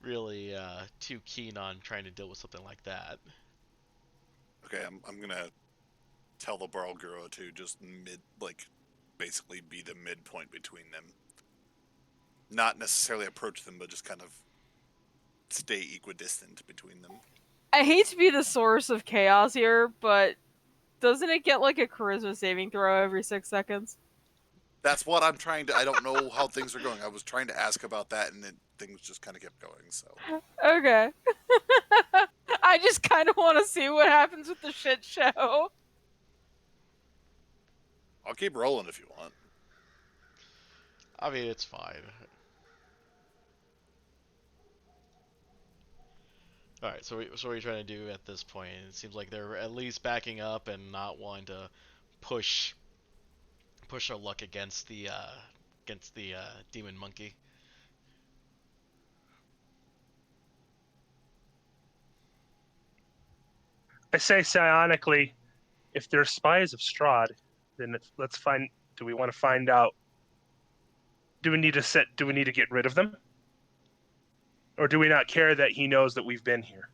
really too keen on trying to deal with something like that.
Okay, I'm gonna tell the Barlgura to just basically be the midpoint between them. Not necessarily approach them, but just kind of stay equidistant between them.
I hate to be the source of chaos here, but doesn't it get like a charisma saving throw every 6 seconds?
That's what I'm trying to. I don't know how things are going. I was trying to ask about that, and things just kind of kept going. So
Okay. I just kind of want to see what happens with the shit show.
I'll keep rolling if you want.
I mean, it's fine. All right, so what are you trying to do at this point? It seems like they're at least backing up and not wanting to push their luck against the demon monkey.
I say psionically, if they're spies of Strahd, then let's find. Do we want to find out? Do we need to get rid of them, or do we not care that he knows that we've been here?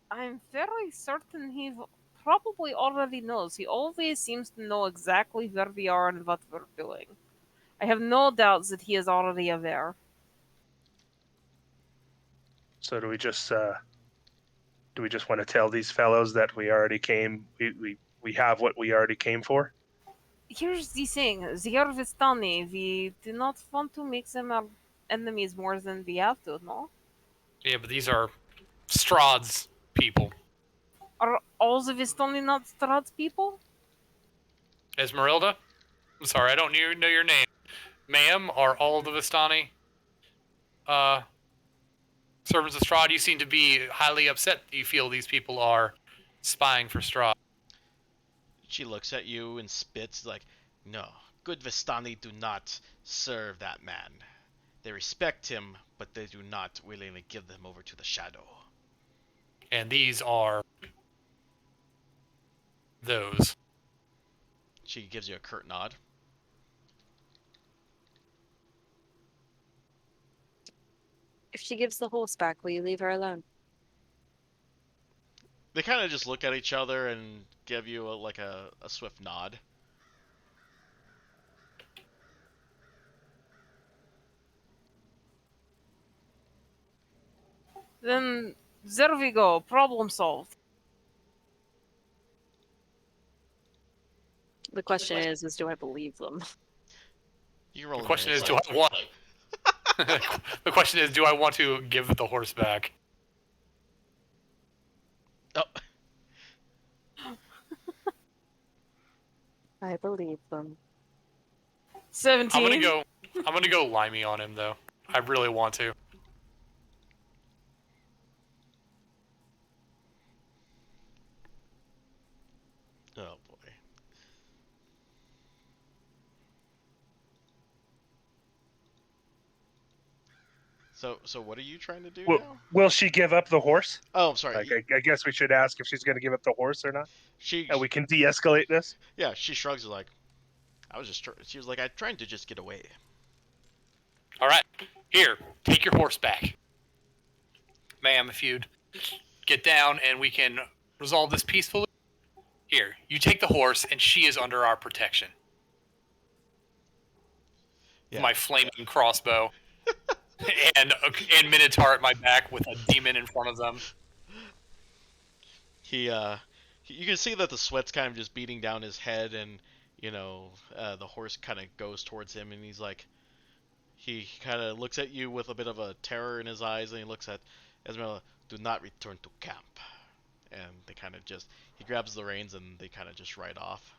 I'm very certain he probably already knows. He always seems to know exactly where we are and what we're doing. I have no doubts that he is already aware.
So do we just want to tell these fellows that we already came? We have what we already came for.
Here's the thing: the Vistani, we do not want to make them our enemies more than we have to, no?
Yeah, but these are Strahd's people.
Are all the Vistani not Strahd's people?
Esmeralda? I'm sorry, I don't know your name. Ma'am, are all the Vistani servants of Strahd? You seem to be highly upset that you feel these people are spying for Strahd.
She looks at you and spits like, "No, good Vistani do not serve that man. They respect him, but they do not willingly give them over to the shadow."
And these are those.
She gives you a curt nod.
If she gives the horse back, will you leave her alone?
They kind of just look at each other and give you a swift nod.
Then there we go. Problem solved.
The question is do I believe them?
You can roll
The question is, do
insight.
I want? The question is, do I want to give the horse back?
Oh,
I believe them.
17.
I'm gonna go limey on him though. I really want to.
oh boy. So what are you trying to do now?
Will she give up the horse?
Oh, I'm sorry.
Like, I guess we should ask if she's going to give up the horse or not.
She
And we can de-escalate this.
yeah, she shrugs like, she was like, I'm trying to just get away.
All right, here, take your horse back, ma'am. If you'd get down and we can resolve this peacefully. Here, you take the horse, and she is under our protection.
Yeah.
My flaming crossbow and Minotaur at my back with a demon in front of them.
You can see that the sweat's kind of just beating down his head, and the horse kind of goes towards him, and he kind of looks at you with a bit of a terror in his eyes, and he looks at Esmeralda. Do not return to camp. And they kind of he grabs the reins, and they kind of just ride off.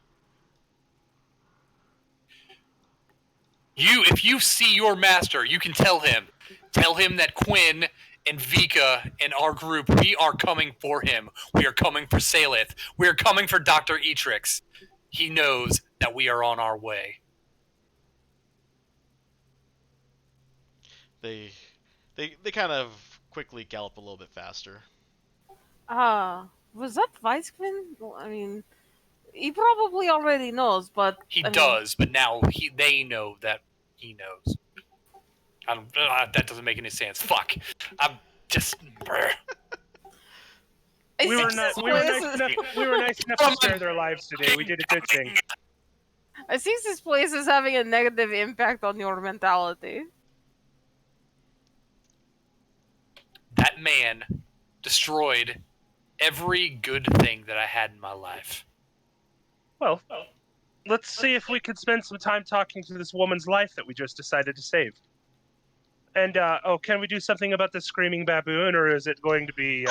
If you see your master, you can tell him that Quinn and Vika and our group, we are coming for him. We are coming for Salith. We are coming for Dr. Etrix. He knows that we are on our way.
They kind of quickly gallop a little bit faster.
Was that Vice Quinn? Well, I mean, he probably already knows, but
He does, but now they know that he knows. That doesn't make any sense. Fuck. I'm just.
We were nice enough to spare their lives today. We did a good thing.
I think this place is having a negative impact on your mentality.
That man destroyed every good thing that I had in my life.
Well, let's see if we could spend some time talking to this woman's life that we just decided to save. And, can we do something about the screaming baboon, or is it going to be,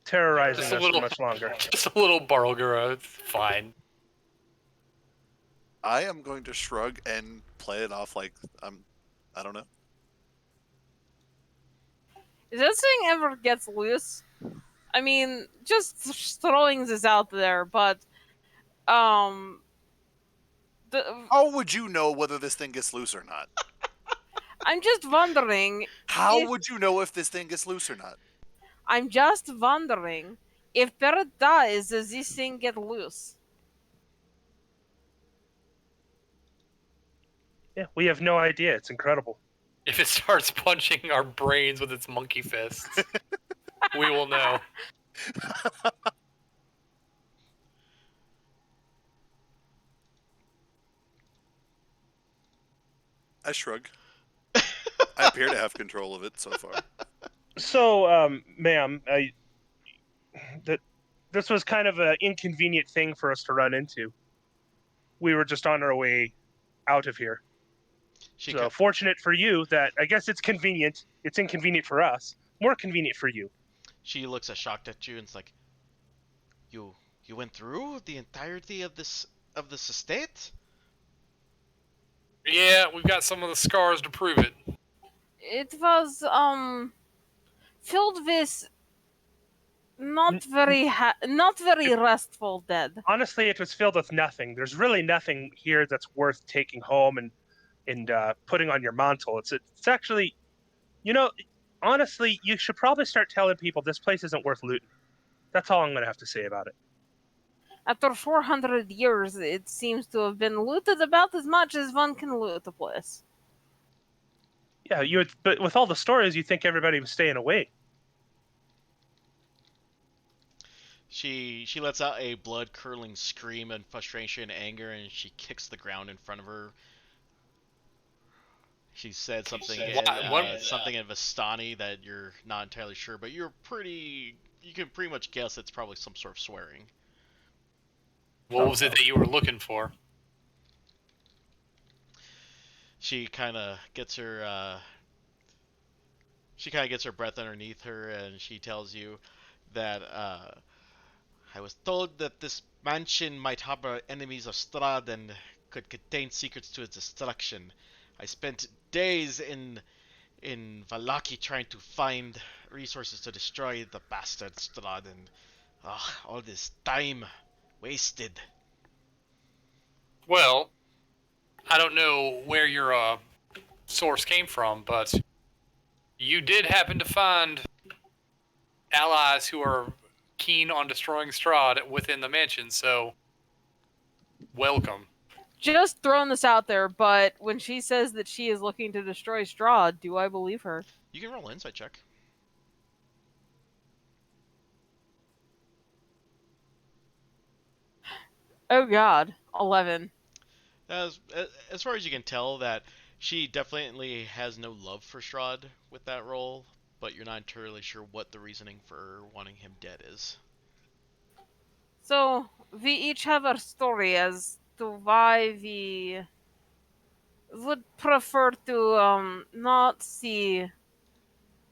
terrorizing us for much longer?
Just a little Barlgura, it's fine.
I am going to shrug and play it off like I don't know.
If this thing ever gets loose, I mean, just throwing this out there, but
how would you know whether this thing gets loose or not?
I'm just wondering.
How would you know if this thing gets loose or not?
I'm just wondering if Parrot dies, does this thing get loose?
Yeah, we have no idea. It's incredible.
If it starts punching our brains with its monkey fists, we will know.
I shrug. I appear to have control of it so far.
So, ma'am, this was kind of an inconvenient thing for us to run into. We were just on our way out of here. Fortunate for you that I guess it's convenient. It's inconvenient for us. More convenient for you.
She looks shocked at you and it's like, you went through the entirety of this estate?
Yeah, we've got some of the scars to prove it.
It was filled with not very restful dead.
Honestly, it was filled with nothing. There's really nothing here that's worth taking home and putting on your mantle. It's actually, honestly, you should probably start telling people this place isn't worth looting. That's all I'm going to have to say about it.
After 400 years, it seems to have been looted about as much as one can loot a place.
Yeah, but with all the stories, you'd think everybody was staying away.
She lets out a blood-curdling scream in frustration and anger, and she kicks the ground in front of her. She said something something in Vistani that you're not entirely sure, but you can pretty much guess it's probably some sort of swearing.
What was it that you were looking for?
She kind of gets her breath underneath her, and she tells you that I was told that this mansion might harbor enemies of Strahd and could contain secrets to its destruction. I spent days in Vallaki trying to find resources to destroy the bastard Strahd, and all this time wasted.
Well, I don't know where your source came from, but you did happen to find allies who are keen on destroying Strahd within the mansion, so welcome.
Just throwing this out there, but when she says that she is looking to destroy Strahd, do I believe her?
You can roll an insight check.
Oh god, 11.
As far as you can tell, that she definitely has no love for Strahd with that role, but you're not entirely sure what the reasoning for wanting him dead is.
So, we each have our story as to why we would prefer to not see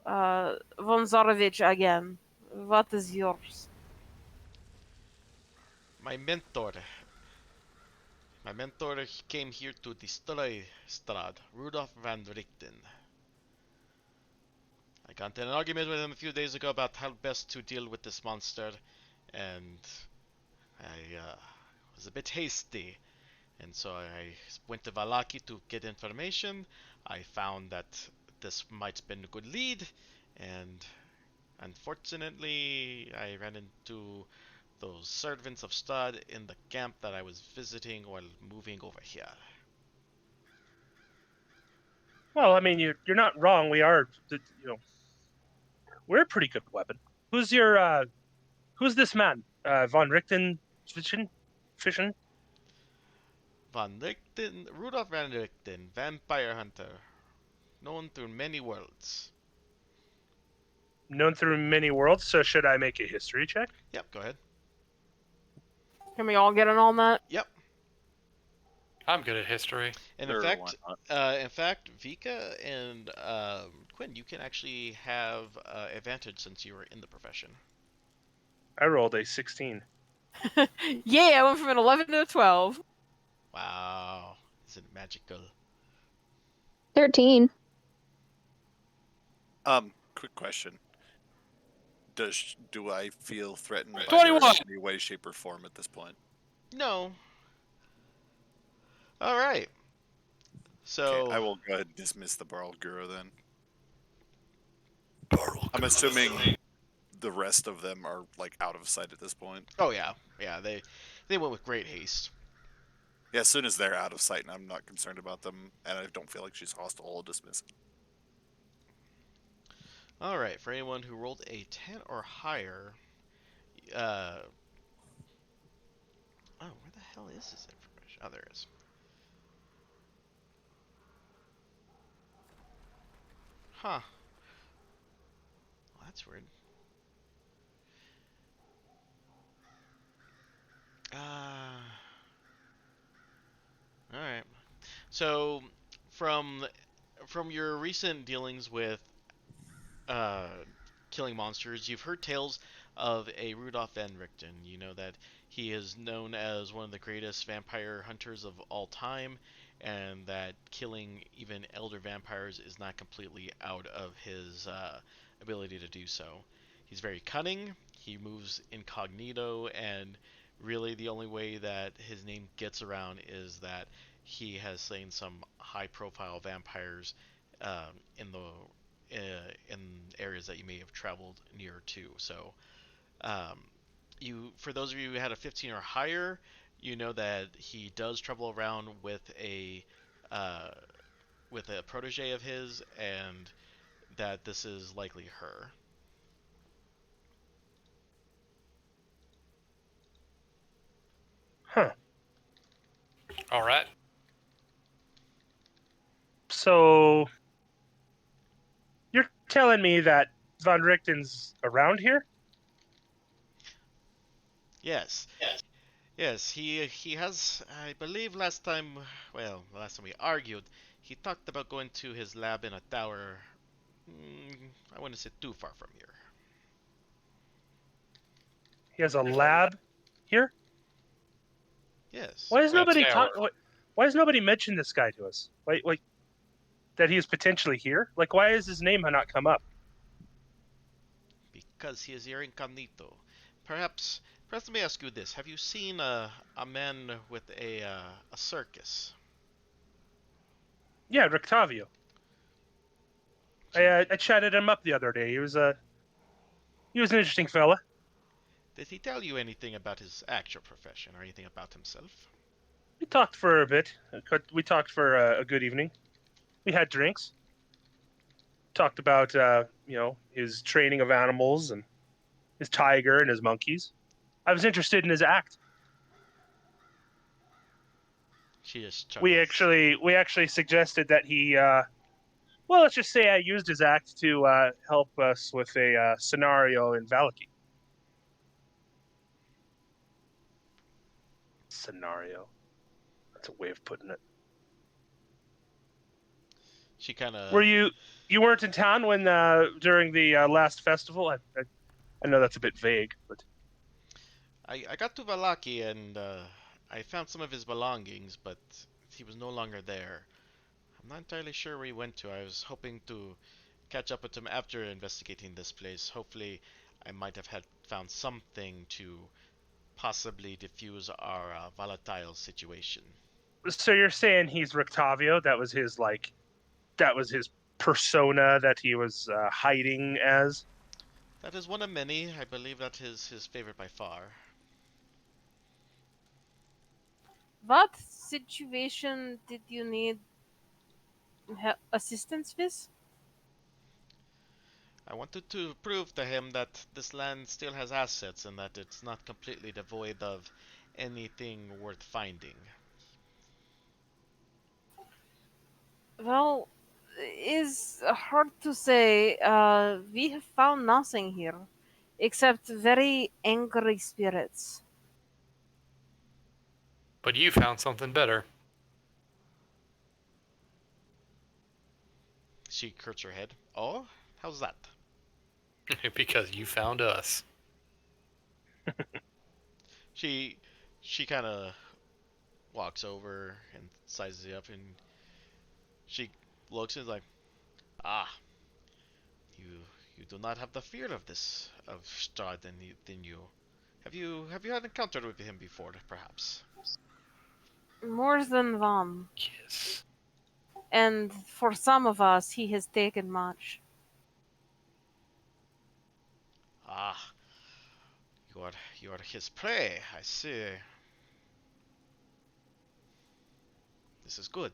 von Zarovich again. What is yours?
My mentor. My mentor came here to destroy Strahd, Rudolf van Richten. I got in an argument with him a few days ago about how best to deal with this monster, and I was a bit hasty, and so I went to Vallaki to get information. I found that this might have been a good lead, and unfortunately, I ran into those servants of Strahd in the camp that I was visiting while moving over here.
Well, I mean, you're not wrong. We are, we're a pretty good weapon. Who's this man? Von Richten Fischen?
Van Richten, Rudolf van Richten, vampire hunter, known through many worlds.
Known through many worlds, so should I make a history check?
Yep, go ahead.
Can we all get in on that?
Yep.
I'm good at history.
And
Sure,
in fact, Vika and Quinn, you can actually have advantage since you were in the profession.
I rolled a 16.
Yeah, I went from an 11 to a 12.
Wow, is it magical?
13.
Quick question. Do I feel threatened by
21.
her in any way, shape, or form at this point?
No. All right. So
Okay, I will go ahead and dismiss the Barl Guru then. I'm assuming the rest of them are like out of sight at this point.
Oh yeah, they went with great haste.
Yeah, as soon as they're out of sight and I'm not concerned about them, and I don't feel like she's hostile, I'll dismiss it.
All right, for anyone who rolled a 10 or higher, where the hell is this information? Oh, there it is. Huh. Well, that's weird. All right. So, from your recent dealings with uh, killing monsters, you've heard tales of a Rudolf van Richten. You know that he is known as one of the greatest vampire hunters of all time, and that killing even elder vampires is not completely out of his ability to do so. He's very cunning, he moves incognito, and really the only way that his name gets around is that he has slain some high profile vampires in areas that you may have traveled near to. So, for those of you who had a 15 or higher, you know that he does travel around with a protege of his, and that this is likely her.
Huh.
All right.
So you're telling me that Von Richten's around here?
Yes. Yes, he has. I believe last time, well, last time we argued, he talked about going to his lab in a tower. I wouldn't say too far from here.
He has a lab here.
Yes,
Why has
In a
nobody
tower.
talk? Why has nobody mentioned this guy to us? Like that he is potentially here. Like, why has his name not come up?
because he is here incognito. Perhaps, perhaps let me ask you this: have you seen a man with a circus?
Yeah, Rictavio.
He,
I chatted him up the other day. He was an interesting fella.
did he tell you anything about his actual profession or anything about himself?
We talked for a bit. We talked for a good evening. We had drinks. Talked about his training of animals and his tiger and his monkeys. I was interested in his act.
She just
We
chuckles.
actually suggested that he well, let's just say I used his act to help us with a scenario in Valaki. Scenario. That's a way of putting it.
She kind
Were
of.
you weren't in town when during the last festival? I know that's a bit vague, but
I got to Valaki and I found some of his belongings, but he was no longer there. I'm not entirely sure where he went to. I was hoping to catch up with him after investigating this place. Hopefully, I might have had found something to possibly diffuse our volatile situation.
so you're saying he's Rictavio? That was his persona that he was hiding as.
That is one of many. I believe that is his favorite by far.
What situation did you need assistance with?
I wanted to prove to him that this land still has assets and that it's not completely devoid of anything worth finding.
Well, is hard to say. We have found nothing here except very angry spirits.
But you found something better.
She curts her head. Oh, how's that?
Because you found us.
She she kind of walks over and sizes it up, and she looks and is like, "Ah, you you do not have the fear of this of Strahd than you. Have you had encountered with him before, perhaps?"
More than one.
Yes.
And for some of us, he has taken much.
Ah, you are his prey. I see. This is good.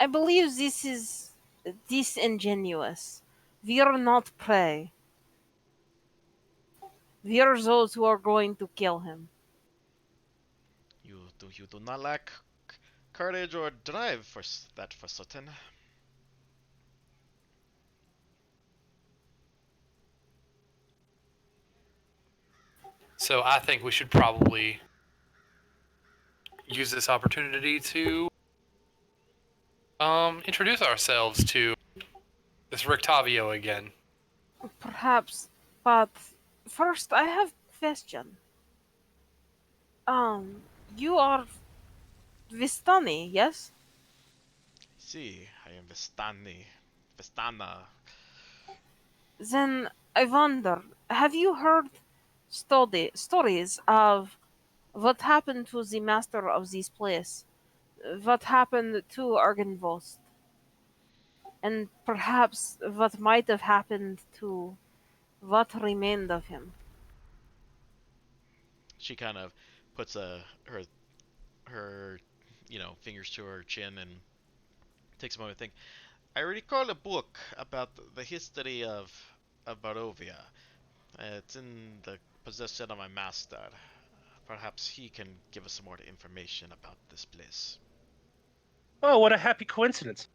I believe this is disingenuous. We are not prey. We are those who are going to kill him.
You do not lack courage or drive for that for certain.
So I think we should probably use this opportunity to introduce ourselves to this Rictavio again.
Perhaps, but first I have a question. Um, you are Vistani, yes?
See, I am Vestana.
Then I wonder, have you heard stories of what happened to the master of this place? What happened to Argenvost? And perhaps what might have happened to what remained of him?
She kind of puts her fingers to her chin and takes a moment to think. I recall a book about the history of Barovia. It's in the possession of my master. Perhaps he can give us some more information about this place.
Oh, what a happy coincidence!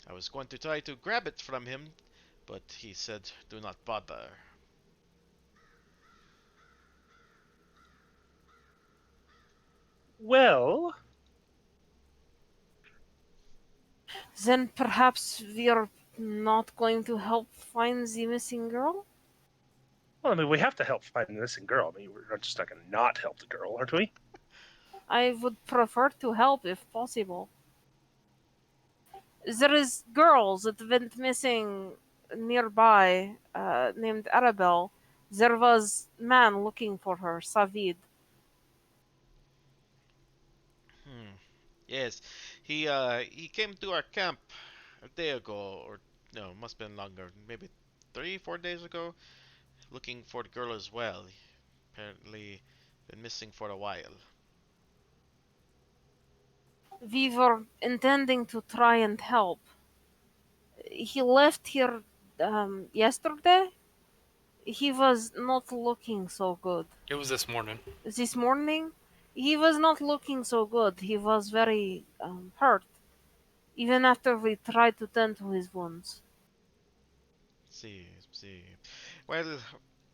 I was going to try to grab it from him, but he said, "Do not bother."
Well,
Then perhaps we are not going to help find the missing girl?
well, I mean, we have to help find the missing girl. I mean, we're not just not going to not help the girl, aren't we?
I would prefer to help if possible. There is girls that went missing nearby, named Arabelle. There was man looking for her, Savid.
Hmm. Yes, he came to our camp a day ago, or no, must have been longer, maybe 3, 4 days ago, looking for the girl as well. Apparently, been missing for a while.
We were intending to try and help. He left here yesterday. He was not looking so good.
It was this morning.
This morning, he was not looking so good. He was very hurt, even after we tried to tend to his wounds.
See, see. Well,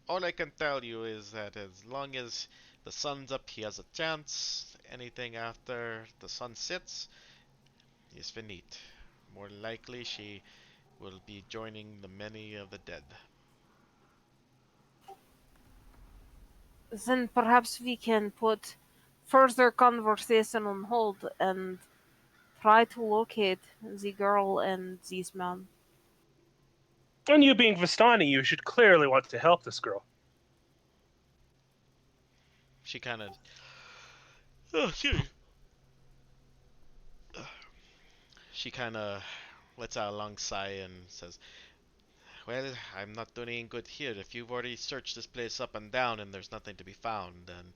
all I can tell you is that as long as the sun's up, he has a chance. Anything after the sun sets is finite. More likely, she will be joining the many of the dead.
Then perhaps we can put further conversation on hold and try to locate the girl and this man.
And you being Vistani, you should clearly want to help this girl.
She kind of. Oh, excuse me. She kind of lets out a long sigh and says, "Well, I'm not doing any good here. If you've already searched this place up and down and there's nothing to be found, then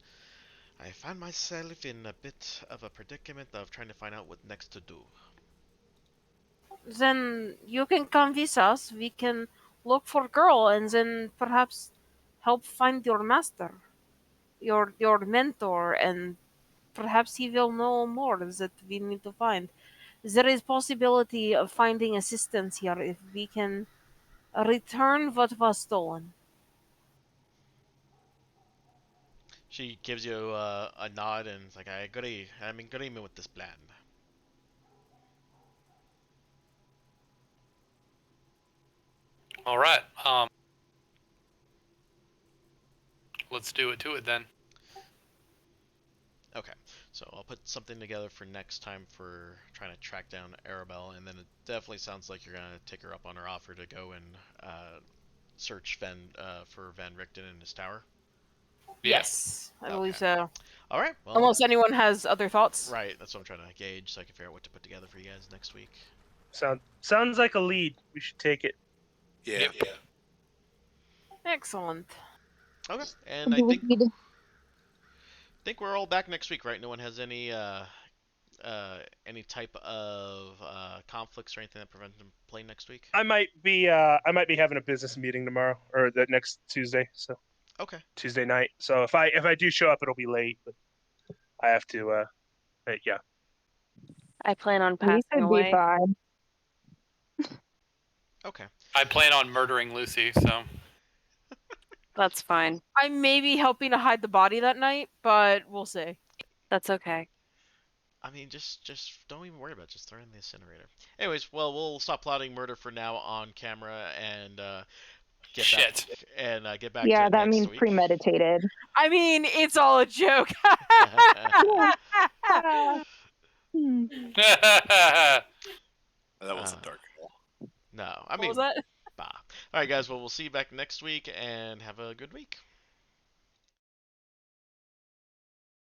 I find myself in a bit of a predicament of trying to find out what next to do."
Then you can come with us. We can look for girl and then perhaps help find your master, your mentor, and perhaps he will know more that we need to find. There is possibility of finding assistance here if we can return what was stolen.
She gives you a nod and is like, "I agree. I'm in agreement with this plan."
All right. Let's do it to it then.
Okay, so I'll put something together for next time for trying to track down Arabelle, and then it definitely sounds like you're gonna take her up on her offer to go and search for Van Richten in his tower.
Yeah.
Yes, I
Okay.
believe so.
All right. Well,
Unless anyone has other thoughts.
right. That's what I'm trying to gauge, so I can figure out what to put together for you guys next week.
Sounds like a lead. We should take it.
Yeah.
Yep.
Excellent.
Okay. And I think
Agreed.
we're all back next week, right? No one has any type of conflicts or anything that prevents them playing next week.
I might be having a business meeting tomorrow or the next Tuesday. So
Okay.
Tuesday night. So if I do show up, it'll be late. But I have to. Yeah.
I plan on
We
passing
should be
away.
fine.
Okay.
I plan on murdering Lucy, so
That's fine.
I may be helping to hide the body that night, but we'll see.
That's okay.
I mean, just don't even worry about it. Just throw it in the incinerator. Anyways, well, we'll stop plotting murder for now on camera and get
shit.
get back to
Yeah,
it
that
next
means
week.
premeditated.
I mean, it's all a joke.
Hmm.
That wasn't dark at all.
No, I
What
mean,
was that?
bah. All right, guys. Well, we'll see you back next week and have a good week.